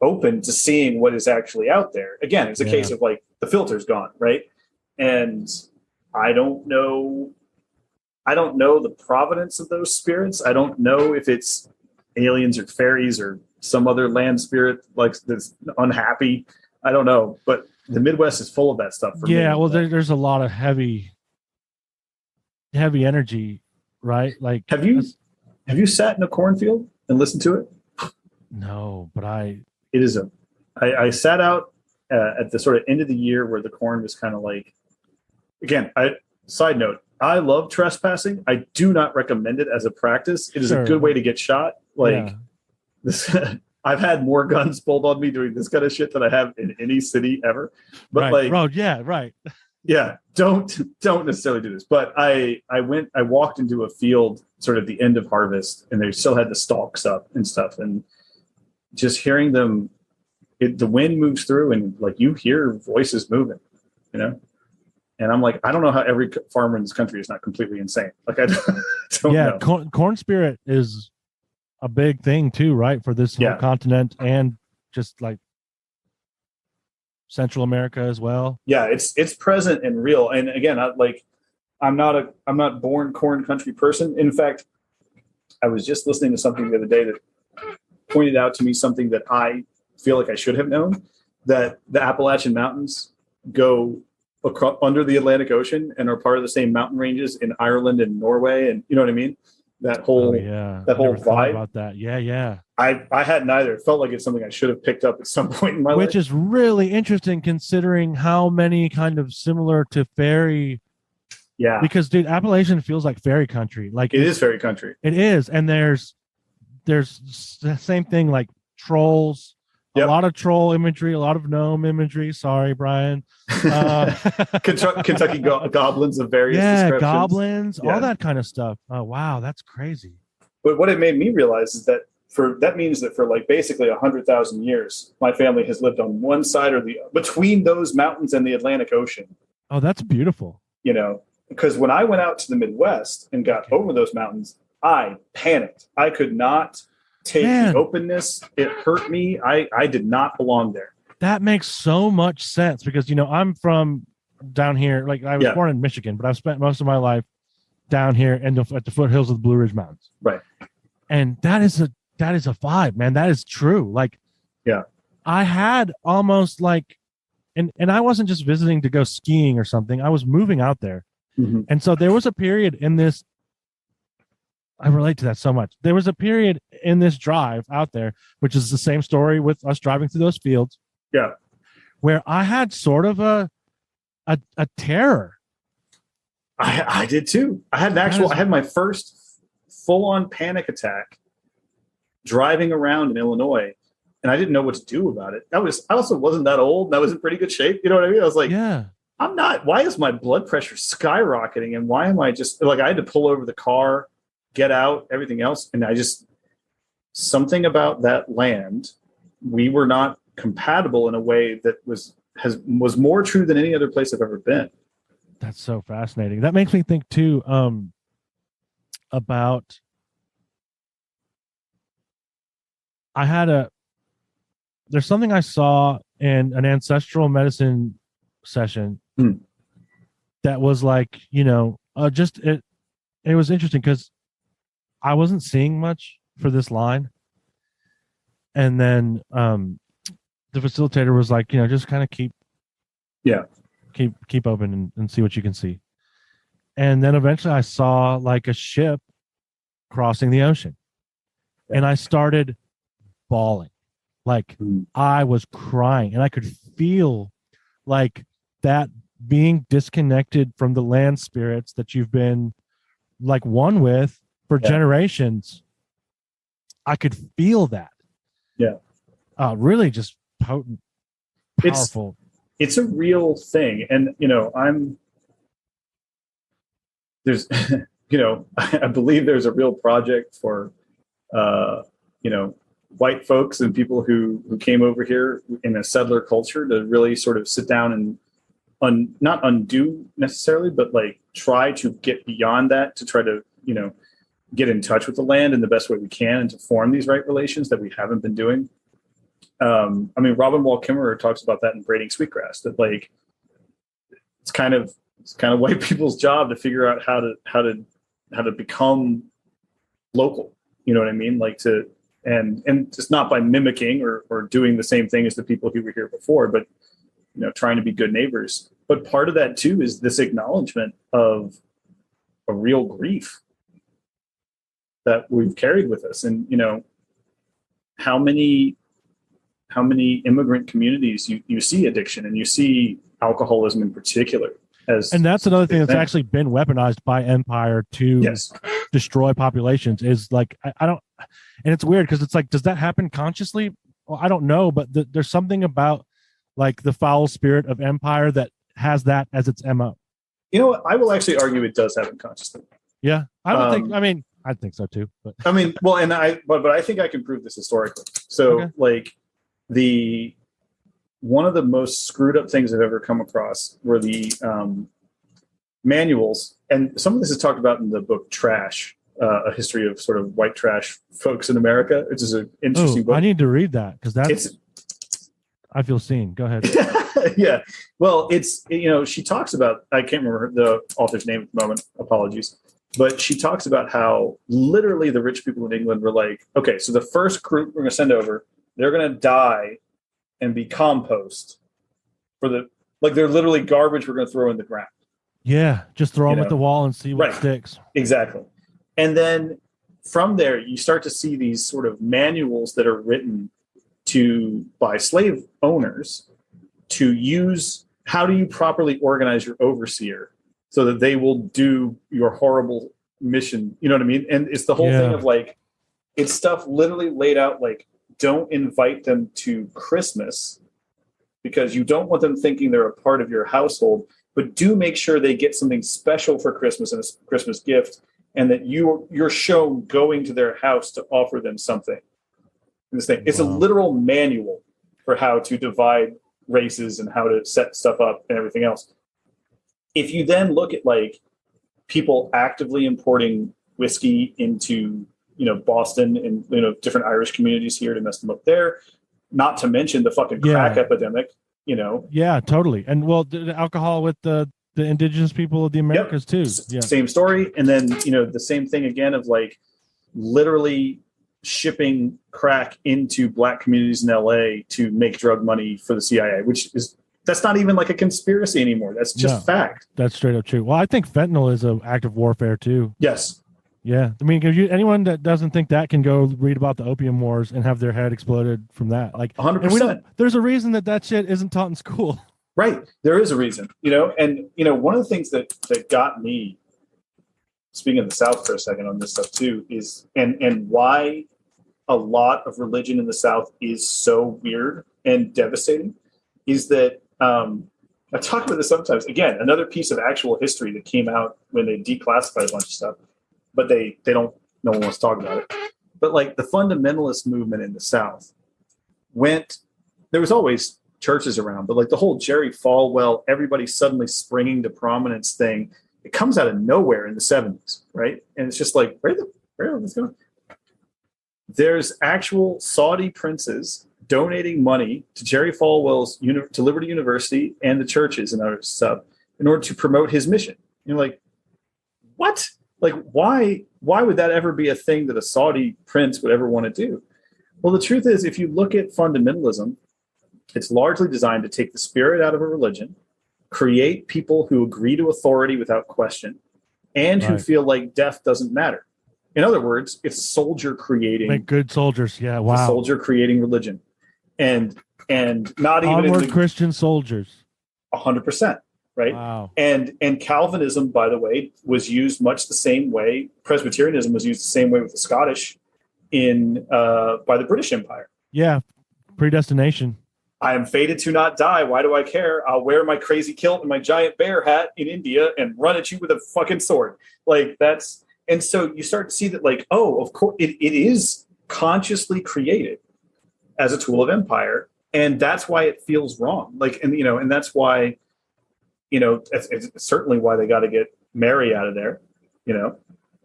open to seeing what is actually out there. Again, it's a case of like the filter's gone, right? And I don't know the provenance of those spirits. I don't know if it's aliens or fairies or some other land spirit like that's unhappy. I don't know, but the Midwest is full of that stuff. For me. Well, there's a lot of heavy energy, right? Like, have you sat in a cornfield and listened to it? No, but I sat out at the sort of end of the year where the corn was kind of like, again, side note, I love trespassing. I do not recommend it as a practice. It is a good way to get shot. Like this, I've had more guns pulled on me doing this kind of shit than I have in any city ever. But don't necessarily do this. But I walked into a field sort of the end of harvest, and they still had the stalks up and stuff, and just hearing them, the wind moves through, and like you hear voices moving, And I'm like, I don't know how every farmer in this country is not completely insane. Like I don't know. Corn spirit is a big thing too, right? For this whole continent and just like Central America as well. Yeah, it's present and real. And again, I'm not born corn country person. In fact, I was just listening to something the other day that pointed out to me something that I feel like I should have known, that the Appalachian Mountains go under the Atlantic Ocean and are part of the same mountain ranges in Ireland and Norway, and you know what I mean? That whole vibe about that. Yeah. I hadn't either. It felt like it's something I should have picked up at some point in my life. Which is really interesting considering how many kind of similar to fairy. Yeah. Because dude, Appalachian feels like fairy country. Like it is fairy country. It is. And there's the same thing like trolls. A lot of troll imagery, a lot of gnome imagery. Sorry, Brian. Kentucky goblins of various descriptions. Goblins, all that kind of stuff. Oh, wow, that's crazy. But what it made me realize is that that means that for like basically 100,000 years, my family has lived on one side or the between those mountains and the Atlantic Ocean. Oh, that's beautiful. Because when I went out to the Midwest and got over those mountains, I panicked. I could not take the openness. It hurt me. I did not belong there. That makes so much sense because I'm from down here. Like I was born in Michigan, but I've spent most of my life down here at the foothills of the Blue Ridge Mountains. Right. And that is a vibe, man. That is true. Like, yeah, I had almost like, and I wasn't just visiting to go skiing or something. I was moving out there. mm-hmm. And so there was a period in this, I relate to that so much. There was a period in this drive out there, which is the same story with us driving through those fields. Yeah. Where I had sort of a terror. I did too. I had my first full-on panic attack driving around in Illinois, and I didn't know what to do about it. I also wasn't that old, and I was in pretty good shape. You know what I mean? I was like, yeah, I'm not. Why is my blood pressure skyrocketing? And why am I just like, I had to pull over the car, get out, everything else. And something about that land, we were not compatible in a way that was more true than any other place I've ever been. That's so fascinating. That makes me think too, about, there's something I saw in an ancestral medicine session that was like, it was interesting because I wasn't seeing much for this line. And then the facilitator was like, just kind of keep open and see what you can see. And then eventually I saw like a ship crossing the ocean, and I started bawling. Like I was crying, and I could feel like that being disconnected from the land spirits that you've been like one with for generations. I could feel that. Yeah. Really just potent, powerful. It's a real thing. And, I believe there's a real project for, white folks and people who came over here in a settler culture to really sort of sit down and not undo necessarily, but like try to get beyond that, to try to, get in touch with the land in the best way we can and to form these right relations that we haven't been doing. Robin Wall Kimmerer talks about that in Braiding Sweetgrass, that like, it's kind of white people's job to figure out how to become local. You know what I mean? Like and just not by mimicking or doing the same thing as the people who were here before, but, trying to be good neighbors. But part of that too is this acknowledgement of a real grief that we've carried with us. And, how many immigrant communities you see addiction, and you see alcoholism in particular. And that's another thing that's actually been weaponized by empire to destroy populations, is like, I don't, and it's weird because it's like, does that happen consciously? Well, I don't know, but there's something about like the foul spirit of empire that has that as its MO. I will actually argue it does happen consciously. Yeah. I think so too, but but I think I can prove this historically. So like one of the most screwed up things I've ever come across were the manuals, and some of this is talked about in the book Trash, a history of sort of white trash folks in America, which is an interesting book. I need to read that because I feel seen. Go ahead. Yeah. Well, she talks about, I can't remember the author's name at the moment, apologies, but she talks about how literally the rich people in England were like, okay, so the first group we're going to send over, they're going to die and be compost they're literally garbage we're going to throw in the ground. Yeah, just throw them at the wall and see what sticks. Exactly. And then from there, you start to see these sort of manuals that are written by slave owners to use, how do you properly organize your overseer so that they will do your horrible mission? You know what I mean? And it's the whole thing of like, it's stuff literally laid out like, don't invite them to Christmas because you don't want them thinking they're a part of your household, but do make sure they get something special for Christmas and a Christmas gift, and that you're shown going to their house to offer them something. This thing, it's a literal manual for how to divide races and how to set stuff up and everything else. If you then look at like people actively importing whiskey into Boston and different Irish communities here to mess them up there, not to mention the fucking crack epidemic. Yeah, totally. And well, the alcohol with the the indigenous people of the Americas too. Yeah. Same story. And then, the same thing again of like literally shipping crack into black communities in LA to make drug money for the CIA, that's not even like a conspiracy anymore. That's just fact. That's straight up true. Well, I think fentanyl is an act of warfare too. Yes. Yeah. I mean, anyone that doesn't think that can go read about the opium wars and have their head exploded from that. Like 100%. There's a reason that shit isn't taught in school. Right. There is a reason, and, one of the things that got me, speaking of the South for a second on this stuff too, is, and why a lot of religion in the South is so weird and devastating, is that, I talk about this sometimes. Again, another piece of actual history that came out when they declassified a bunch of stuff, but they don't, no one wants to talk about it. But like the fundamentalist movement in the South there was always churches around, but like the whole Jerry Falwell, everybody suddenly springing to prominence thing, it comes out of nowhere in the 70s, right? And it's just like, where what's going on? There's actual Saudi princes donating money to Jerry Falwell's to Liberty University and the churches and other stuff in order to promote his mission. You're like, what? Like, why would that ever be a thing that a Saudi prince would ever want to do? Well, the truth is, if you look at fundamentalism, it's largely designed to take the spirit out of a religion, create people who agree to authority without question, and who feel like death doesn't matter. In other words, it's soldier creating. Make good soldiers. Yeah. Wow. Soldier creating religion. And not even onward Christian soldiers. 100%. Right. Wow. And Calvinism, by the way, was used much the same way. Presbyterianism was used the same way with the Scottish by the British Empire. Yeah. Predestination. I am fated to not die. Why do I care? I'll wear my crazy kilt and my giant bear hat in India and run at you with a fucking sword. Like that's, and so you start to see that like, oh, of course it is consciously created as a tool of empire. And that's why it feels wrong. Like, and that's why, it's certainly why they got to get Mary out of there,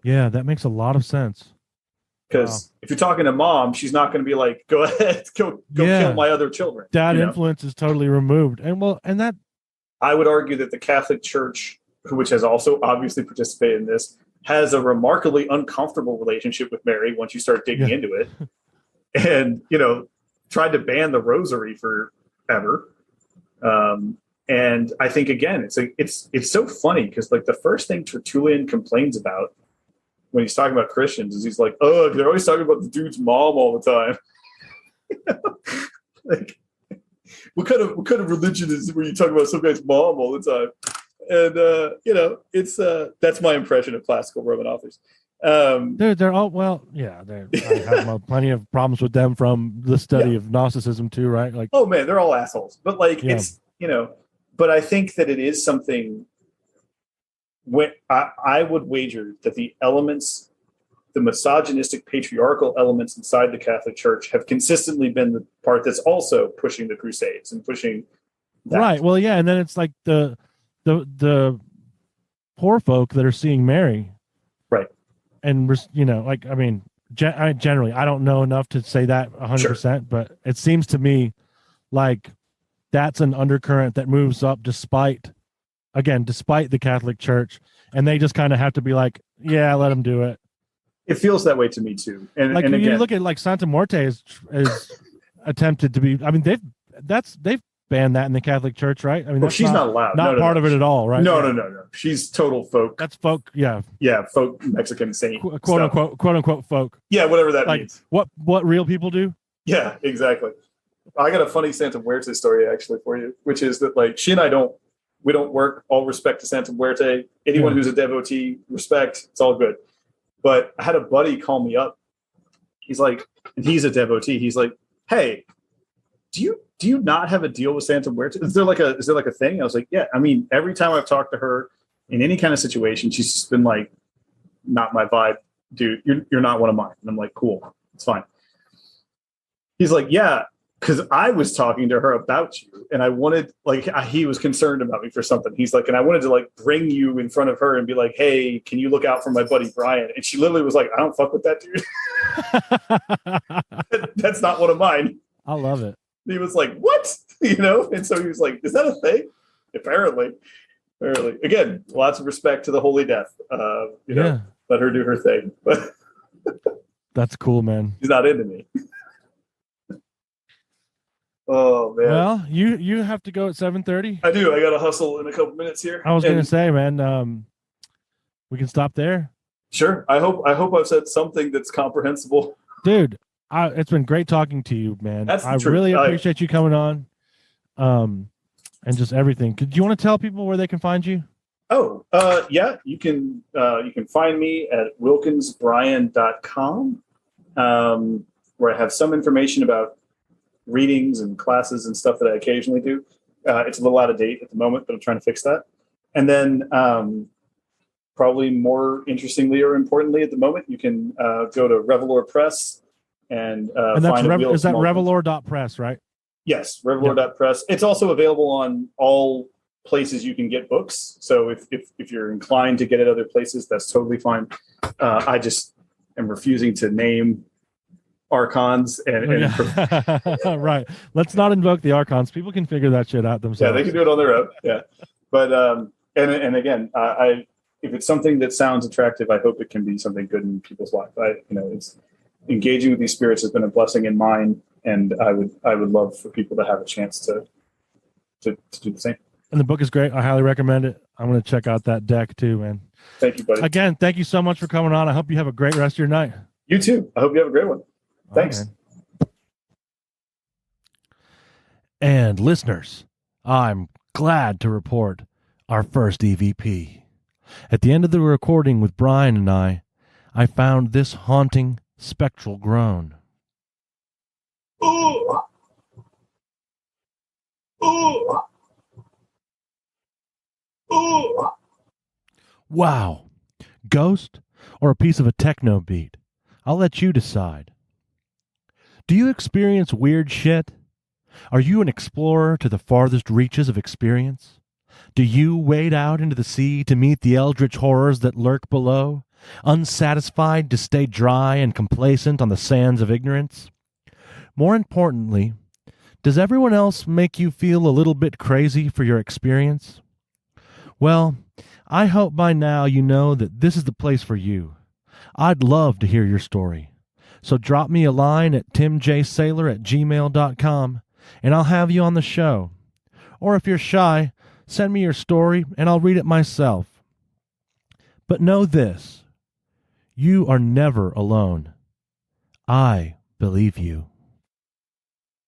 Yeah, that makes a lot of sense. Because if you're talking to mom, she's not going to be like, go ahead, go kill my other children. That influence is totally removed. And that I would argue that the Catholic Church, which has also obviously participated in this, has a remarkably uncomfortable relationship with Mary once you start digging into it. And, tried to ban the rosary forever. And I think, again, it's so funny because like the first thing Tertullian complains about when he's talking about Christians is he's like, oh, they're always talking about the dude's mom all the time. Like, what kind of religion is where you talk about some guy's mom all the time? And it's that's my impression of classical Roman authors. They're all I have plenty of problems with them from the study of Gnosticism too, right? Like, oh man, they're all assholes. But like it's but I think that it is something. When I would wager that the misogynistic, patriarchal elements inside the Catholic Church have consistently been the part that's also pushing the Crusades and pushing that. Right. Well, yeah, and then it's like the poor folk that are seeing Mary, right? And like I mean, generally, I don't know enough to say that 100%, but it seems to me like that's an undercurrent that moves up despite the Catholic Church, and they just kind of have to be like, yeah, let them do it. It feels that way to me too. And like and you again, look at like Santa Muerte is attempted to be. I mean, they've banned that in the Catholic Church, right? I mean, she's not allowed. Not part of it at all, right? No. She's total folk. That's folk. Yeah. Yeah, folk Mexican saint. Quote unquote folk. Yeah, whatever that means. What real people do? Yeah, exactly. I got a funny Santa Muerte story actually for you, which is that like she and I don't work. All respect to Santa Muerte. Anyone who's a devotee, respect. It's all good. But I had a buddy call me up. He's like, and he's a devotee. He's like, hey, do you not have a deal with Santa Muerte? Is there like a thing? I was like, yeah. I mean, every time I've talked to her in any kind of situation, she's just been like, not my vibe, dude. You're not one of mine. And I'm like, cool, it's fine. He's like, yeah. Because I was talking to her about you, and I wanted, like, he was concerned about me for something. He's like, and I wanted to, like, bring you in front of her and be like, hey, can you look out for my buddy Brian? And she literally was like, I don't fuck with that dude. That's not one of mine. I love it. He was like, what? And so he was like, is that a thing? Apparently. Apparently. Again, lots of respect to the Holy Death. Let her do her thing. But that's cool, man. she's not into me. Oh man. Well, you have to go at 7:30. I do. I got to hustle in a couple minutes here. I was going to say, man, we can stop there. Sure. I hope I've said something that's comprehensible. Dude, it's been great talking to you, man. I really appreciate you coming on. And just everything. Do you want to tell people where they can find you? Oh, yeah. You can find me at wilkinsbrian.com, where I have some information about readings and classes and stuff that I occasionally do. It's a little out of date at the moment, but I'm trying to fix that. And then probably more interestingly or importantly at the moment, you can go to Revelor Press and that's find is that Revelor.press, right? Yes, Revelor.press. It's also available on all places you can get books. So if you're inclined to get it other places, that's totally fine. I just am refusing to name archons and right. Let's not invoke the archons. People can figure that shit out themselves. Yeah, they can do it on their own. Yeah, but and again, if it's something that sounds attractive, I hope it can be something good in people's life. It's engaging with these spirits has been a blessing in mine, and I would love for people to have a chance to do the same. And the book is great. I highly recommend it. I'm going to check out that deck too, man. Thank you, buddy. Again, thank you so much for coming on. I hope you have a great rest of your night. You too. I hope you have a great one. Thanks. Right, and listeners, I'm glad to report our first EVP. At the end of the recording with Brian and I found this haunting spectral groan. Ooh. Ooh. Ooh. Wow. Ghost or a piece of a techno beat? I'll let you decide. Do you experience weird shit? Are you an explorer to the farthest reaches of experience? Do you wade out into the sea to meet the eldritch horrors that lurk below, unsatisfied to stay dry and complacent on the sands of ignorance? More importantly, does everyone else make you feel a little bit crazy for your experience? Well, I hope by now you know that this is the place for you. I'd love to hear your story. So drop me a line at timjsailor@gmail.com and I'll have you on the show. Or if you're shy, send me your story and I'll read it myself. But know this, you are never alone. I believe you.